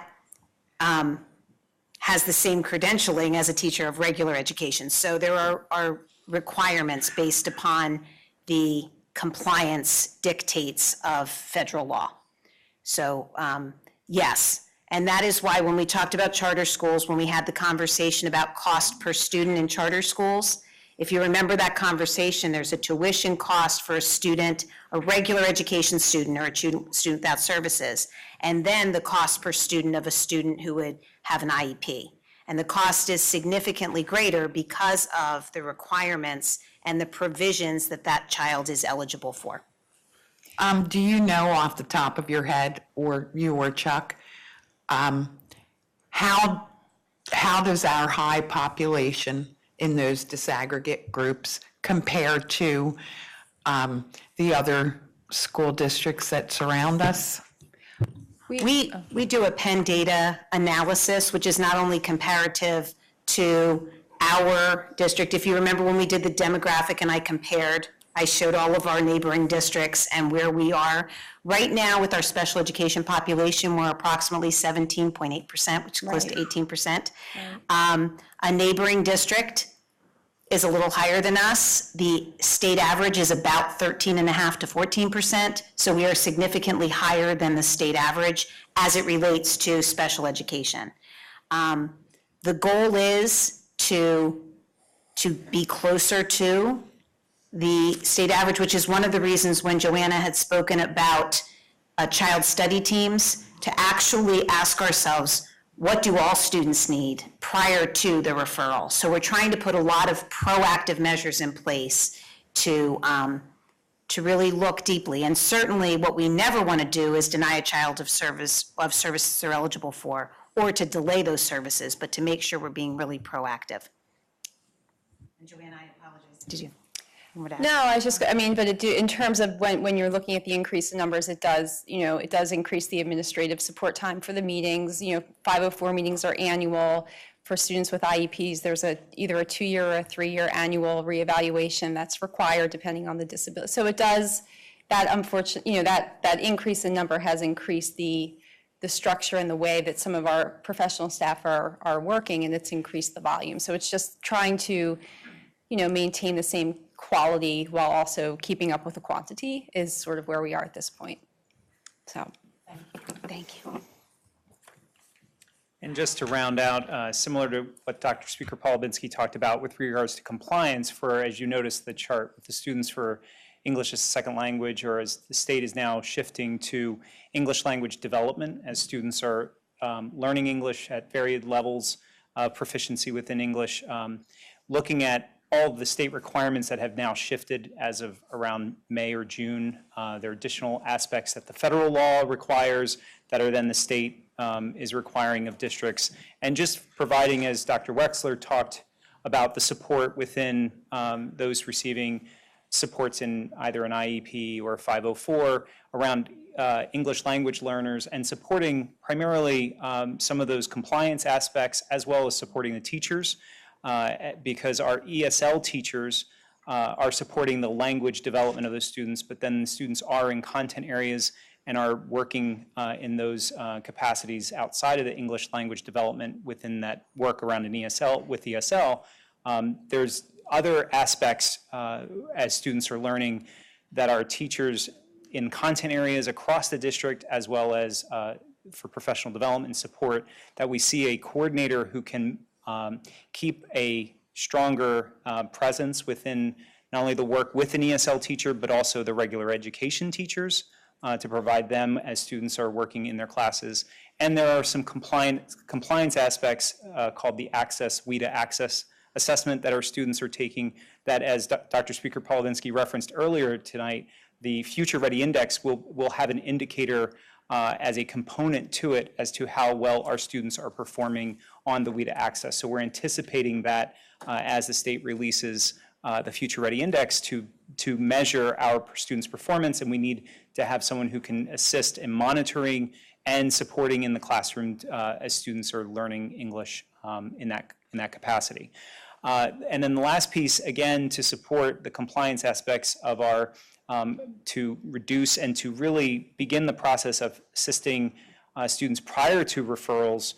[SPEAKER 9] has the same credentialing as a teacher of regular education. So there are requirements based upon the compliance dictates of federal law. So yes, and that is why when we talked about charter schools, when we had the conversation about cost per student in charter schools, if you remember that conversation, there's a tuition cost for a student, a regular education student or a student without services, and then the cost per student of a student who would have an IEP. And the cost is significantly greater because of the requirements and the provisions that that child is eligible for.
[SPEAKER 8] Do you know off the top of your head, or you or Chuck, how does our high population in those disaggregate groups compare to the other school districts that surround us?
[SPEAKER 9] We do a Penn data analysis, which is not only comparative to our district. If you remember when we did the demographic and I showed all of our neighboring districts and where we are. Right now with our special education population, we're approximately 17.8%, which is close to 18%. A neighboring district is a little higher than us. The state average is about 13.5% to 14%, so we are significantly higher than the state average as it relates to special education. The goal is to be closer to the state average, which is one of the reasons when Joanna had spoken about child study teams, to actually ask ourselves, what do all students need prior to the referral? So we're trying to put a lot of proactive measures in place to really look deeply. And certainly what we never want to do is deny a child of services they're eligible for, or to delay those services, but to make sure we're being really proactive. And Joanna, I apologize. Did you?
[SPEAKER 12] No, I was just, but in terms of when you're looking at the increase in numbers, it does increase the administrative support time for the meetings. 504 meetings are annual. For students with IEPs, there's either a 2-year or a 3-year annual reevaluation that's required depending on the disability. So it does, that unfortunately, that increase in number has increased the structure and the way that some of our professional staff are working, and it's increased the volume. So it's just trying to, maintain the same quality while also keeping up with the quantity is sort of where we are at this point. So,
[SPEAKER 9] Thank you.
[SPEAKER 14] And just to round out, similar to what Dr. Speaker Polubinsky talked about with regards to compliance for, as you noticed the chart, with the students for English as a second language, or as the state is now shifting to English language development as students are learning English at varied levels of proficiency within English, looking at all of the state requirements that have now shifted as of around May or June. There are additional aspects that the federal law requires that are then the state is requiring of districts. And just providing, as Dr. Wexler talked about, the support within those receiving supports in either an IEP or 504 around English language learners, and supporting primarily some of those compliance aspects, as well as supporting the teachers. Because our ESL teachers are supporting the language development of the students, but then the students are in content areas and are working in those capacities outside of the English language development within that work around an ESL with ESL. There's other aspects as students are learning that our teachers in content areas across the district, as well as for professional development and support, that we see a coordinator who can keep a stronger presence within not only the work with an ESL teacher, but also the regular education teachers to provide them as students are working in their classes. And there are some compliance aspects called the WIDA Access assessment that our students are taking, that as Dr. Speaker Pawlowski referenced earlier tonight, the Future Ready Index will have an indicator as a component to it as to how well our students are performing on the WIDA Access. So we're anticipating that as the state releases the Future Ready Index to measure our students' performance, and we need to have someone who can assist in monitoring and supporting in the classroom as students are learning English in that capacity. And then the last piece, again, to support the compliance aspects of our, to reduce and to really begin the process of assisting students prior to referrals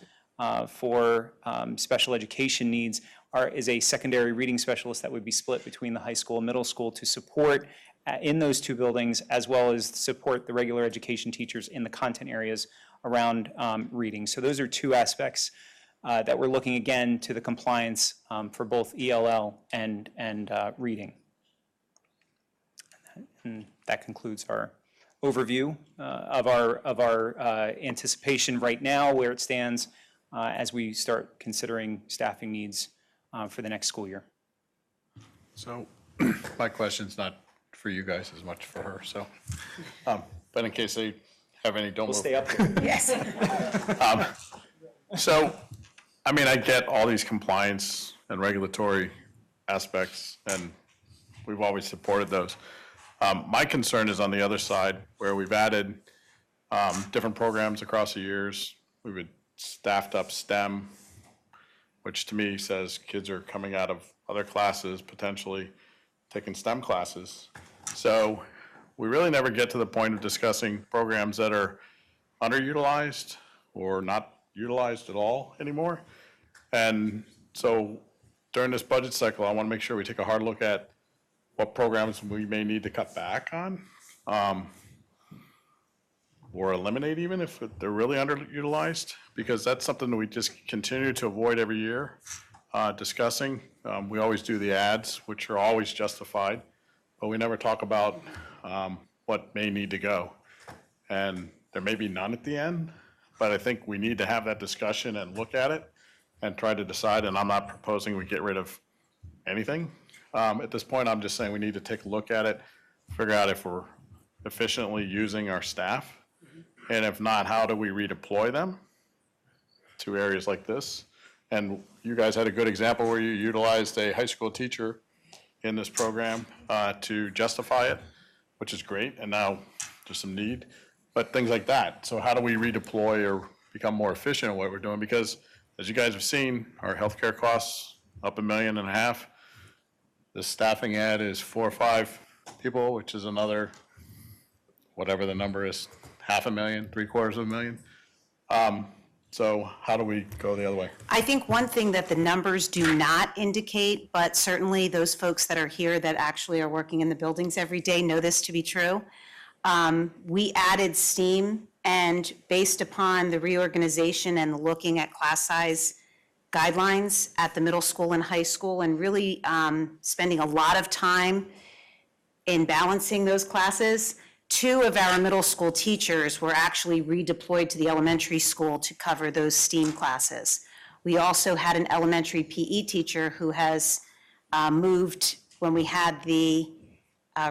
[SPEAKER 14] for special education needs is a secondary reading specialist that would be split between the high school and middle school to support in those two buildings, as well as support the regular education teachers in the content areas around reading. So those are two aspects that we're looking again to the compliance for both ELL and reading. And that concludes our overview of our anticipation right now, where it stands as we start considering staffing needs for the next school year.
[SPEAKER 1] So my question's not for you guys as much for her, so, but in case they have any, don't
[SPEAKER 14] We'll
[SPEAKER 1] move.
[SPEAKER 14] stay up here.
[SPEAKER 9] Yes.
[SPEAKER 1] So, I mean, I get all these compliance and regulatory aspects, and we've always supported those. My concern is on the other side, where we've added different programs across the years. We've staffed up STEM, which to me says kids are coming out of other classes, potentially taking STEM classes. So we really never get to the point of discussing programs that are underutilized or not utilized at all anymore. And so during this budget cycle, I want to make sure we take a hard look at what programs we may need to cut back on, or eliminate even if they're really underutilized, because that's something that we just continue to avoid every year discussing. We always do the ads, which are always justified, but we never talk about what may need to go. And there may be none at the end, but I think we need to have that discussion and look at it and try to decide, and I'm not proposing we get rid of anything. At this point, I'm just saying we need to take a look at it, figure out if we're efficiently using our staff, and if not, how do we redeploy them to areas like this? And you guys had a good example where you utilized a high school teacher in this program to justify it, which is great, and now there's some need, but things like that. So how do we redeploy or become more efficient at what we're doing? Because as you guys have seen, our healthcare costs up $1.5 million. The staffing ad is 4 or 5 people, which is another, whatever the number is, $500,000, $750,000. So how do we go the other way?
[SPEAKER 9] I think one thing that the numbers do not indicate, but certainly those folks that are here that actually are working in the buildings every day know this to be true. We added STEAM, and based upon the reorganization and looking at class size guidelines at the middle school and high school, and really spending a lot of time in balancing those classes, 2 of our middle school teachers were actually redeployed to the elementary school to cover those STEAM classes. We also had an elementary PE teacher who has moved, when we had the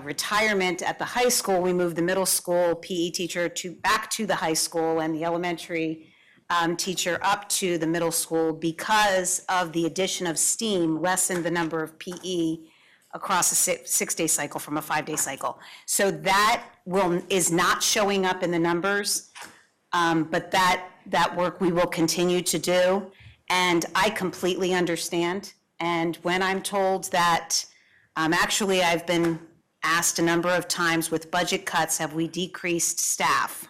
[SPEAKER 9] retirement at the high school, we moved the middle school PE teacher back to the high school, and the elementary teacher up to the middle school, because of the addition of STEAM lessened the number of PE across a 6-day cycle from a 5-day cycle. So that is not showing up in the numbers, but that work we will continue to do. And I completely understand. And when I'm told that, actually I've been asked a number of times, with budget cuts, have we decreased staff?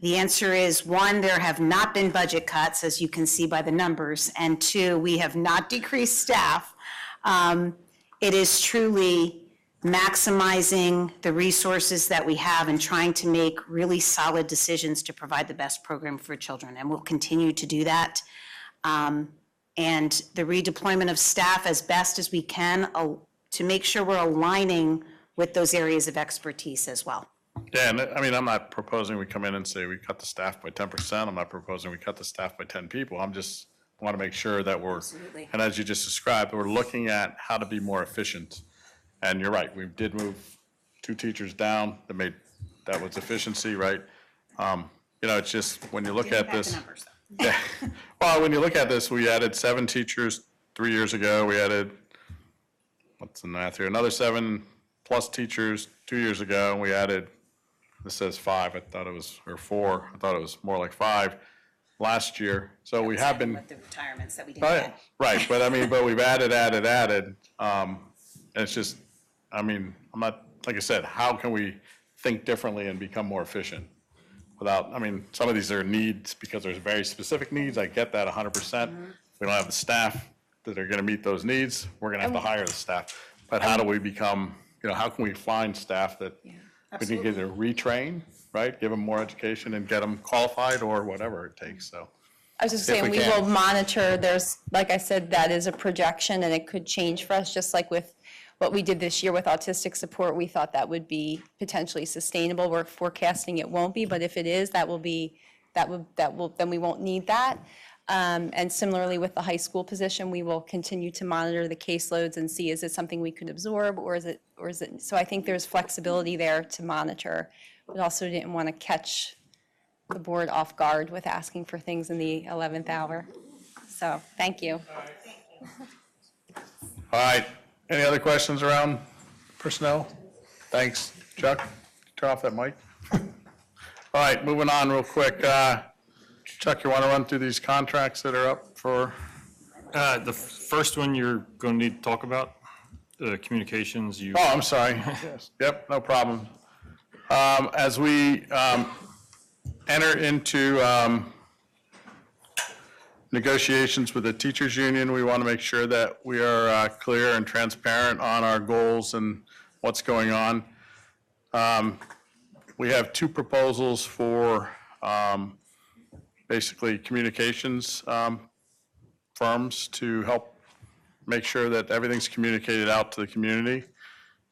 [SPEAKER 9] The answer is, one, there have not been budget cuts, as you can see by the numbers, and two, we have not decreased staff. It is truly maximizing the resources that we have and trying to make really solid decisions to provide the best program for children, and we'll continue to do that. And the redeployment of staff as best as we can to make sure we're aligning with those areas of expertise as well.
[SPEAKER 1] Yeah, and I mean, I'm not proposing we come in and say we cut the staff by 10%. I'm not proposing we cut the staff by 10 people. I'm just want to make sure that we're,
[SPEAKER 9] Absolutely.
[SPEAKER 1] and as you just described, we're looking at how to be more efficient. And you're right, we did move 2 teachers down. That was efficiency, right? It's just, when you look at this. Yeah, well, when you look at this, we added 7 teachers 3 years ago. We added, what's the math here, another 7 plus teachers 2 years ago, and we added, this says 5, I thought it was, or 4, I thought it was more like 5 last year. So we have been.
[SPEAKER 9] With the retirements that we didn't get.
[SPEAKER 1] Right, but we've added. And it's just, I'm not, like I said, how can we think differently and become more efficient? Without, some of these are needs because there's very specific needs. I get that 100%. We don't have the staff that are going to meet those needs. We're going to have to hire the staff. But how do we become, how can we find staff that we can either retrain, right? Give them more education and get them qualified or whatever it takes, so.
[SPEAKER 15] I was just
[SPEAKER 1] If
[SPEAKER 15] saying,
[SPEAKER 1] we
[SPEAKER 15] we
[SPEAKER 1] can.
[SPEAKER 15] will monitor, there's, like I said, that is a projection and it could change for us, just like with what we did this year with autistic support. We thought that would be potentially sustainable. We're forecasting it won't be, but if it is, then we won't need that. And similarly with the high school position, we will continue to monitor the caseloads and see, is it something we could absorb or is it, so I think there's flexibility there to monitor. But also didn't want to catch the board off guard with asking for things in the 11th hour. So, thank you.
[SPEAKER 1] All right, any other questions around personnel? Thanks. Chuck, turn off that mic. All right, moving on real quick. Chuck, you want to run through these contracts that are up for?
[SPEAKER 7] The first one you're going to need to talk about, the communications.
[SPEAKER 1] Oh, I'm sorry. Yes. Yep, no problem. As we enter into negotiations with the teachers union, we want to make sure that we are clear and transparent on our goals and what's going on. We have 2 proposals for basically communications firms to help make sure that everything's communicated out to the community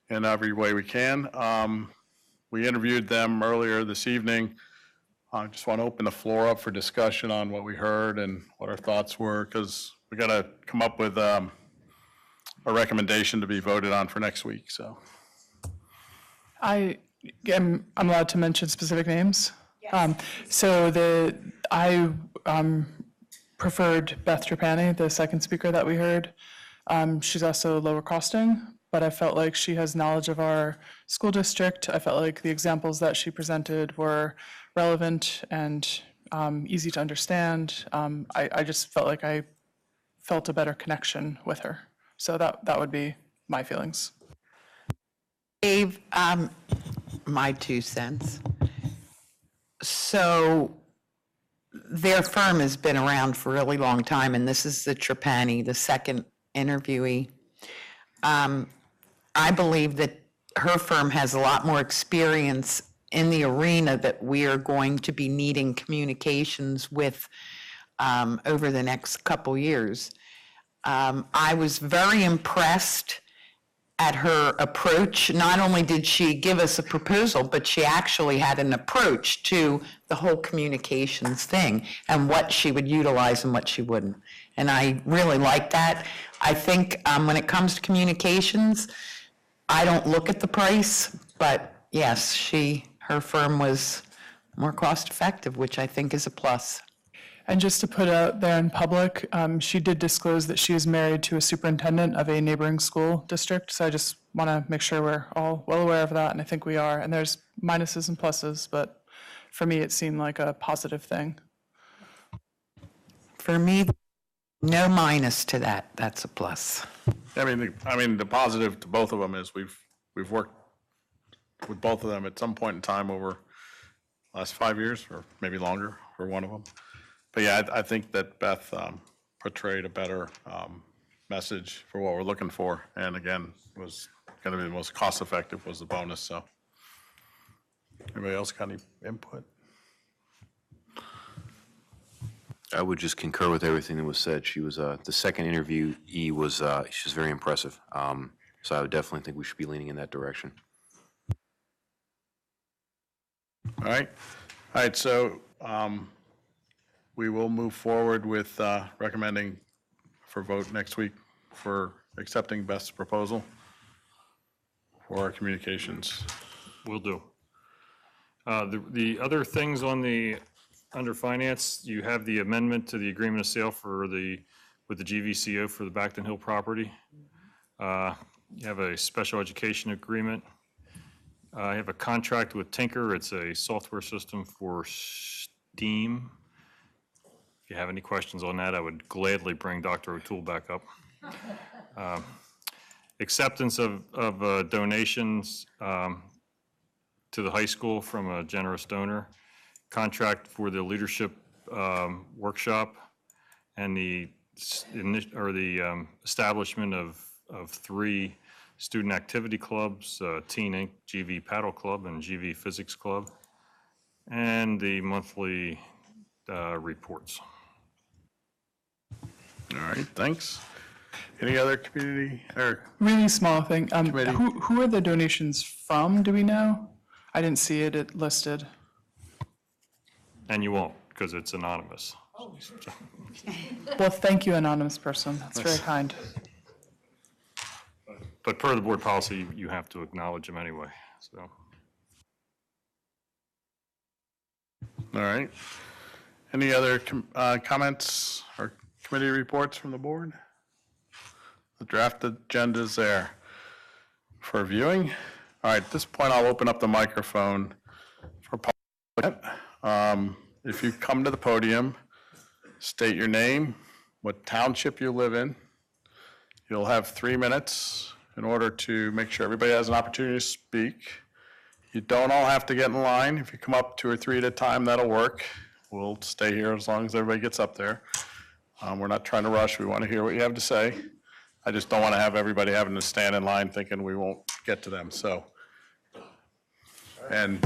[SPEAKER 1] in every way we can. We interviewed them earlier this evening. I just want to open the floor up for discussion on what we heard and what our thoughts were, because we got to come up with a recommendation to be voted on for next week, so.
[SPEAKER 10] I'm allowed to mention specific names? Yes. I preferred Beth Trapani, the second speaker that we heard. She's also lower costing, but I felt like she has knowledge of our school district. I felt like the examples that she presented were relevant and easy to understand. I just felt like I felt a better connection with her. So that would be my feelings.
[SPEAKER 8] Dave, my 2 cents. So their firm has been around for a really long time, and this is the Trapani, the second interviewee. I believe that her firm has a lot more experience in the arena that we are going to be needing communications with over the next couple years. I was very impressed at her approach. Not only did she give us a proposal, but she actually had an approach to the whole communications thing and what she would utilize and what she wouldn't. And I really like that. I think when it comes to communications, I don't look at the price, but yes, her firm was more cost effective, which I think is a plus.
[SPEAKER 10] And just to put out there in public, she did disclose that she is married to a superintendent of a neighboring school district. So I just want to make sure we're all well aware of that, and I think we are. And there's minuses and pluses, but for me, it seemed like a positive thing.
[SPEAKER 8] For me, no minus to that. That's a plus.
[SPEAKER 1] I mean, the positive to both of them is we've we've worked with both of them at some point in time over the last 5 years, or maybe longer for one of them. But yeah, I think that Beth portrayed a better message for what we're looking for. And again, was going to be the most cost-effective was the bonus, so. Anybody else got any input?
[SPEAKER 11] I would just concur with everything that was said. She was, the second interviewee was, she's very impressive. So I would definitely think we should be leaning in that direction.
[SPEAKER 1] All right, so we will move forward with recommending for vote next week for accepting Beth's proposal for our communications.
[SPEAKER 7] Will do. The other things on the, under finance, you have the amendment to the agreement of sale for with the GVCO for the Backton Hill property. You have a special education agreement. I have a contract with Tinker. It's a software system for STEAM. If you have any questions on that, I would gladly bring Dr. O'Toole back up. Acceptance of donations to the high school from a generous donor. Contract for the leadership workshop, and the establishment of 3 student activity clubs, Teen Inc., GV Paddle Club, and GV Physics Club, and the monthly reports.
[SPEAKER 1] All right, thanks. Any other community or?
[SPEAKER 10] Really small thing.
[SPEAKER 1] Committee.
[SPEAKER 10] Who are the donations from, do we know? I didn't see it listed.
[SPEAKER 7] And you won't, because it's anonymous.
[SPEAKER 10] Well, thank you, anonymous person. That's very kind.
[SPEAKER 7] But per the board policy, you have to acknowledge them anyway, so.
[SPEAKER 1] All right. Any other comments or committee reports from the board? The draft agenda is there for viewing. All right, at this point, I'll open up the microphone for public comment. If you come to the podium, state your name, what township you live in. You'll have 3 minutes in order to make sure everybody has an opportunity to speak. You don't all have to get in line. If you come up 2 or 3 at a time, that'll work. We'll stay here as long as everybody gets up there. We're not trying to rush. We want to hear what you have to say. I just don't want to have everybody having to stand in line thinking we won't get to them, so. And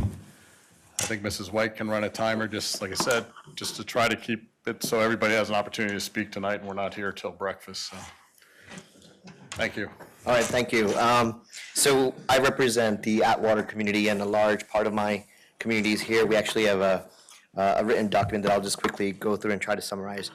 [SPEAKER 1] I think Mrs. White can run a timer, just like I said, just to try to keep it so everybody has an opportunity to speak tonight, and we're not here till breakfast, so. Thank you.
[SPEAKER 16] All right, thank you. So I represent the Atwater community, and a large part of my community is here. We actually have a written document that I'll just quickly go through and try to summarize.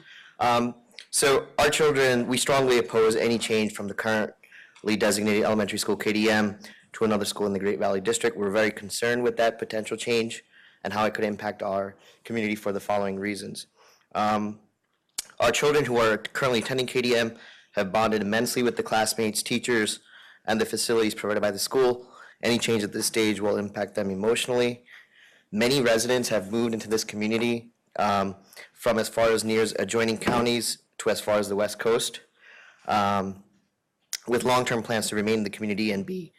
[SPEAKER 16] So our children, we strongly oppose any change from the currently designated elementary school KDM to another school in the Great Valley District. We're very concerned with that potential change and how it could impact our community for the following reasons. Our children who are currently attending KDM have bonded immensely with the classmates, teachers, and the facilities provided by the school. Any change at this stage will impact them emotionally. Many residents have moved into this community from as far as near adjoining counties to as far as the West Coast, with long-term plans to remain in the community and be,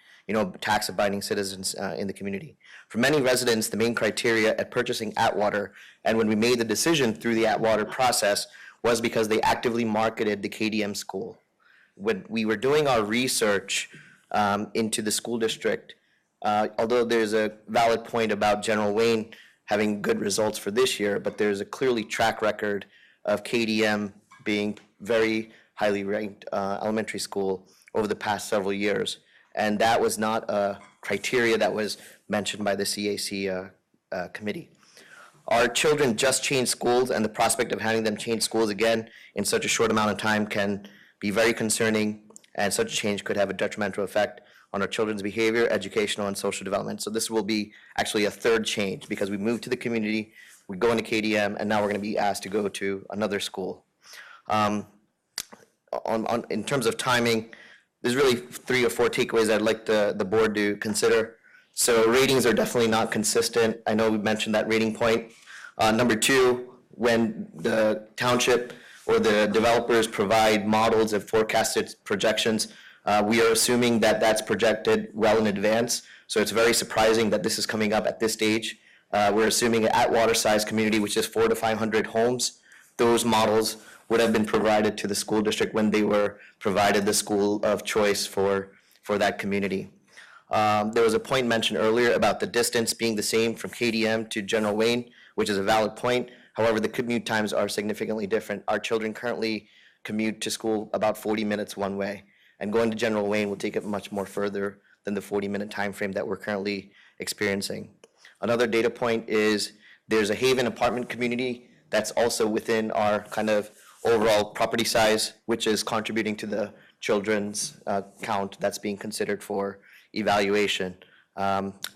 [SPEAKER 16] tax-abiding citizens in the community. For many residents, the main criteria at purchasing Atwater, and when we made the decision through the Atwater process, was because they actively marketed the KDM school. When we were doing our research into the school district, although there's a valid point about General Wayne having good results for this year, but there's a clearly track record of KDM being very highly ranked elementary school over the past several years. And that was not a criteria that was mentioned by the CAC committee. Our children just changed schools, and the prospect of having them change schools again in such a short amount of time can be very concerning, and such a change could have a detrimental effect on our children's behavior, educational, and social development. So this will be actually a third change, because we moved to the community, we go into KDM, and now we're going to be asked to go to another school. In terms of timing, there's really 3 or 4 takeaways I'd like the board to consider. So ratings are definitely not consistent. I know we mentioned that rating point. Number 2, when the township or the developers provide models and forecasted projections We are assuming that that's projected well in advance, so it's very surprising that this is coming up at this stage. We're assuming an Atwater size community, which is 400 to 500 homes. Those models would have been provided to the school district when they were provided the school of choice for that community. There was a point mentioned earlier about the distance being the same from KDM to General Wayne, which is a valid point. However, the commute times are significantly different. Our children currently commute to school about 40 minutes one way, and going to General Wayne will take it much more further than the 40-minute time frame that we're currently experiencing. Another data point is there's a Haven apartment community that's also within our kind of overall property size, which is contributing to the children's count that's being considered for evaluation.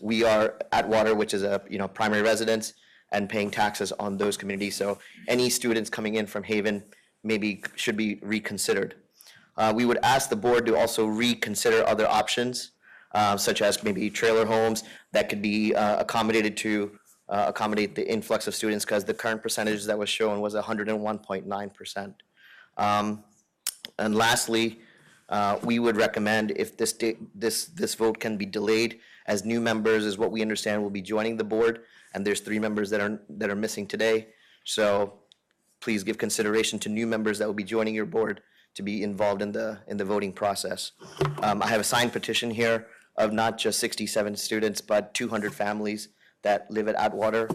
[SPEAKER 16] We are Atwater, which is a primary residence, and paying taxes on those communities. So any students coming in from Haven maybe should be reconsidered. We would ask the board to also reconsider other options, such as maybe trailer homes that could be accommodated to accommodate the influx of students, because the current percentage that was shown was 101.9%. And lastly, we would recommend if this vote can be delayed, as new members, is what we understand, will be joining the board, and there's 3 members that are missing today. So please give consideration to new members that will be joining your board to be involved in the voting process. I have a signed petition here of not just 67 students, but 200 families that live at Atwater.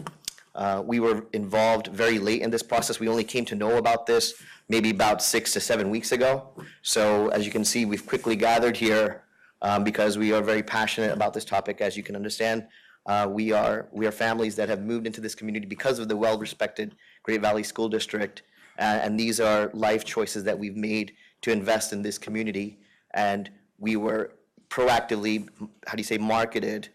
[SPEAKER 16] We were involved very late in this process. We only came to know about this maybe about 6 to 7 weeks ago. So as you can see, we've quickly gathered here because we are very passionate about this topic. As you can understand, we are families that have moved into this community because of the well-respected Great Valley School District. And these are life choices that we've made to invest in this community. And we were proactively, marketed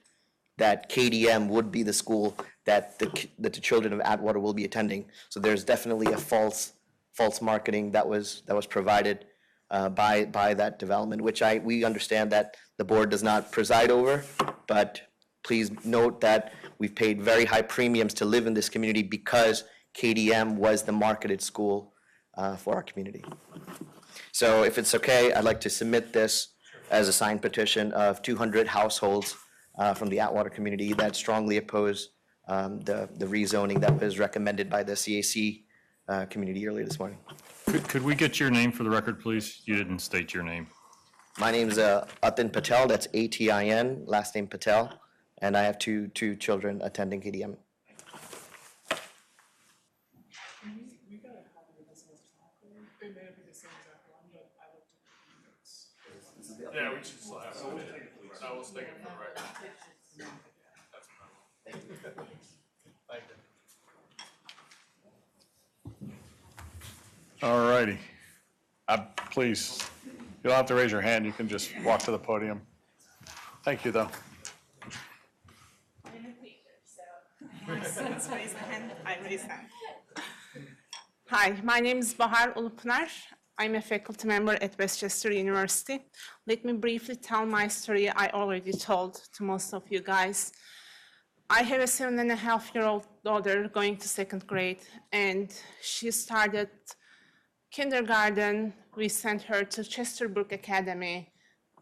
[SPEAKER 16] that KDM would be the school that the children of Atwater will be attending. So there's definitely a false marketing that was provided by that development, which we understand that the board does not preside over, but please note that we've paid very high premiums to live in this community because KDM was the marketed school for our community. So if it's okay, I'd like to submit this as a signed petition of 200 households from the Atwater community that strongly oppose the rezoning that was recommended by the CAC community earlier this morning.
[SPEAKER 7] Could we get your name for the record, please? You didn't state your name.
[SPEAKER 16] My name is Atin Patel, that's A-T-I-N, last name Patel, and I have two children attending KDM.
[SPEAKER 1] Yeah, we should still have it. I was thinking for the record. Thank you. All righty. Please, you don't have to raise your hand. You can just walk to the podium. Thank you, though.
[SPEAKER 17] Hi, my name is Bahar Ulupınar. I'm a faculty member at Westchester University. Let me briefly tell my story I already told to most of you guys. I have a 7.5-year-old daughter going to 2nd grade, and she started kindergarten. We sent her to Chesterbrook Academy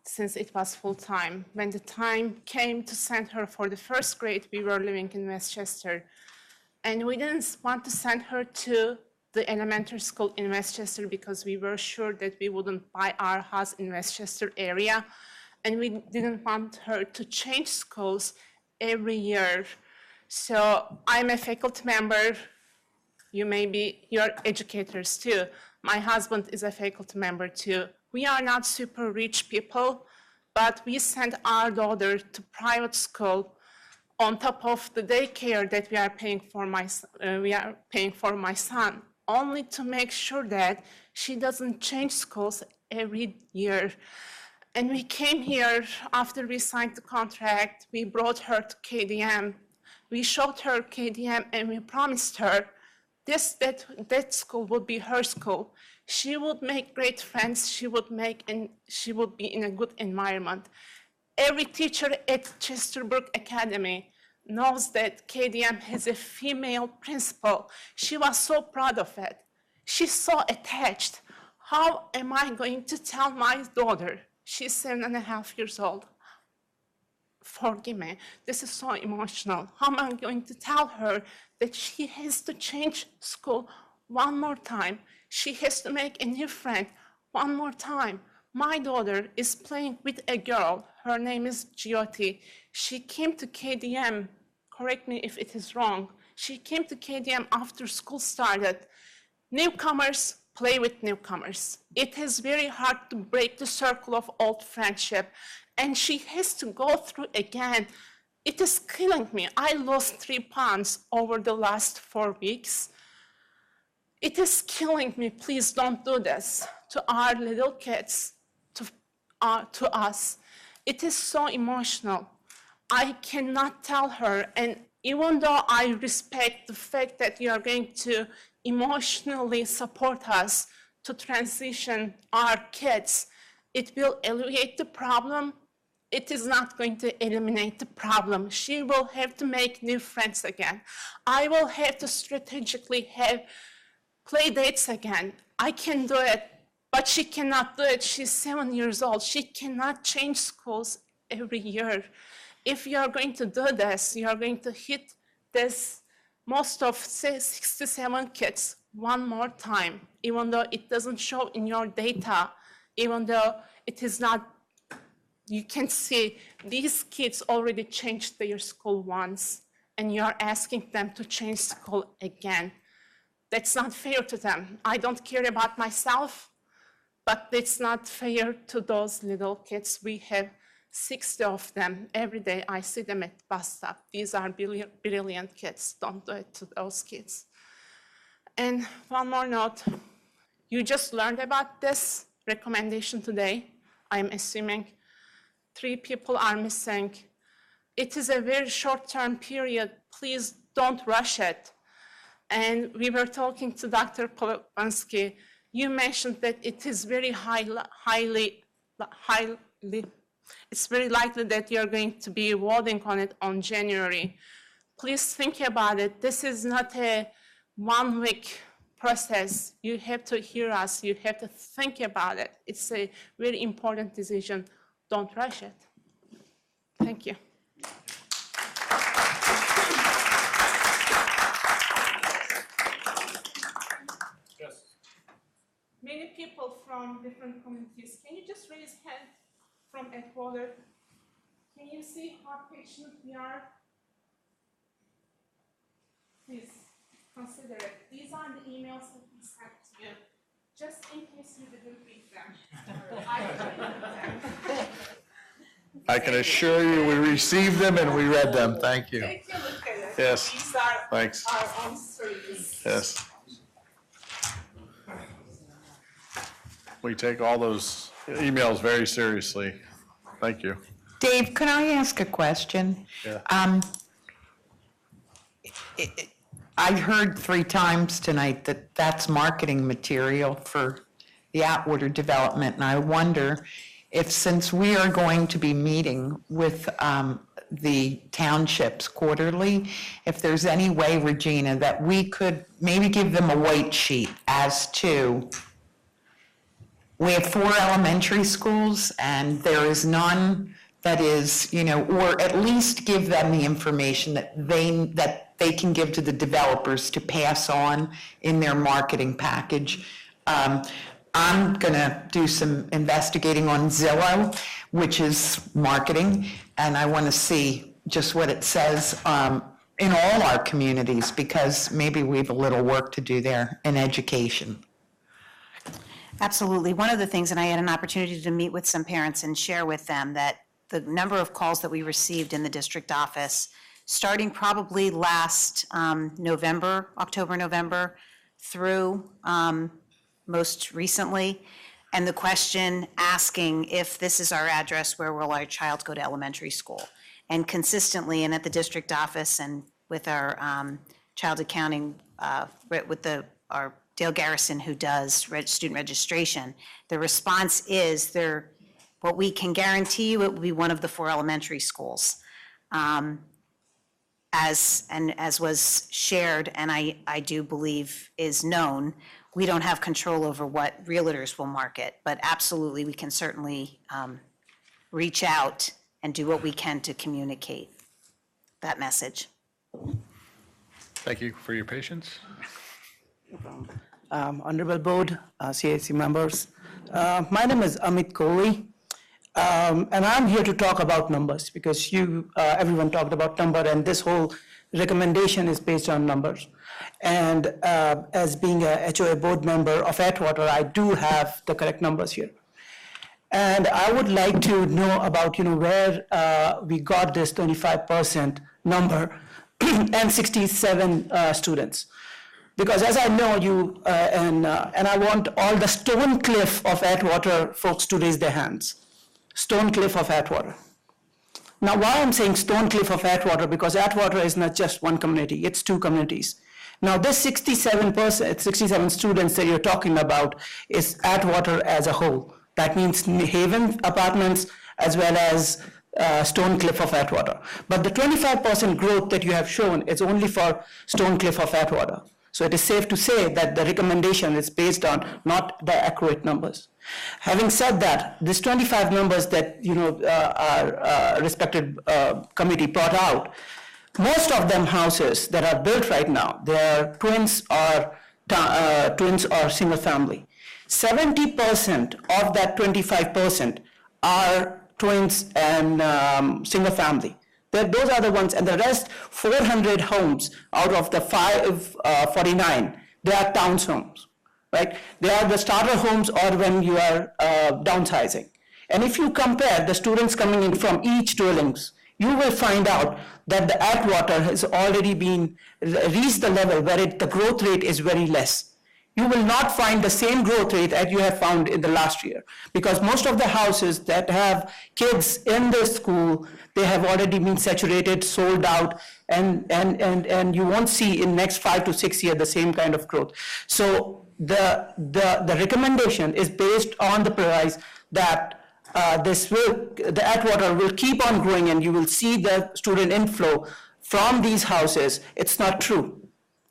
[SPEAKER 17] since it was full-time. When the time came to send her for the 1st grade, we were living in Westchester, and we didn't want to send her to the elementary school in Westchester because we were sure that we wouldn't buy our house in Westchester area, and we didn't want her to change schools every year. So I'm a faculty member. You're educators too. My husband is a faculty member too. We are not super rich people, but we send our daughter to private school on top of the daycare that we are paying for my son, only to make sure that she doesn't change schools every year. And we came here after we signed the contract. We brought her to KDM. We showed her KDM, and we promised her that school would be her school. She would make great friends. She would be in a good environment. Every teacher at Chesterbrook Academy knows that KDM has a female principal. She was so proud of it. She's so attached. How am I going to tell my daughter She's 7.5 years old. Forgive me, this is so emotional. How am I going to tell her that she has to change school one more time? She has to make a new friend one more time. My daughter is playing with a girl. Her name is Jyoti. She came to KDM, correct me if it is wrong. She came to KDM after school started. Newcomers play with newcomers. It is very hard to break the circle of old friendship, and she has to go through again. It is killing me. I lost 3 pounds over the last 4 weeks. It is killing me. Please don't do this to our little kids, to us. It is so emotional. I cannot tell her, and even though I respect the fact that you are going to emotionally support us to transition our kids, it will alleviate the problem. It is not going to eliminate the problem. She will have to make new friends again. I will have to strategically have play dates again. I can do it, but she cannot do it. She's 7 years old. She cannot change schools every year. If you are going to do this, you are going to hit this most of 6 to 7 kids one more time, even though it doesn't show in your data, even though it is not, you can see these kids already changed their school once, and you are asking them to change school again. That's not fair to them. I don't care about myself, but it's not fair to those little kids. We have 60 of them every day. I see them at bus stop. These are brilliant kids. Don't do it to those kids. And one more note. You just learned about this recommendation today. I'm assuming 3 people are missing. It is a very short-term period. Please don't rush it. And we were talking to Dr. Polansky. You mentioned that it is very highly, it's very likely that you're going to be voting on it on January. Please think about it. This is not a one-week process. You have to hear us. You have to think about it. It's a very important decision. Don't rush it. Thank you. Many people from different communities. Can you just raise hand from Ecuador? Can you see how patient we are? Please consider it. These are the emails that we sent to you, just in case you didn't read them. I didn't read them.
[SPEAKER 1] I can assure you, we received them and we read them. Thank you.
[SPEAKER 17] Take a look at it.
[SPEAKER 1] Yes.
[SPEAKER 17] These are
[SPEAKER 1] Thanks.
[SPEAKER 17] our own stories.
[SPEAKER 1] Yes. We take all those emails very seriously. Thank you.
[SPEAKER 8] Dave, could I ask a question?
[SPEAKER 1] Yeah.
[SPEAKER 8] I heard 3 times tonight that that's marketing material for the Atwater development, and I wonder if, since we are going to be meeting with the townships quarterly, if there's any way, Regina, that we could maybe give them a white sheet as to, we have 4 elementary schools, and there is none that is, or at least give them the information that they can give to the developers to pass on in their marketing package. I'm gonna do some investigating on Zillow, which is marketing, and I wanna see just what it says in all our communities, because maybe we have a little work to do there in education.
[SPEAKER 9] Absolutely. One of the things, and I had an opportunity to meet with some parents and share with them that the number of calls that we received in the district office, starting probably last November, October, November, through most recently, and the question asking if this is our address, where will our child go to elementary school? And consistently, and at the district office and with our child accounting, with our Dale Garrison, who does student registration, the response is what we can guarantee you, it will be one of the 4 elementary schools. As was shared, and I do believe is known, we don't have control over what realtors will market, but absolutely, we can certainly reach out and do what we can to communicate that message.
[SPEAKER 1] Thank you for your patience.
[SPEAKER 18] Honorable Board, CAC members. My name is Amit Kohli, and I'm here to talk about numbers because everyone talked about number, and this whole recommendation is based on numbers. And as being a HOA board member of Atwater, I do have the correct numbers here. And I would like to know about, where we got this 25% number and 67 students. Because as I know you, and I want all the Stone Cliff of Atwater folks to raise their hands. Stone Cliff of Atwater. Now, why I'm saying Stone Cliff of Atwater, because Atwater is not just one community, it's two communities. Now, this 67 students that you're talking about is Atwater as a whole. That means Haven Apartments as well as Stone Cliff of Atwater. But the 25% growth that you have shown is only for Stone Cliff of Atwater. So it is safe to say that the recommendation is based on not the accurate numbers. Having said that, this 25 numbers that our respected committee brought out, most of them houses that are built right now, they are twins or single family. 70% of that 25% are twins and single family. Those are the ones, and the rest 400 homes out of the 549, they are towns homes, right? They are the starter homes or when you are downsizing. And if you compare the students coming in from each dwellings, you will find out that the Atwater has already reached the level where the growth rate is very less. You will not find the same growth rate as you have found in the last year, because most of the houses that have kids in the school, they have already been saturated, sold out, and you won't see in next 5 to 6 years the same kind of growth. So the recommendation is based on the premise that the Atwater will keep on growing and you will see the student inflow from these houses. It's not true.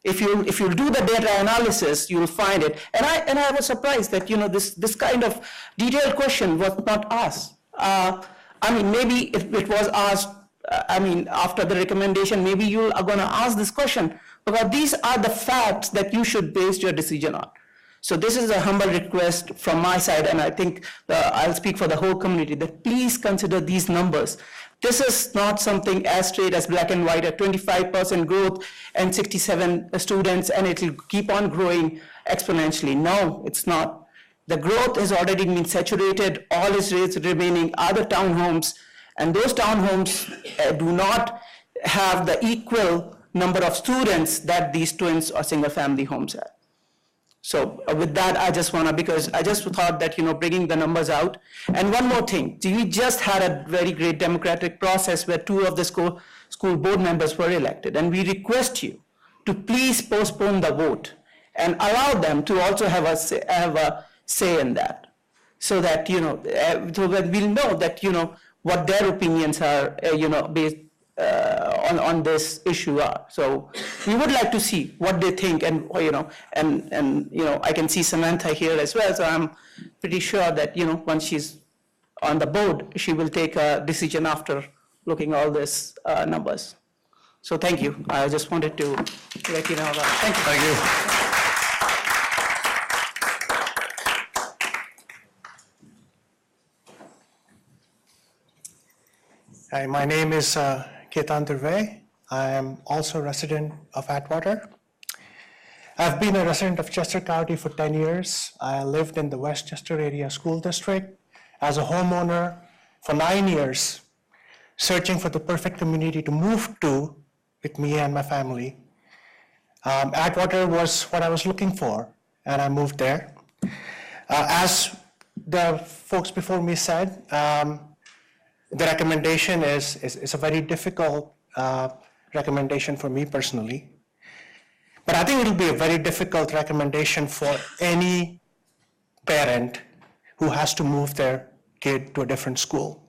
[SPEAKER 18] If you do the data analysis, you will find it. And I was surprised that this kind of detailed question was not asked. Maybe it was asked. After the recommendation, maybe you are going to ask this question, because these are the facts that you should base your decision on. So this is a humble request from my side, and I think I'll speak for the whole community, that please consider these numbers. This is not something as straight as black and white, a 25% growth and 67 students, and it will keep on growing exponentially. No, it's not. The growth has already been saturated. All is remaining are the townhomes, and those townhomes do not have the equal number of students that these twins or single-family homes have. So with that, because I just thought that, bringing the numbers out. And one more thing, we just had a very great democratic process where 2 of the school board members were elected. And we request you to please postpone the vote and allow them to also have a say in that. So that, so that we'll know that, what their opinions are, based on this issue are. So we would like to see what they think, and I can see Samantha here as well, so I'm pretty sure that once she's on the board, she will take a decision after looking all these numbers. So thank you. I just wanted to let you know that. Thank you.
[SPEAKER 1] Thank you.
[SPEAKER 19] Hi, my name is Ketan Durve. I am also a resident of Atwater. I've been a resident of Chester County for 10 years. I lived in the Westchester Area School District as a homeowner for 9 years, searching for the perfect community to move to with me and my family. Atwater was what I was looking for, and I moved there. As the folks before me said, the recommendation is a very difficult recommendation for me personally. But I think it'll be a very difficult recommendation for any parent who has to move their kid to a different school.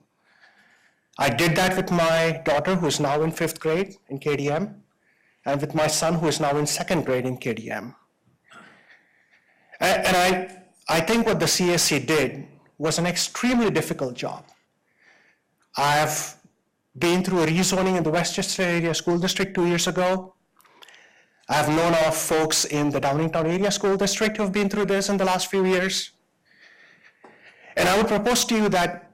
[SPEAKER 19] I did that with my daughter, who is now in 5th grade in KDM, and with my son, who is now in 2nd grade in KDM. And I think what the CAC did was an extremely difficult job. I have been through a rezoning in the Westchester Area School District 2 years ago. I have known of folks in the Downingtown Area School District who have been through this in the last few years. And I would propose to you that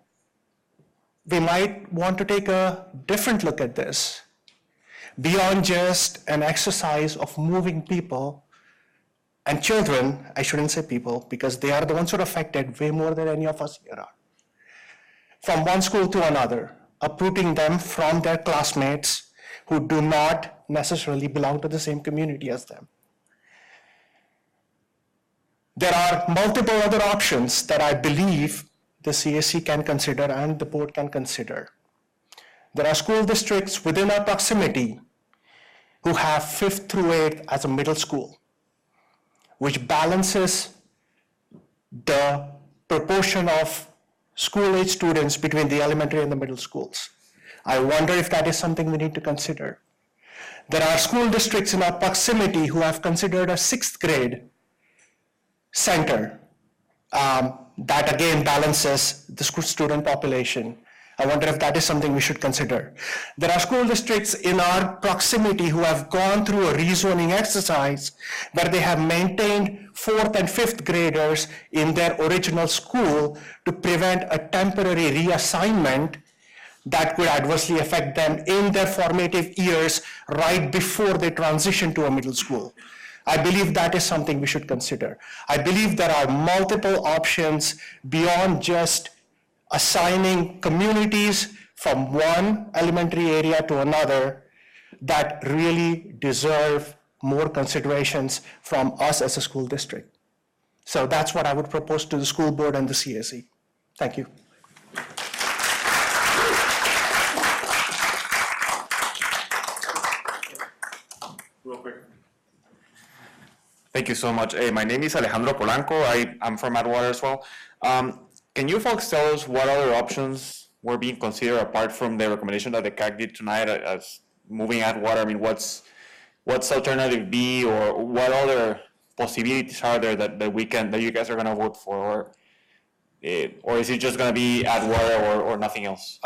[SPEAKER 19] we might want to take a different look at this, beyond just an exercise of moving people and children, I shouldn't say people, because they are the ones who are affected way more than any of us here are, from one school to another, uprooting them from their classmates who do not necessarily belong to the same community as them. There are multiple other options that I believe the CAC can consider and the board can consider. There are school districts within our proximity who have 5th through 8th as a middle school, which balances the proportion of school-age students between the elementary and the middle schools. I wonder if that is something we need to consider. There are school districts in our proximity who have considered a 6th grade center that again balances the student population. I wonder if that is something we should consider. There are school districts in our proximity who have gone through a rezoning exercise where they have maintained 4th and 5th graders in their original school to prevent a temporary reassignment that could adversely affect them in their formative years right before they transition to a middle school. I believe that is something we should consider. I believe there are multiple options beyond just assigning communities from one elementary area to another that really deserve more considerations from us as a school district. So that's what I would propose to the school board and the CAC. Thank you.
[SPEAKER 20] Thank you so much. Hey, my name is Alejandro Polanco. I'm from Atwater as well. Can you folks tell us what other options were being considered apart from the recommendation that the CAC did tonight as moving Atwater? I mean, what's alternative B, or what other possibilities are there that you guys are gonna vote for, or is it just gonna be Atwater or nothing else?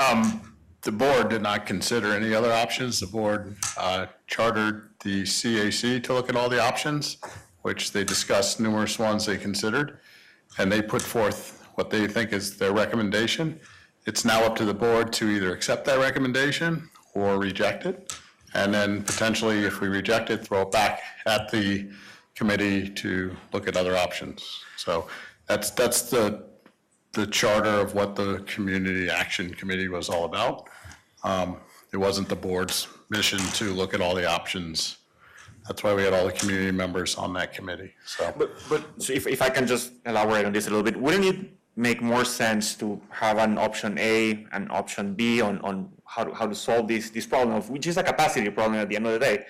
[SPEAKER 1] The board did not consider any other options. The board chartered the CAC to look at all the options, which they discussed numerous ones they considered, and they put forth what they think is their recommendation. It's now up to the board to either accept that recommendation or reject it, and then potentially, if we reject it, throw it back at the committee to look at other options. So that's the charter of what the Community Action Committee was all about. It wasn't the board's mission to look at all the options. That's why we had all the community members on that committee, so.
[SPEAKER 20] So if I can just elaborate on this a little bit, wouldn't it make more sense to have an option A and option B on how to solve this problem, which is a capacity problem at the end of the day,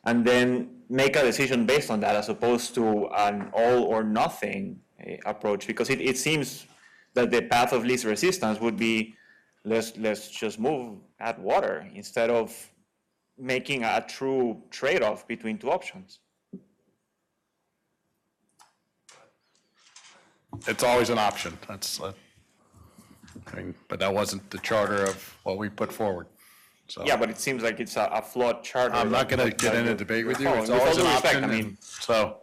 [SPEAKER 20] and then make a decision based on that as opposed to an all or nothing approach? Because it seems that the path of least resistance would be let's just move Atwater instead of making a true trade-off between two options.
[SPEAKER 1] It's always an option. But that wasn't the charter of what we put forward. So
[SPEAKER 20] Yeah, but it seems like it's a flawed charter.
[SPEAKER 1] I'm not going to get in a debate with you. It's
[SPEAKER 20] With all
[SPEAKER 1] always
[SPEAKER 20] due
[SPEAKER 1] an
[SPEAKER 20] respect,
[SPEAKER 1] option.
[SPEAKER 20] I mean,
[SPEAKER 1] And so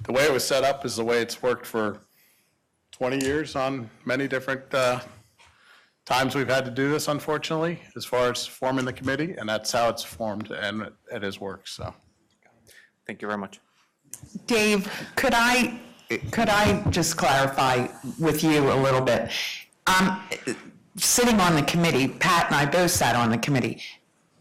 [SPEAKER 1] the way it was set up is the way it's worked for 20 years on many different times we've had to do this, unfortunately, as far as forming the committee, and that's how it's formed, and it has worked, so.
[SPEAKER 20] Thank you very much.
[SPEAKER 8] Dave, could I just clarify with you a little bit? Sitting on the committee, Pat and I both sat on the committee.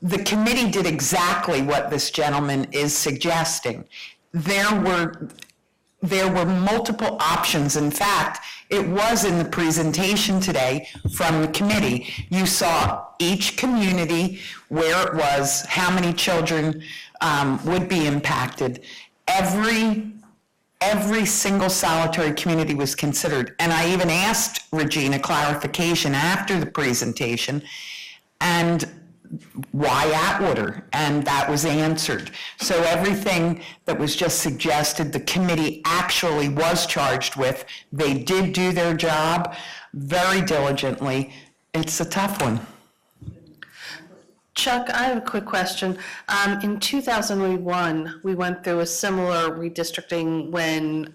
[SPEAKER 8] The committee did exactly what this gentleman is suggesting. There were multiple options. In fact, it was in the presentation today from the committee. You saw each community, where it was, how many children would be impacted. Every single solitary community was considered. And I even asked Regina clarification after the presentation. And why Atwater? And that was answered. So everything that was just suggested, the committee actually was charged with. They did do their job very diligently. It's a tough one.
[SPEAKER 21] Chuck, I have a quick question. In 2001, we went through a similar redistricting when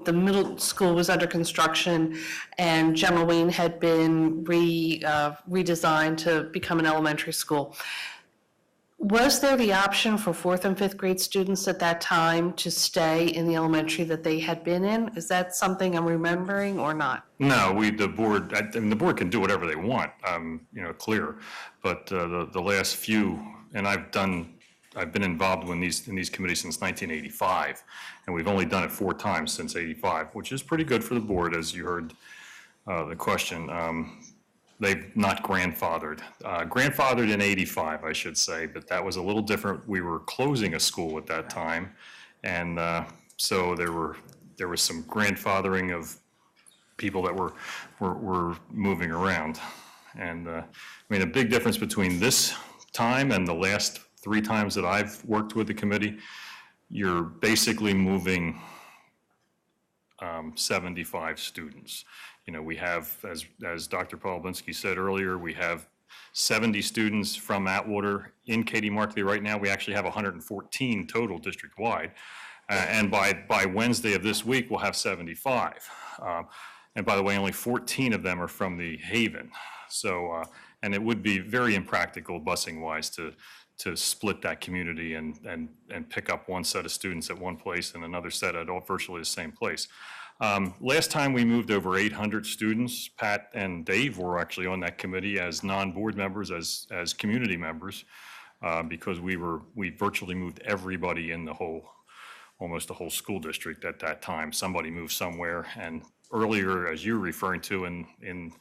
[SPEAKER 21] the middle school was under construction and General Wayne had been redesigned to become an elementary school. Was there the option for 4th and 5th grade students at that time to stay in the elementary that they had been in? Is that something I'm remembering or not?
[SPEAKER 7] No, the board, I mean, the board can do whatever they want, clear. But the last few, and I've been involved in these committees since 1985, and we've only done it 4 times since '85, which is pretty good for the board, as you heard the question. They've not grandfathered. Grandfathered in '85, I should say, but that was a little different. We were closing a school at that time, and so there was some grandfathering of people that were moving around. And I mean, a big difference between this time and the last 3 times that I've worked with the committee, you're basically moving 75 students. We have, as Dr. Pawlinski said earlier, we have 70 students from Atwater in Katy Markley right now. We actually have 114 total district-wide. And by Wednesday of this week, we'll have 75. And by the way, only 14 of them are from the Haven. So, and it would be very impractical busing-wise to split that community and pick up one set of students at one place and another set at virtually the same place. Last time we moved over 800 students. Pat and Dave were actually on that committee as non-board members, as community members, because we virtually moved everybody in almost the whole school district at that time. Somebody moved somewhere, and earlier, as you were referring to, in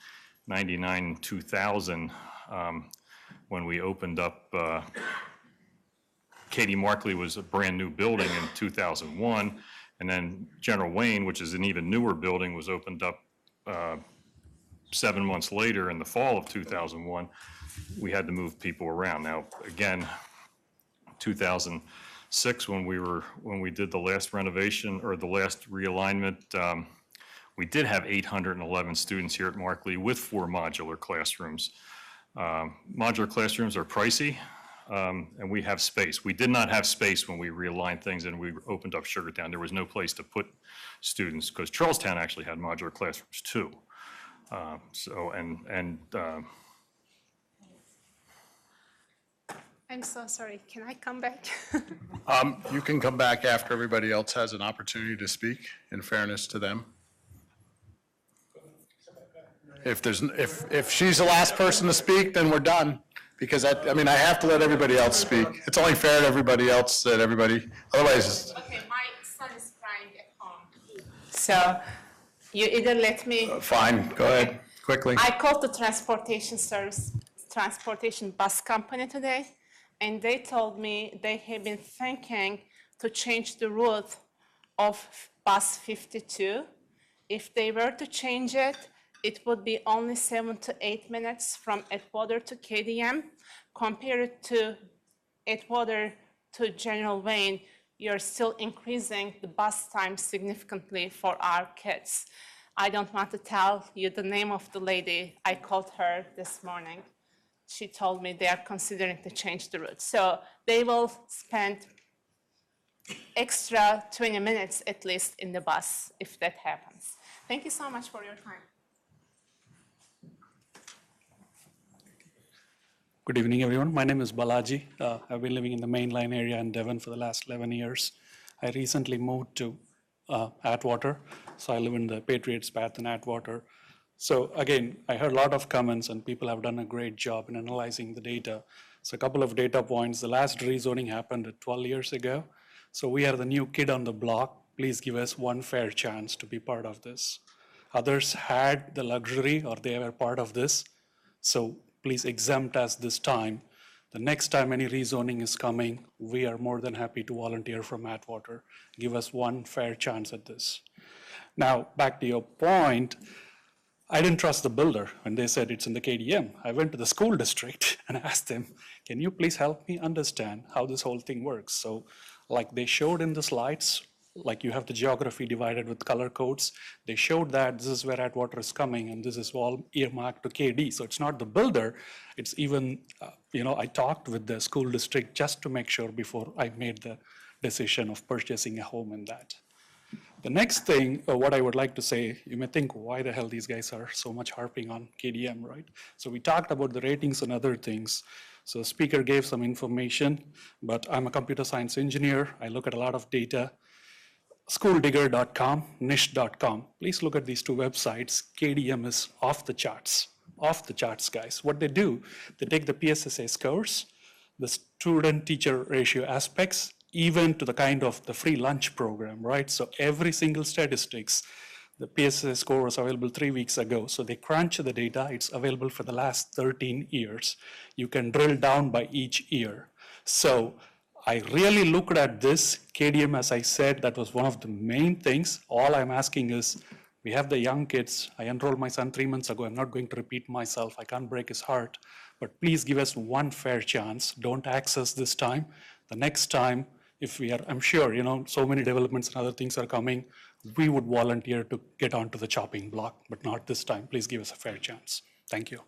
[SPEAKER 7] 99, 2000, when we opened up, Katy Markley was a brand new building in 2001. And then General Wayne, which is an even newer building, was opened up 7 months later in the fall of 2001. We had to move people around. Now, again, 2006, when we did the last renovation or the last realignment, we did have 811 students here at Markley with 4 modular classrooms. Modular classrooms are pricey. And we have space. We did not have space when we realigned things and we opened up Sugartown. There was no place to put students because Charlestown actually had modular classrooms too.
[SPEAKER 17] I'm so sorry. Can I come back?
[SPEAKER 1] You can come back after everybody else has an opportunity to speak, in fairness to them. If she's the last person to speak, then we're done. Because I have to let everybody else speak. It's only fair to everybody else that otherwise.
[SPEAKER 17] Okay, my son is crying at home. So you either let me.
[SPEAKER 1] Fine, go ahead, quickly.
[SPEAKER 17] I called the transportation bus company today, and they told me they have been thinking to change the route of bus 52. If they were to change it, it would be only 7 to 8 minutes from Atwater to KDM. Compared to Atwater to General Wayne, you're still increasing the bus time significantly for our kids. I don't want to tell you the name of the lady. I called her this morning. She told me they are considering to change the route. So they will spend extra 20 minutes at least in the bus if that happens. Thank you so much for your time.
[SPEAKER 22] Good evening, everyone. My name is Balaji. I've been living in the mainline area in Devon for the last 11 years. I recently moved to Atwater, so I live in the Patriots Path in Atwater. So again, I heard a lot of comments and people have done a great job in analyzing the data. So a couple of data points. The last rezoning happened 12 years ago. So we are the new kid on the block. Please give us one fair chance to be part of this. Others had the luxury or they were part of this. So please exempt us this time. The next time any rezoning is coming, we are more than happy to volunteer from Atwater. Give us one fair chance at this. Now, back to your point, I didn't trust the builder when they said it's in the KDM. I went to the school district and asked them, can you please help me understand how this whole thing works? So like they showed in the slides, like you have the geography divided with color codes. They showed that this is where Atwater is coming and this is all earmarked to KD. So it's not the builder, it's even, I talked with the school district just to make sure before I made the decision of purchasing a home in that. The next thing, what I would like to say, you may think, why the hell these guys are so much harping on KDM, right? So we talked about the ratings and other things. So speaker gave some information, but I'm a computer science engineer. I look at a lot of data. Schooldigger.com, niche.com. Please look at these two websites. KDM is off the charts, guys. What they do, they take the PSSA scores, the student-teacher ratio aspects, even to the kind of the free lunch program, right? So every single statistics, the PSSA score was available 3 weeks ago. So they crunch the data. It's available for the last 13 years. You can drill down by each year. So I really looked at this. KDM, as I said, that was one of the main things. All I'm asking is, we have the young kids. I enrolled my son 3 months ago. I'm not going to repeat myself. I can't break his heart. But please give us one fair chance. Don't axe us this time. The next time, if we are, I'm sure, so many developments and other things are coming, we would volunteer to get onto the chopping block, but not this time. Please give us a fair chance. Thank you.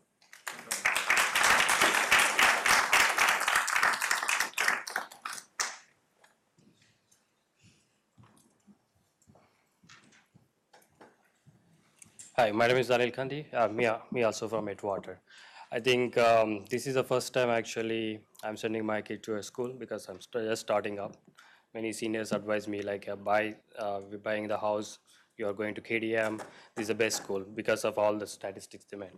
[SPEAKER 2] Hi, my name is Anil Kandi. Me also from Atwater. I think this is the first time actually I'm sending my kid to a school because I'm just starting up. Many seniors advise me like, we're buying the house, you are going to KDM, this is the best school because of all the statistics they made.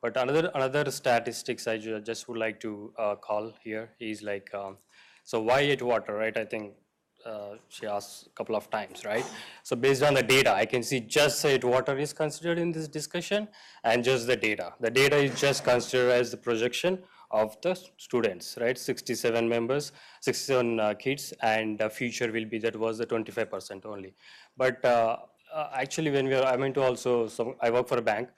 [SPEAKER 2] But another statistics I just would like to call here is like, so why Atwater, right? I think she asked a couple of times, right? So based on the data, I can see just Atwater is considered in this discussion and just the data. The data is just considered as the projection of the students, right? 67 members, 67 kids, and the future will be that was the 25% only. But actually when I'm into also, I work for a bank.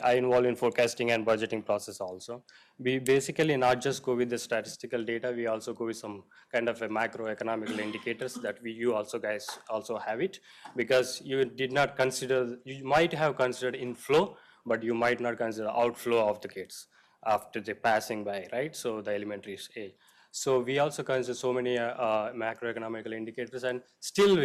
[SPEAKER 2] I involve in forecasting and budgeting process also. We basically not just go with the statistical data, we also go with some kind of a macroeconomical indicators that you also guys also have it, because you did not consider, you might have considered inflow, but you might not consider outflow of the kids after they passing by, right? So the elementary age. So we also consider so many macroeconomical indicators and still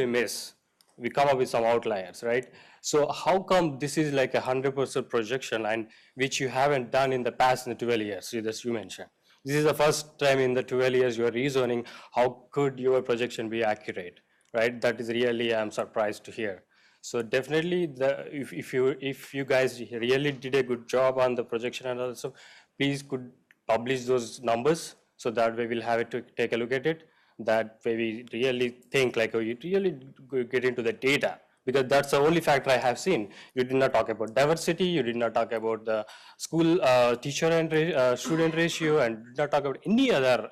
[SPEAKER 2] we come up with some outliers, right? So how come this is like 100% projection and which you haven't done in the past in the 12 years, as you mentioned. This is the first time in the 12 years you are reasoning, how could your projection be accurate, right? That is really, I'm surprised to hear. So definitely, if you guys really did a good job on the projection and also, please could publish those numbers so that way we'll have it to take a look at it. That way we really think like, oh, you really get into the data, because that's the only factor I have seen. You did not talk about diversity, you did not talk about the school teacher and student ratio, and did not talk about any other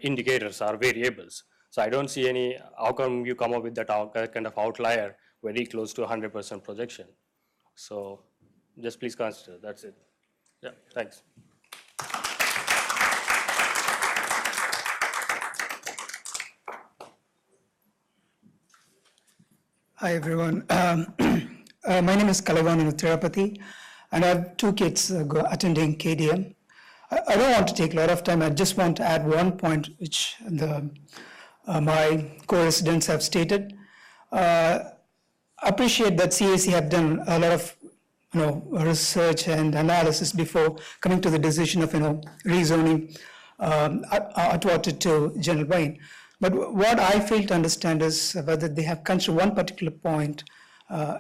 [SPEAKER 2] indicators or variables. So I don't see any, how come you come up with that kind of outlier very close to 100% projection? So just please consider, that's it. Yeah, thanks.
[SPEAKER 18] Hi, everyone. My name is Kalavan Tirupati, and I have 2 kids attending KDM. I don't want to take a lot of time. I just want to add one point which my co-residents have stated. Appreciate that CAC have done a lot of research and analysis before coming to the decision of rezoning Atwater to General Wayne. But what I fail to understand is whether they have considered one particular point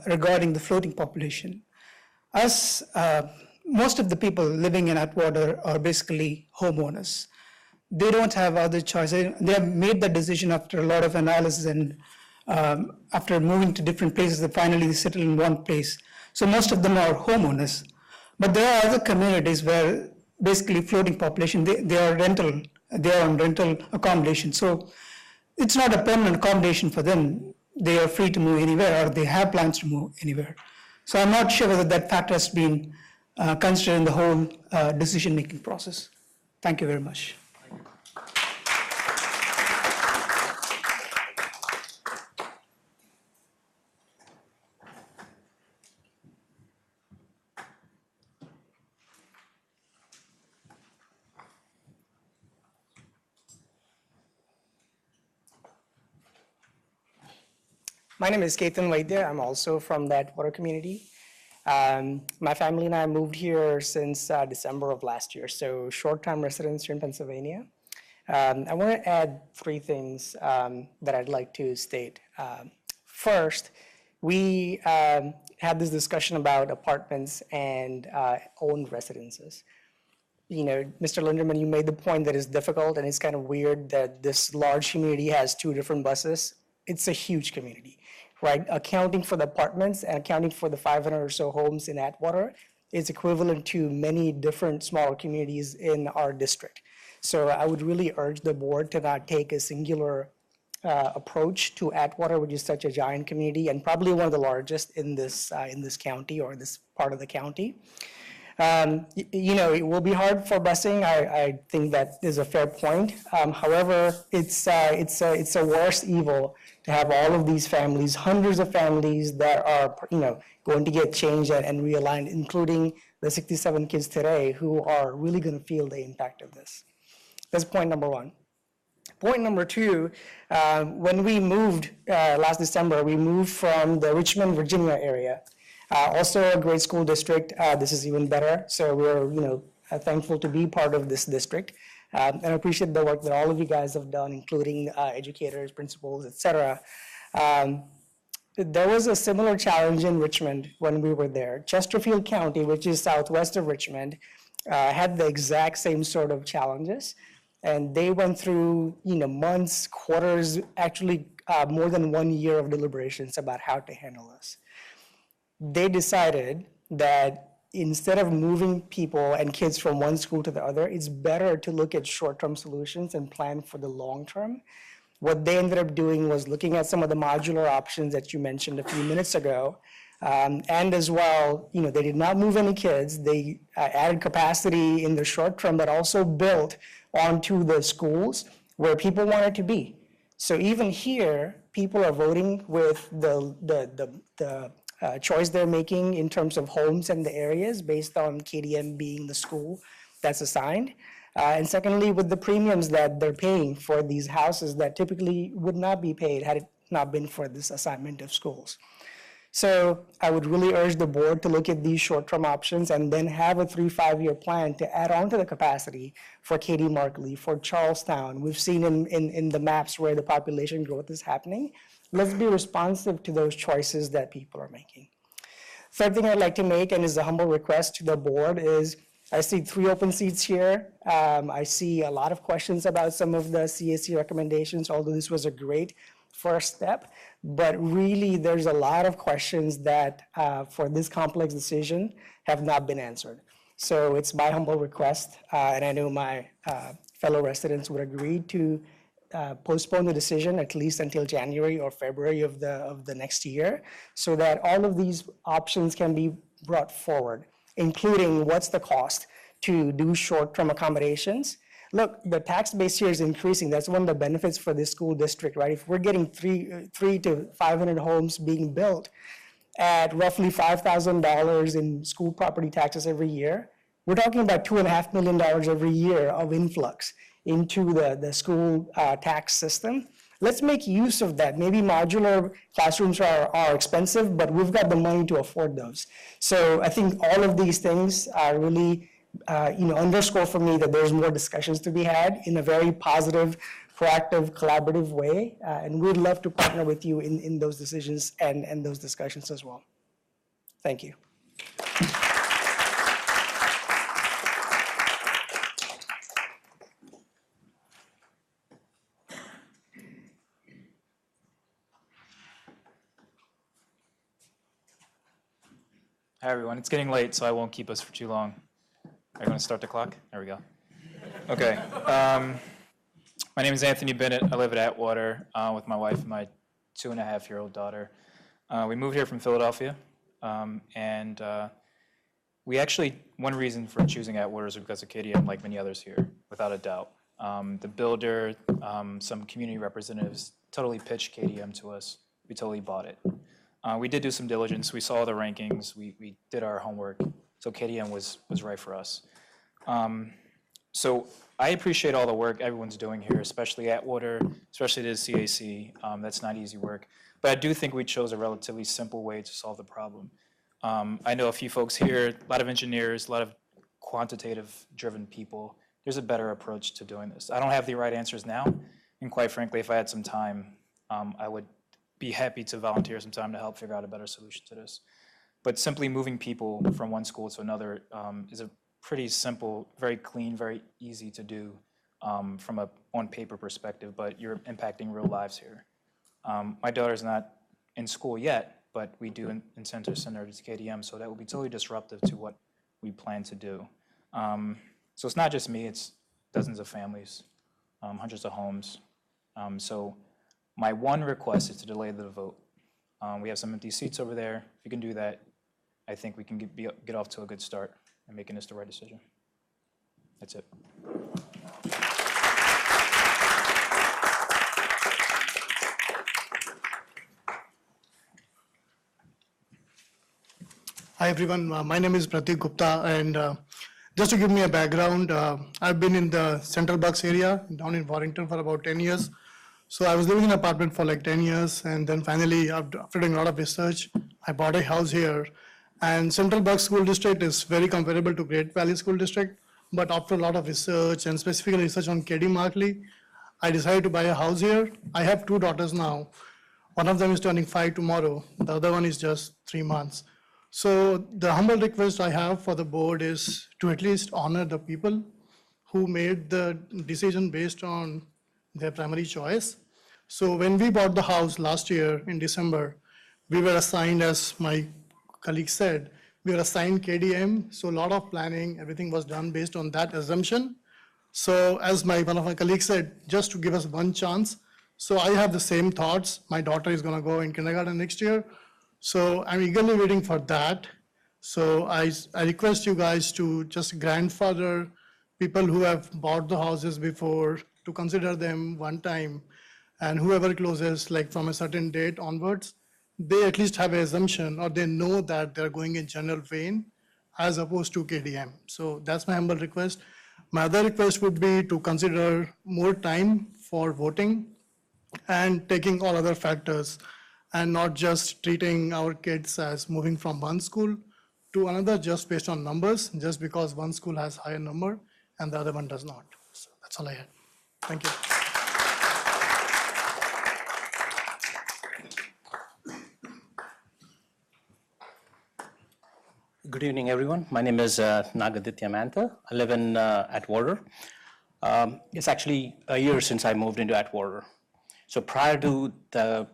[SPEAKER 18] regarding the floating population. As most of the people living in Atwater are basically homeowners. They don't have other choice. They have made that decision after a lot of analysis, and after moving to different places, they finally settle in one place. So most of them are homeowners. But there are other communities where basically floating population, they are on rental accommodation. So it's not a permanent accommodation for them. they are free to move anywhere or they have plans to move anywhere. So I'm not sure whether that factor has been considered in the whole decision-making process. Thank you very much. My name is Ketan Vaidya. I'm also from the Atwater community. My family and I moved here since December of last year, so short-time residents here in Pennsylvania. I want to add three things that I'd like to state. First, we had this discussion about apartments and owned residences. You know, Mr. Linderman, you made the point that it's difficult and it's kind of weird that this large community has two different buses. It's a huge community, right? Accounting for the apartments and accounting for the 500 or so homes in Atwater is equivalent to many different smaller communities in our district. So I would really urge the board to not take a singular approach to Atwater, which is such a giant community and probably one of the largest in this county or this part of the county. You know, it will be hard for busing. I think that is a fair point. However, it's a worse evil to have all of these families, hundreds of families that are, you know, going to get changed and realigned, including the 67 kids today who are really going to feel the impact of this. That's point number one. Point number two, when we moved last December, we moved from the Richmond, Virginia area. Also a great school district. This is even better. So we're, you know, thankful to be part of this district. And I appreciate the work that all of you guys have done, including educators, principals, et cetera. There was a similar challenge in Richmond when we were there. Chesterfield County, which is southwest of Richmond, had the exact same sort of challenges. And they went through, you know, months, quarters, actually more than 1 year of deliberations about how to handle this. They decided that instead of moving people and kids from one school to the other, it's better to look at short-term solutions and plan for the long term. What they ended up doing was looking at some of the modular options that you mentioned a few minutes ago. And as well, you know, they did not move any kids. They added capacity in the short term, but also built onto the schools where people wanted to be. So even here, people are voting with the choice they're making in terms of homes and the areas based on KDM being the school that's assigned. And secondly, with the premiums that they're paying for these houses that typically would not be paid had it not been for this assignment of schools. So I would really urge the board to look at these short-term options and then have a 3-5-year plan to add on to the capacity for Katy Markley, for Charlestown. We've seen in the maps where the population growth is happening. Let's be responsive to those choices that people are making. Third thing I'd like to make, and is a humble request to the board, is I see 3 open seats here. I see a lot of questions about some of the CAC recommendations, although this was a great first step. But really, there's a lot of questions that, for this complex decision, have not been answered. So it's my humble request, and I know my fellow residents would agree to postpone the decision at least until January or February of the next year, so that all of these options can be brought forward, including what's the cost to do short-term accommodations. Look, the tax base here is increasing. That's one of the benefits for this school district, right? If we're getting 3 to 500 homes being built at roughly $5,000 in school property taxes every year, we're talking about $2.5 million every year of influx into the school tax system. Let's make use of that. Maybe modular classrooms are expensive, but we've got the money to afford those. So I think all of these things are really underscore for me that there's more discussions to be had in a very positive, proactive, collaborative way. And we'd love to partner with you in those decisions and those discussions as well. Thank you.
[SPEAKER 4] Hi, everyone. It's getting late, so I won't keep us for too long. Are you going to start the clock? There we go. Okay. My name is Anthony Bennett. I live at Atwater with my wife and my 2.5-year-old daughter. We moved here from Philadelphia, and we actually, one reason for choosing Atwater is because of KDM, like many others here, without a doubt. The builder, some community representatives totally pitched KDM to us. We totally bought it. We did do some diligence. We saw the rankings. We did our homework. So KDM was right for us. So I appreciate all the work everyone's doing here, especially Atwater, especially the CAC. That's not easy work. But I do think we chose a relatively simple way to solve the problem. I know a few folks here, a lot of engineers, a lot of quantitative-driven people. There's a better approach to doing this. I don't have the right answers now, and quite frankly, if I had some time, I would be happy to volunteer some time to help figure out a better solution to this. But simply moving people from one school to another is a pretty simple, very clean, very easy to do from a on-paper perspective, but you're impacting real lives here. My daughter's not in school yet, but we do intend to send her to KDM, so that will be totally disruptive to what we plan to do. So it's not just me, it's dozens of families, hundreds of homes. So my one request is to delay the vote. We have some empty seats over there. If you can do that, I think we can get off to a good start in making this the right decision. That's it.
[SPEAKER 19] Hi everyone, my name is Pratik Gupta, and just to give me a background, I've been in the Central Bucks area down in Warrington for about 10 years. So I was living in an apartment for like 10 years, and then finally, after doing a lot of research, I bought a house here. And Central Bucks School District is very comparable to Great Valley School District, but after a lot of research, and specifically research on Katie Markley, I decided to buy a house here. I have 2 daughters now. One of them is turning 5 tomorrow. The other one is just 3 months. So the humble request I have for the board is to at least honor the people who made the decision based on their primary choice. So when we bought the house last year in December, we were assigned, as my colleague said, we were assigned KDM. So a lot of planning, everything was done based on that assumption. So as one of my colleagues said, just to give us one chance. So I have the same thoughts. My daughter is going to go in kindergarten next year. So I'm eagerly waiting for that. So I request you guys to just grandfather people who have bought the houses before, to consider them one time, and whoever closes like from a certain date onwards, they at least have an assumption, or they know that they're going in general vein as opposed to KDM. So that's my humble request. My other request would be to consider more time for voting and taking all other factors, and not just treating our kids as moving from one school to another just based on numbers, just because one school has higher number and the other one does not. So that's all I had. Thank you.
[SPEAKER 5] Good evening, everyone. My name is Nagaditya Mantha. I live in Atwater. It's actually a year since I moved into Atwater. So prior to the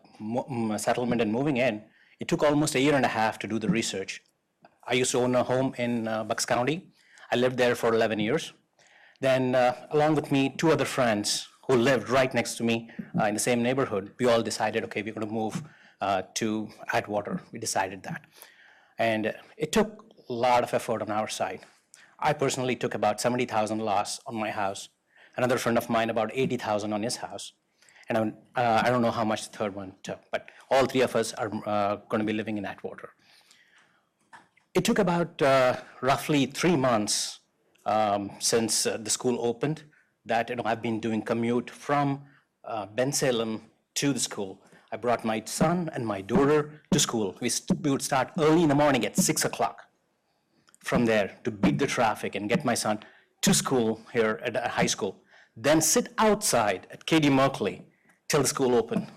[SPEAKER 5] settlement and moving in, it took almost 1.5 years to do the research. I used to own a home in Bucks County. I lived there for 11 years. Then along with me, 2 other friends who lived right next to me in the same neighborhood, we all decided, okay, we're going to move to Atwater. We decided that. And it took a lot of effort on our side. I personally took about $70,000 loss on my house. Another friend of mine about $80,000 on his house. And I don't know how much the third one took, but all 3 of us are going to be living in Atwater. It took about roughly 3 months since the school opened that I've been doing commute from Bensalem to the school. I brought my son and my daughter to school. We would start early in the morning at 6 o'clock from there to beat the traffic and get my son to school here at high school. Then sit outside at Katie Markley till the school opened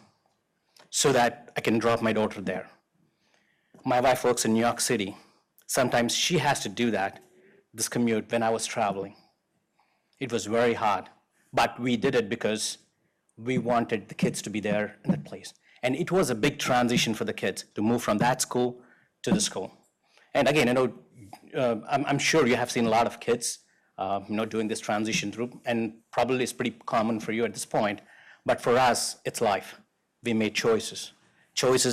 [SPEAKER 5] so that I can drop my daughter there. My wife works in New York City. Sometimes she has to do this commute when I was traveling. It was very hard, but we did it because we wanted the kids to be there in that place. And it was a big transition for the kids to move from that school to the school. And again, I'm sure you have seen a lot of kids doing this transition through, and probably it's pretty common for you at this point. But for us, it's life. we made choices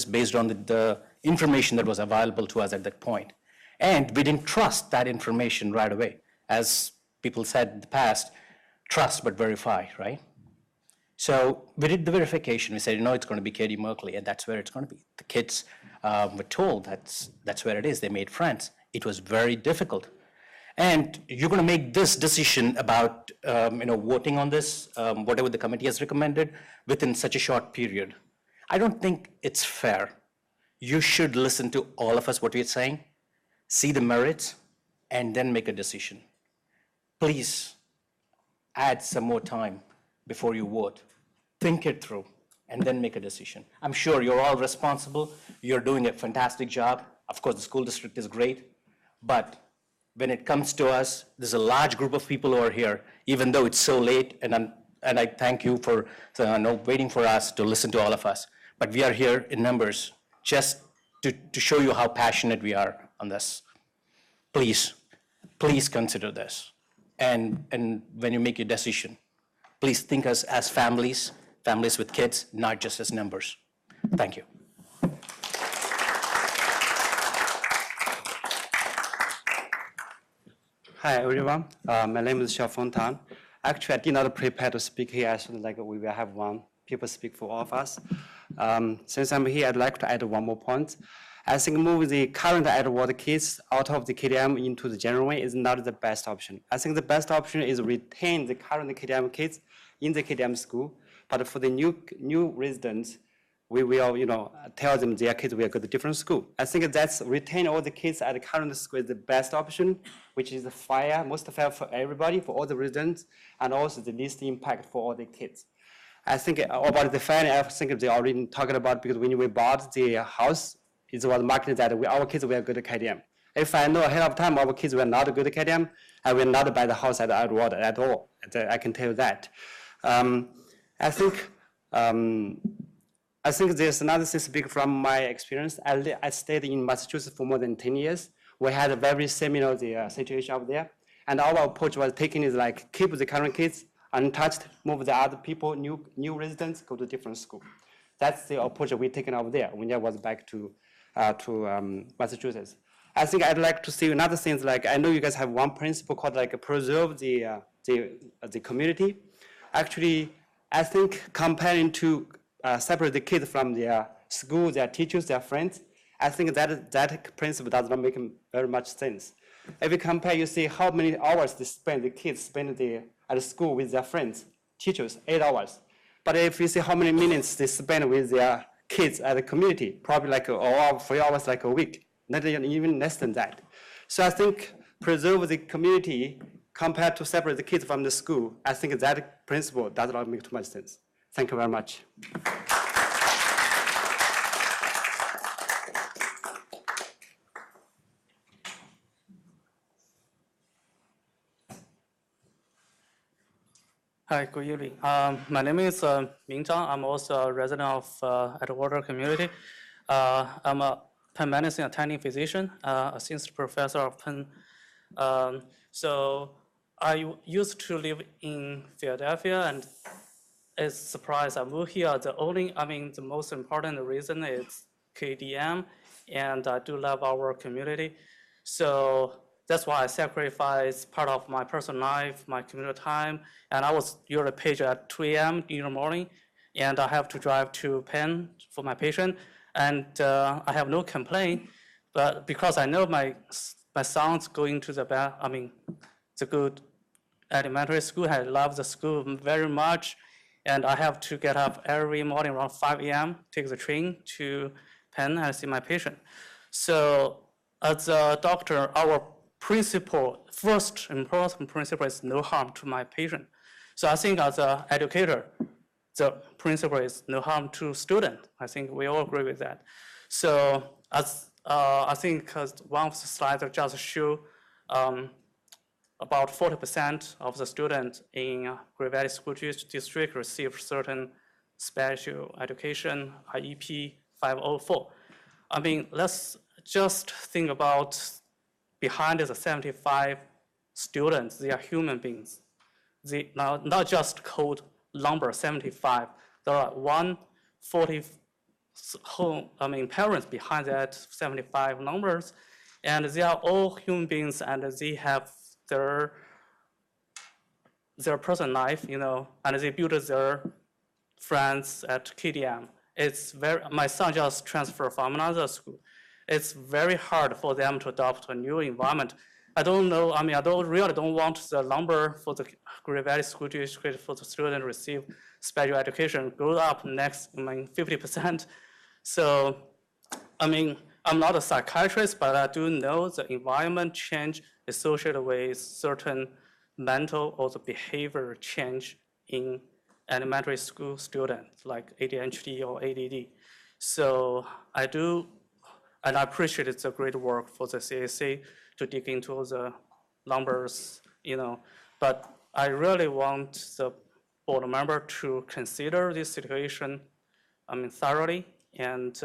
[SPEAKER 5] based on the information that was available to us at that point. And we didn't trust that information right away. As people said in the past, trust but verify, right? So we did the verification. We said, it's going to be Katie Merkley, and that's where it's going to be. The kids were told that's where it is. They made friends. It was very difficult. And you're going to make this decision about voting on this, whatever the committee has recommended, within such a short period. I don't think it's fair. You should listen to all of us, what we're saying, see the merits, and then make a decision. Please add some more time before you vote. Think it through, and then make a decision. I'm sure you're all responsible. You're doing a fantastic job. Of course, the school district is great, but when it comes to us, there's a large group of people who are here, even though it's so late, and I thank you for waiting for us to listen to all of us. But we are here in numbers just to show you how passionate we are on this. Please consider this. And when you make your decision, please think us as families with kids, not just as numbers. Thank you.
[SPEAKER 3] Hi, everyone. My name is Xiaofeng Tan. Actually, I did not prepare to speak here. I thought like we will have one people speak for all of us. Since I'm here, I'd like to add one more point. I think moving the current Atwater kids out of the KDM into the general way is not the best option. I think the best option is retain the current KDM kids in the KDM school, but for the new residents, we will, tell them their kids will go to different school. I think that's retain all the kids at the current school is the best option, which is most fair for everybody, for all the residents, and also the least impact for all the kids. I think about the family, I think they already talked about, because when we bought the house, it was marketed that our kids will go to KDM. If I know ahead of time our kids will not go to KDM, I will not buy the house at Atwater at all. I can tell you that. I think there's another thing speak from my experience. I stayed in Massachusetts for more than 10 years. We had a very similar situation out there. And our approach was taking is like keep the current kids untouched, move the other people, new residents, go to different school. That's the approach we're taking out there when I was back to Massachusetts. I think I'd like to see another thing, like I know you guys have one principle called like preserve the community. Actually, I think comparing to separate the kids from their school, their teachers, their friends, I think that principle does not make very much sense. If you compare, you see how many hours the kids spend at school with their friends, teachers, 8 hours. But if you see how many minutes they spend with their kids at the community, probably like 3 hours like a week, not even less than that. So I think preserve the community compared to separate the kids from the school, I think that principle does not make too much sense. Thank you very much.
[SPEAKER 6] Hi, good evening. My name is Ming Zhang. I'm also a resident of Atwater community. I'm a Penn Medicine attending physician, assistant professor of Penn. So I used to live in Philadelphia, and it's a surprise I moved here. The most important reason is KDM, and I do love our community. So that's why I sacrifice part of my personal life, my commuter time, and I was usually paged at 2 a.m. in the morning, and I have to drive to Penn for my patient, and I have no complaint, but because I know my son's going to the good elementary school, I love the school very much, and I have to get up every morning around 5 a.m., take the train to Penn and see my patient. So as a doctor, our first important principle is no harm to my patient. So I think as an educator, the principle is no harm to student. I think we all agree with that. So as I think one of the slides just show about 40% of the students in Great Valley School District receive certain special education, IEP 504. Let's just think about behind the 75 students, they are human beings. They not just code number 75. There are 1, 40 parents behind that 75 numbers, and they are all human beings, and they have their personal life, and they build their friends at KDM. My son just transferred from another school. It's very hard for them to adopt a new environment. I really don't want the number for the Great Valley School District for the student receive special education go up next, 50%. So, I'm not a psychiatrist, but I do know the environment change associated with certain mental or the behavior change in elementary school students like ADHD or ADD. So I do, and I appreciate it's a great work for the CAC to dig into the numbers, but I really want the board member to consider this situation, thoroughly, and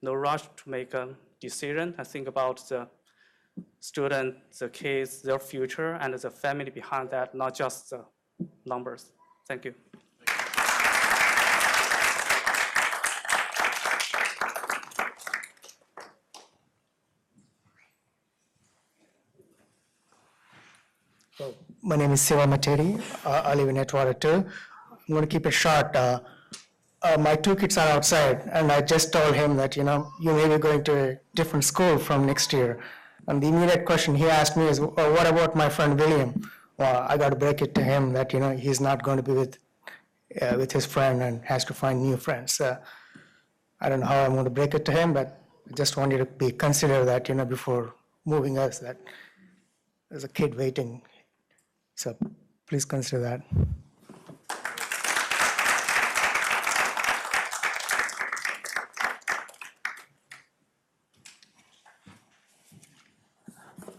[SPEAKER 6] no rush to make a decision. I think about the student, the kids, their future, and the family behind that, not just the numbers. Thank you.
[SPEAKER 19] My name is Siva Materi. I live in Atwater too. I'm going to keep it short. My two kids are outside, and I just told him that, you may be going to a different school from next year. And the immediate question he asked me is, what about my friend William? Well, I got to break it to him that, he's not going to be with his friend and has to find new friends. I don't know how I'm going to break it to him, but I just want you to be consider that, before moving us, that there's a kid waiting. So please consider that.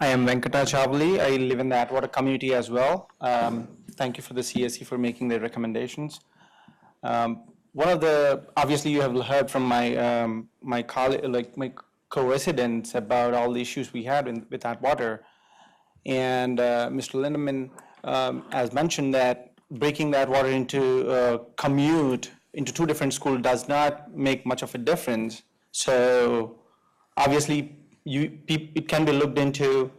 [SPEAKER 12] I am Venkata Chavali. I live in the Atwater community as well. Thank you for the CAC for making their recommendations. Obviously you have heard from my co-residents about all the issues we had with Atwater. And Mr. Lindeman has mentioned that breaking that water into commute into two different schools does not make much of a difference. So obviously it can be looked into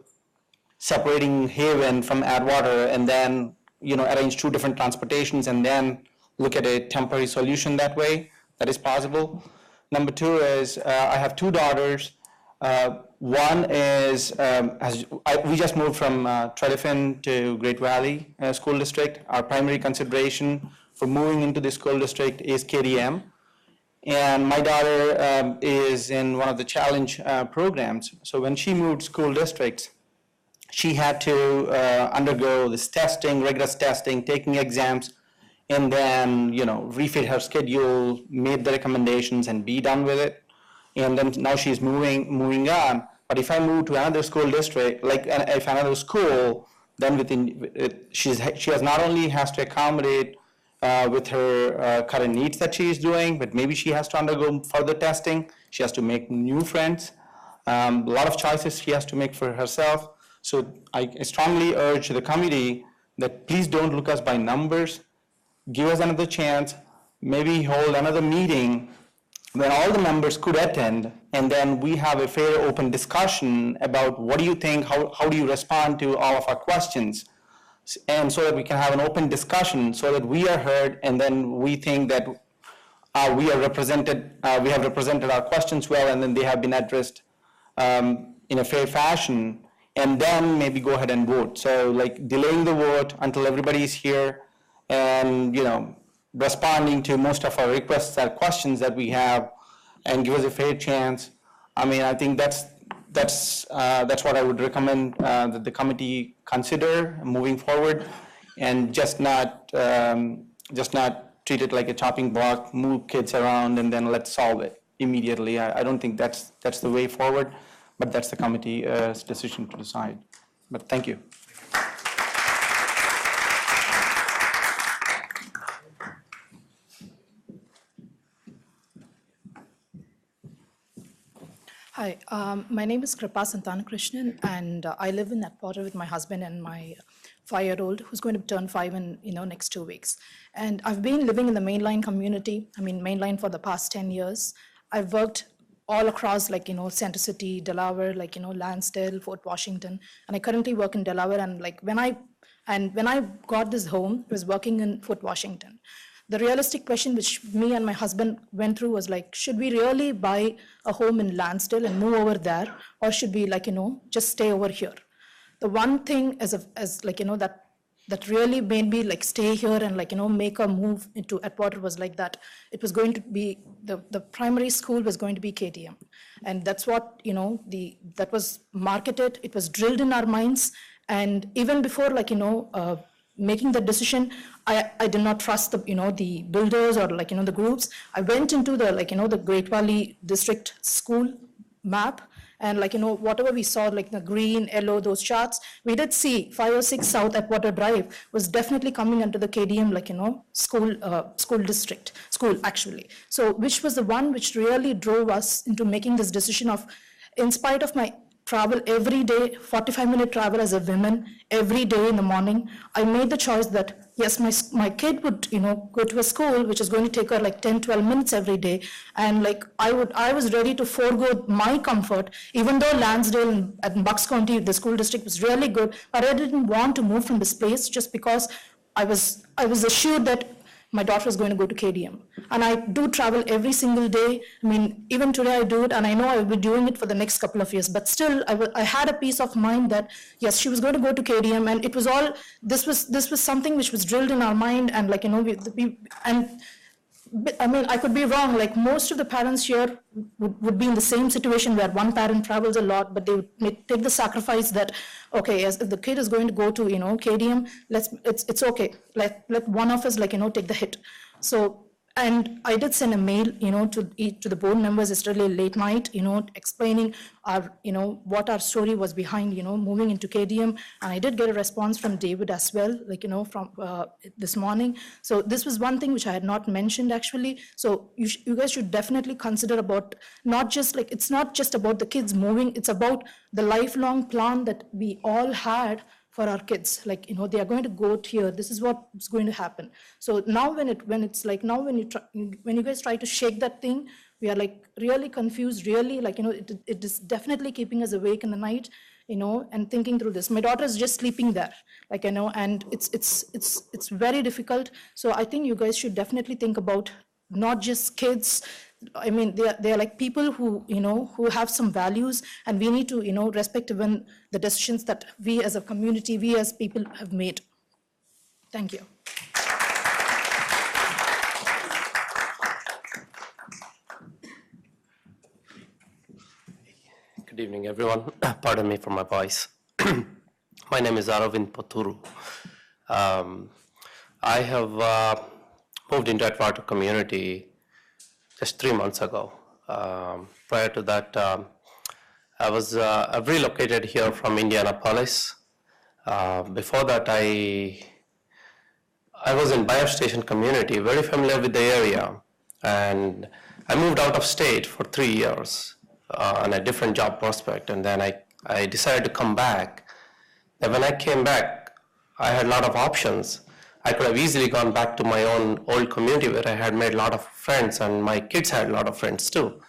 [SPEAKER 12] separating Haven from Atwater and then arrange two different transportations and then look at a temporary solution that way. That is possible. Number two is I have two daughters. One is, we just moved from Tredyffin to Great Valley School District. Our primary consideration for moving into the school district is KDM. And my daughter is in one of the challenge programs. So when she moved school districts, she had to undergo this testing, rigorous testing, taking exams, and then, refit her schedule, made the recommendations and be done with it. And then now she's moving on. But if I move to another school district, if another school, then she has not only has to accommodate with her current needs that she is doing, but maybe she has to undergo further testing. She has to make new friends. A lot of choices she has to make for herself. So I strongly urge the committee that please don't look us by numbers. Give us another chance. Maybe hold another meeting when all the members could attend, and then we have a fair, open discussion about what do you think, how do you respond to all of our questions, and so that we can have an open discussion so that we are heard, and then we think that we are represented, we have represented our questions well, and then they have been addressed in a fair fashion, and then maybe go ahead and vote. So delaying the vote until everybody is here and, responding to most of our requests or questions that we have and give us a fair chance. I think that's what I would recommend that the committee consider moving forward, and just not treat it like a chopping block, move kids around and then let's solve it immediately. I don't think that's the way forward, but that's the committee's decision to decide. But thank you.
[SPEAKER 13] Hi, my name is Kripa Santanakrishnan, and I live in Atwater with my husband and my 5-year-old, who's going to turn 5 in next 2 weeks. And I've been living in the mainline community, mainline for the past 10 years. I've worked all across, Center City, Delaware, Lansdale, Fort Washington, and I currently work in Delaware. And when I got this home, I was working in Fort Washington. The realistic question which me and my husband went through was should we really buy a home in Lansdale and move over there, or should we just stay over here? The one thing that really made me stay here and make a move into Atwater was that it was going to be the primary school was going to be KTM, and that's what that was marketed. It was drilled in our minds, and even before making the decision, I did not trust the builders or the groups. I went into the Great Valley District school map, and whatever we saw, the green, yellow, those charts, we did see 506 South Atwater Drive was definitely coming under the KDM school district actually. So which was the one which really drove us into making this decision of, in spite of my travel every day, 45-minute travel as a woman, every day in the morning, I made the choice that, yes, my kid would, go to a school which is going to take her 10, 12 minutes every day. And I was ready to forego my comfort, even though Lansdale and Bucks County, the school district was really good, but I didn't want to move from this place just because I was assured that my daughter was going to go to KDM. And I do travel every single day. Even today I do it, and I know I will be doing it for the next couple of years. But still, I had a peace of mind that, yes, she was going to go to KDM, and it was all, this was something which was drilled in our mind, and I could be wrong. Most of the parents here would be in the same situation where one parent travels a lot, but they would take the sacrifice that, okay, as if the kid is going to go to KDM, it's okay. Let one of us take the hit. So. And I did send a mail, to the board members yesterday late night, explaining our, what our story was behind, moving into KDM. And I did get a response from David as well, from this morning. So this was one thing which I had not mentioned actually. So you guys should definitely consider about not just it's not just about the kids moving, it's about the lifelong plan that we all had for our kids. They are going to go here, this is what's going to happen. So now when you guys try to shake that thing, we are really confused, really, it is definitely keeping us awake in the night, and thinking through this. My daughter is just sleeping there, and it's very difficult. So I think you guys should definitely think about not just kids. They are people who, who have some values, and we need to, respect even the decisions that we as a community, we as people have made. Thank you.
[SPEAKER 14] Good evening, everyone. Pardon me for my voice. My name is Aravind Paturu. I have moved into Atwater community just 3 months ago. Prior to that, I've relocated here from Indianapolis. Before that, I was in Bayer Station community, very familiar with the area, and I moved out of state for 3 years on a different job prospect, and then I decided to come back. And when I came back, I had a lot of options. I could have easily gone back to my own old community where I had made a lot of friends, and my kids had a lot of friends too.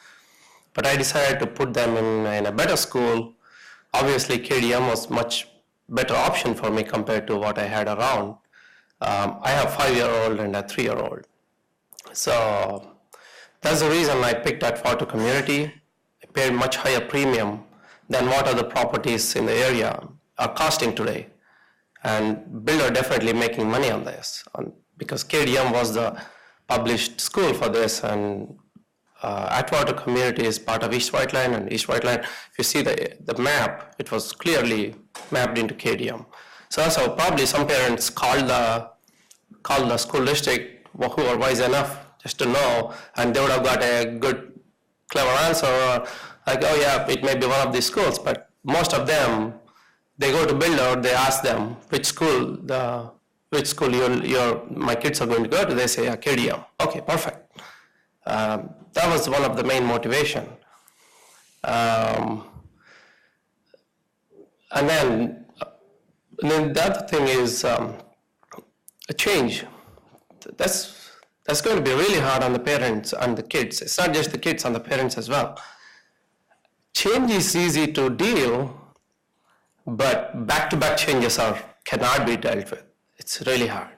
[SPEAKER 14] But I decided to put them in a better school. Obviously, KDM was much better option for me compared to what I had around. I have a 5-year-old and a 3-year-old. So that's the reason I picked Atwater community. I paid much higher premium than what other properties in the area are costing today. And builder definitely making money on this, because KDM was the published school for this, and Atwater community is part of East White Line, and East White Line, if you see the map, it was clearly mapped into KDM. So probably some parents called the school district who are wise enough just to know, and they would have got a good, clever answer, oh yeah, it may be one of these schools, but most of them, they go to builder, they ask them which school my kids are going to go to. They say, yeah, KDM. Okay, perfect. That was one of the main motivation. And then the other thing is a change. That's going to be really hard on the parents and the kids. It's not just the kids, on the parents as well. Change is easy to deal, but back-to-back changes cannot be dealt with. It's really hard.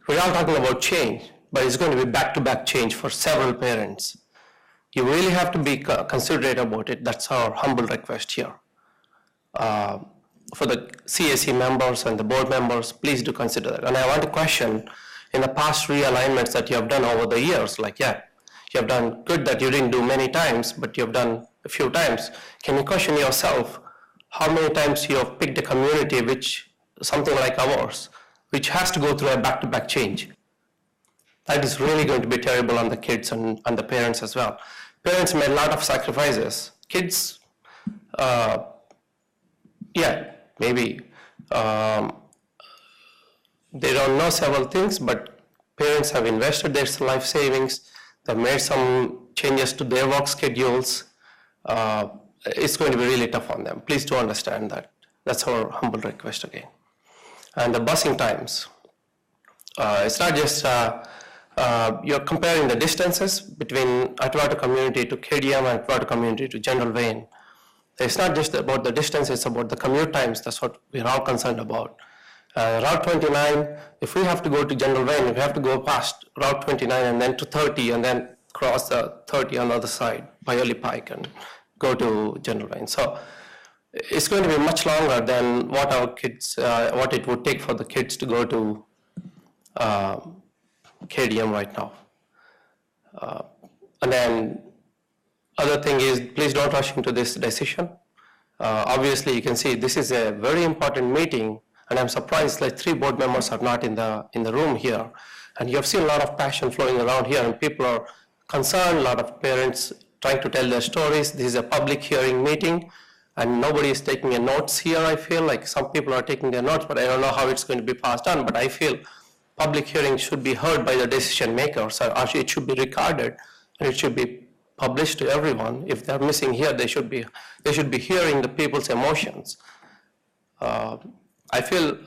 [SPEAKER 14] We're all talking about change, but it's going to be back-to-back change for several parents. You really have to be considerate about it. That's our humble request here. For the CAC members and the board members, please do consider that. And I want to question, in the past realignments that you have done over the years, like, yeah, you have done good that you didn't do many times, but you have done a few times. Can you question yourself how many times you have picked a community which, something like ours, which has to go through a back-to-back change? That is really going to be terrible on the kids and the parents as well. Parents made a lot of sacrifices. Kids, yeah, maybe they don't know several things, but parents have invested their life savings. They've made some changes to their work schedules. It's going to be really tough on them. Please do understand that. That's our humble request again. And the busing times. It's not just, you're comparing the distances between Atwater community to KDM and Atwater community to General Wayne. It's not just about the distance, it's about the commute times. That's what we're all concerned about. Route 29, if we have to go to General Wayne, if we have to go past Route 29 and then to 30 and then cross the 30 on the other side by Early Pike and go to General Wayne. So it's going to be much longer than what our kids, what it would take for the kids to go to KDM right now. And then other thing is, please don't rush into this decision. Obviously, you can see this is a very important meeting, and I'm surprised like 3 board members are not in the room here. And you have seen a lot of passion flowing around here, and people are concerned, a lot of parents trying to tell their stories. This is a public hearing meeting, and nobody is taking a notes here. I feel like some people are taking their notes, but I don't know how it's going to be passed on. But I feel public hearing should be heard by the decision makers. Actually, it should be recorded, and it should be published to everyone. If they're missing here, they should be hearing the people's emotions. I feel,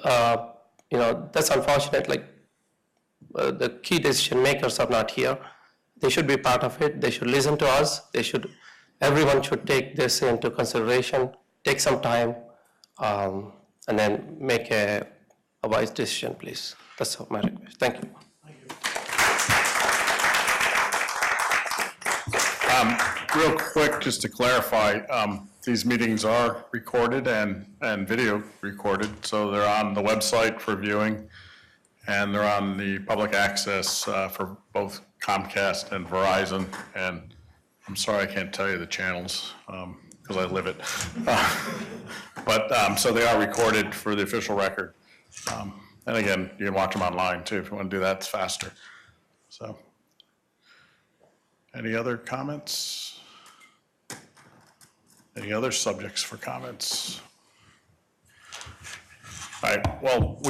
[SPEAKER 14] that's unfortunate, like the key decision makers are not here. They should be part of it. They should listen to us. Everyone should take this into consideration, take some time, and then make a wise decision, please. That's my request. Thank you.
[SPEAKER 1] Real quick, just to clarify, these meetings are recorded and video recorded, so they're on the website for viewing, and they're on the public access for both Comcast and Verizon. And I'm sorry I can't tell you the channels because I live it. But so they are recorded for the official record. And again, you can watch them online too if you want to do that. It's faster. So, any other comments? Any other subjects for comments? All right, well,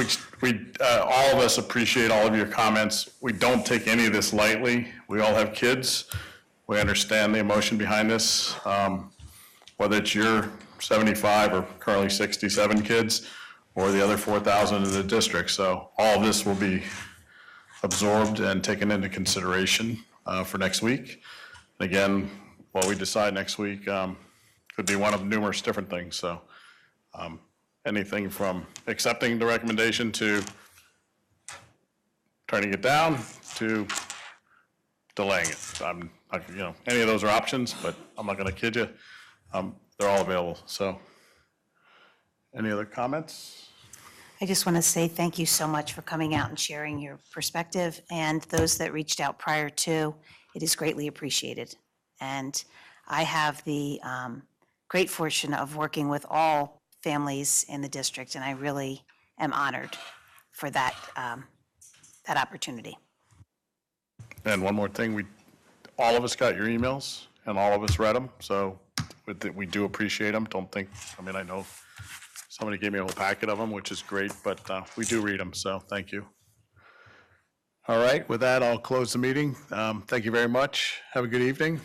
[SPEAKER 1] we all of us appreciate all of your comments. We don't take any of this lightly. We all have kids. We understand the emotion behind this, whether it's your 75 or currently 67 kids or the other 4,000 in the district. So all of this will be absorbed and taken into consideration for next week. And again, what we decide next week could be one of numerous different things. So anything from accepting the recommendation to turning it down to delaying it. Any of those are options, but I'm not going to kid you. They're all available. So any other comments?
[SPEAKER 9] I just want to say thank you so much for coming out and sharing your perspective, and those that reached out prior to, it is greatly appreciated. And I have the great fortune of working with all families in the district, and I really am honored for that, that opportunity.
[SPEAKER 1] And one more thing, all of us got your emails and all of us read them, so we do appreciate them. I know somebody gave me a whole packet of them, which is great, but we do read them, so thank you. All right, with that, I'll close the meeting. Thank you very much. Have a good evening.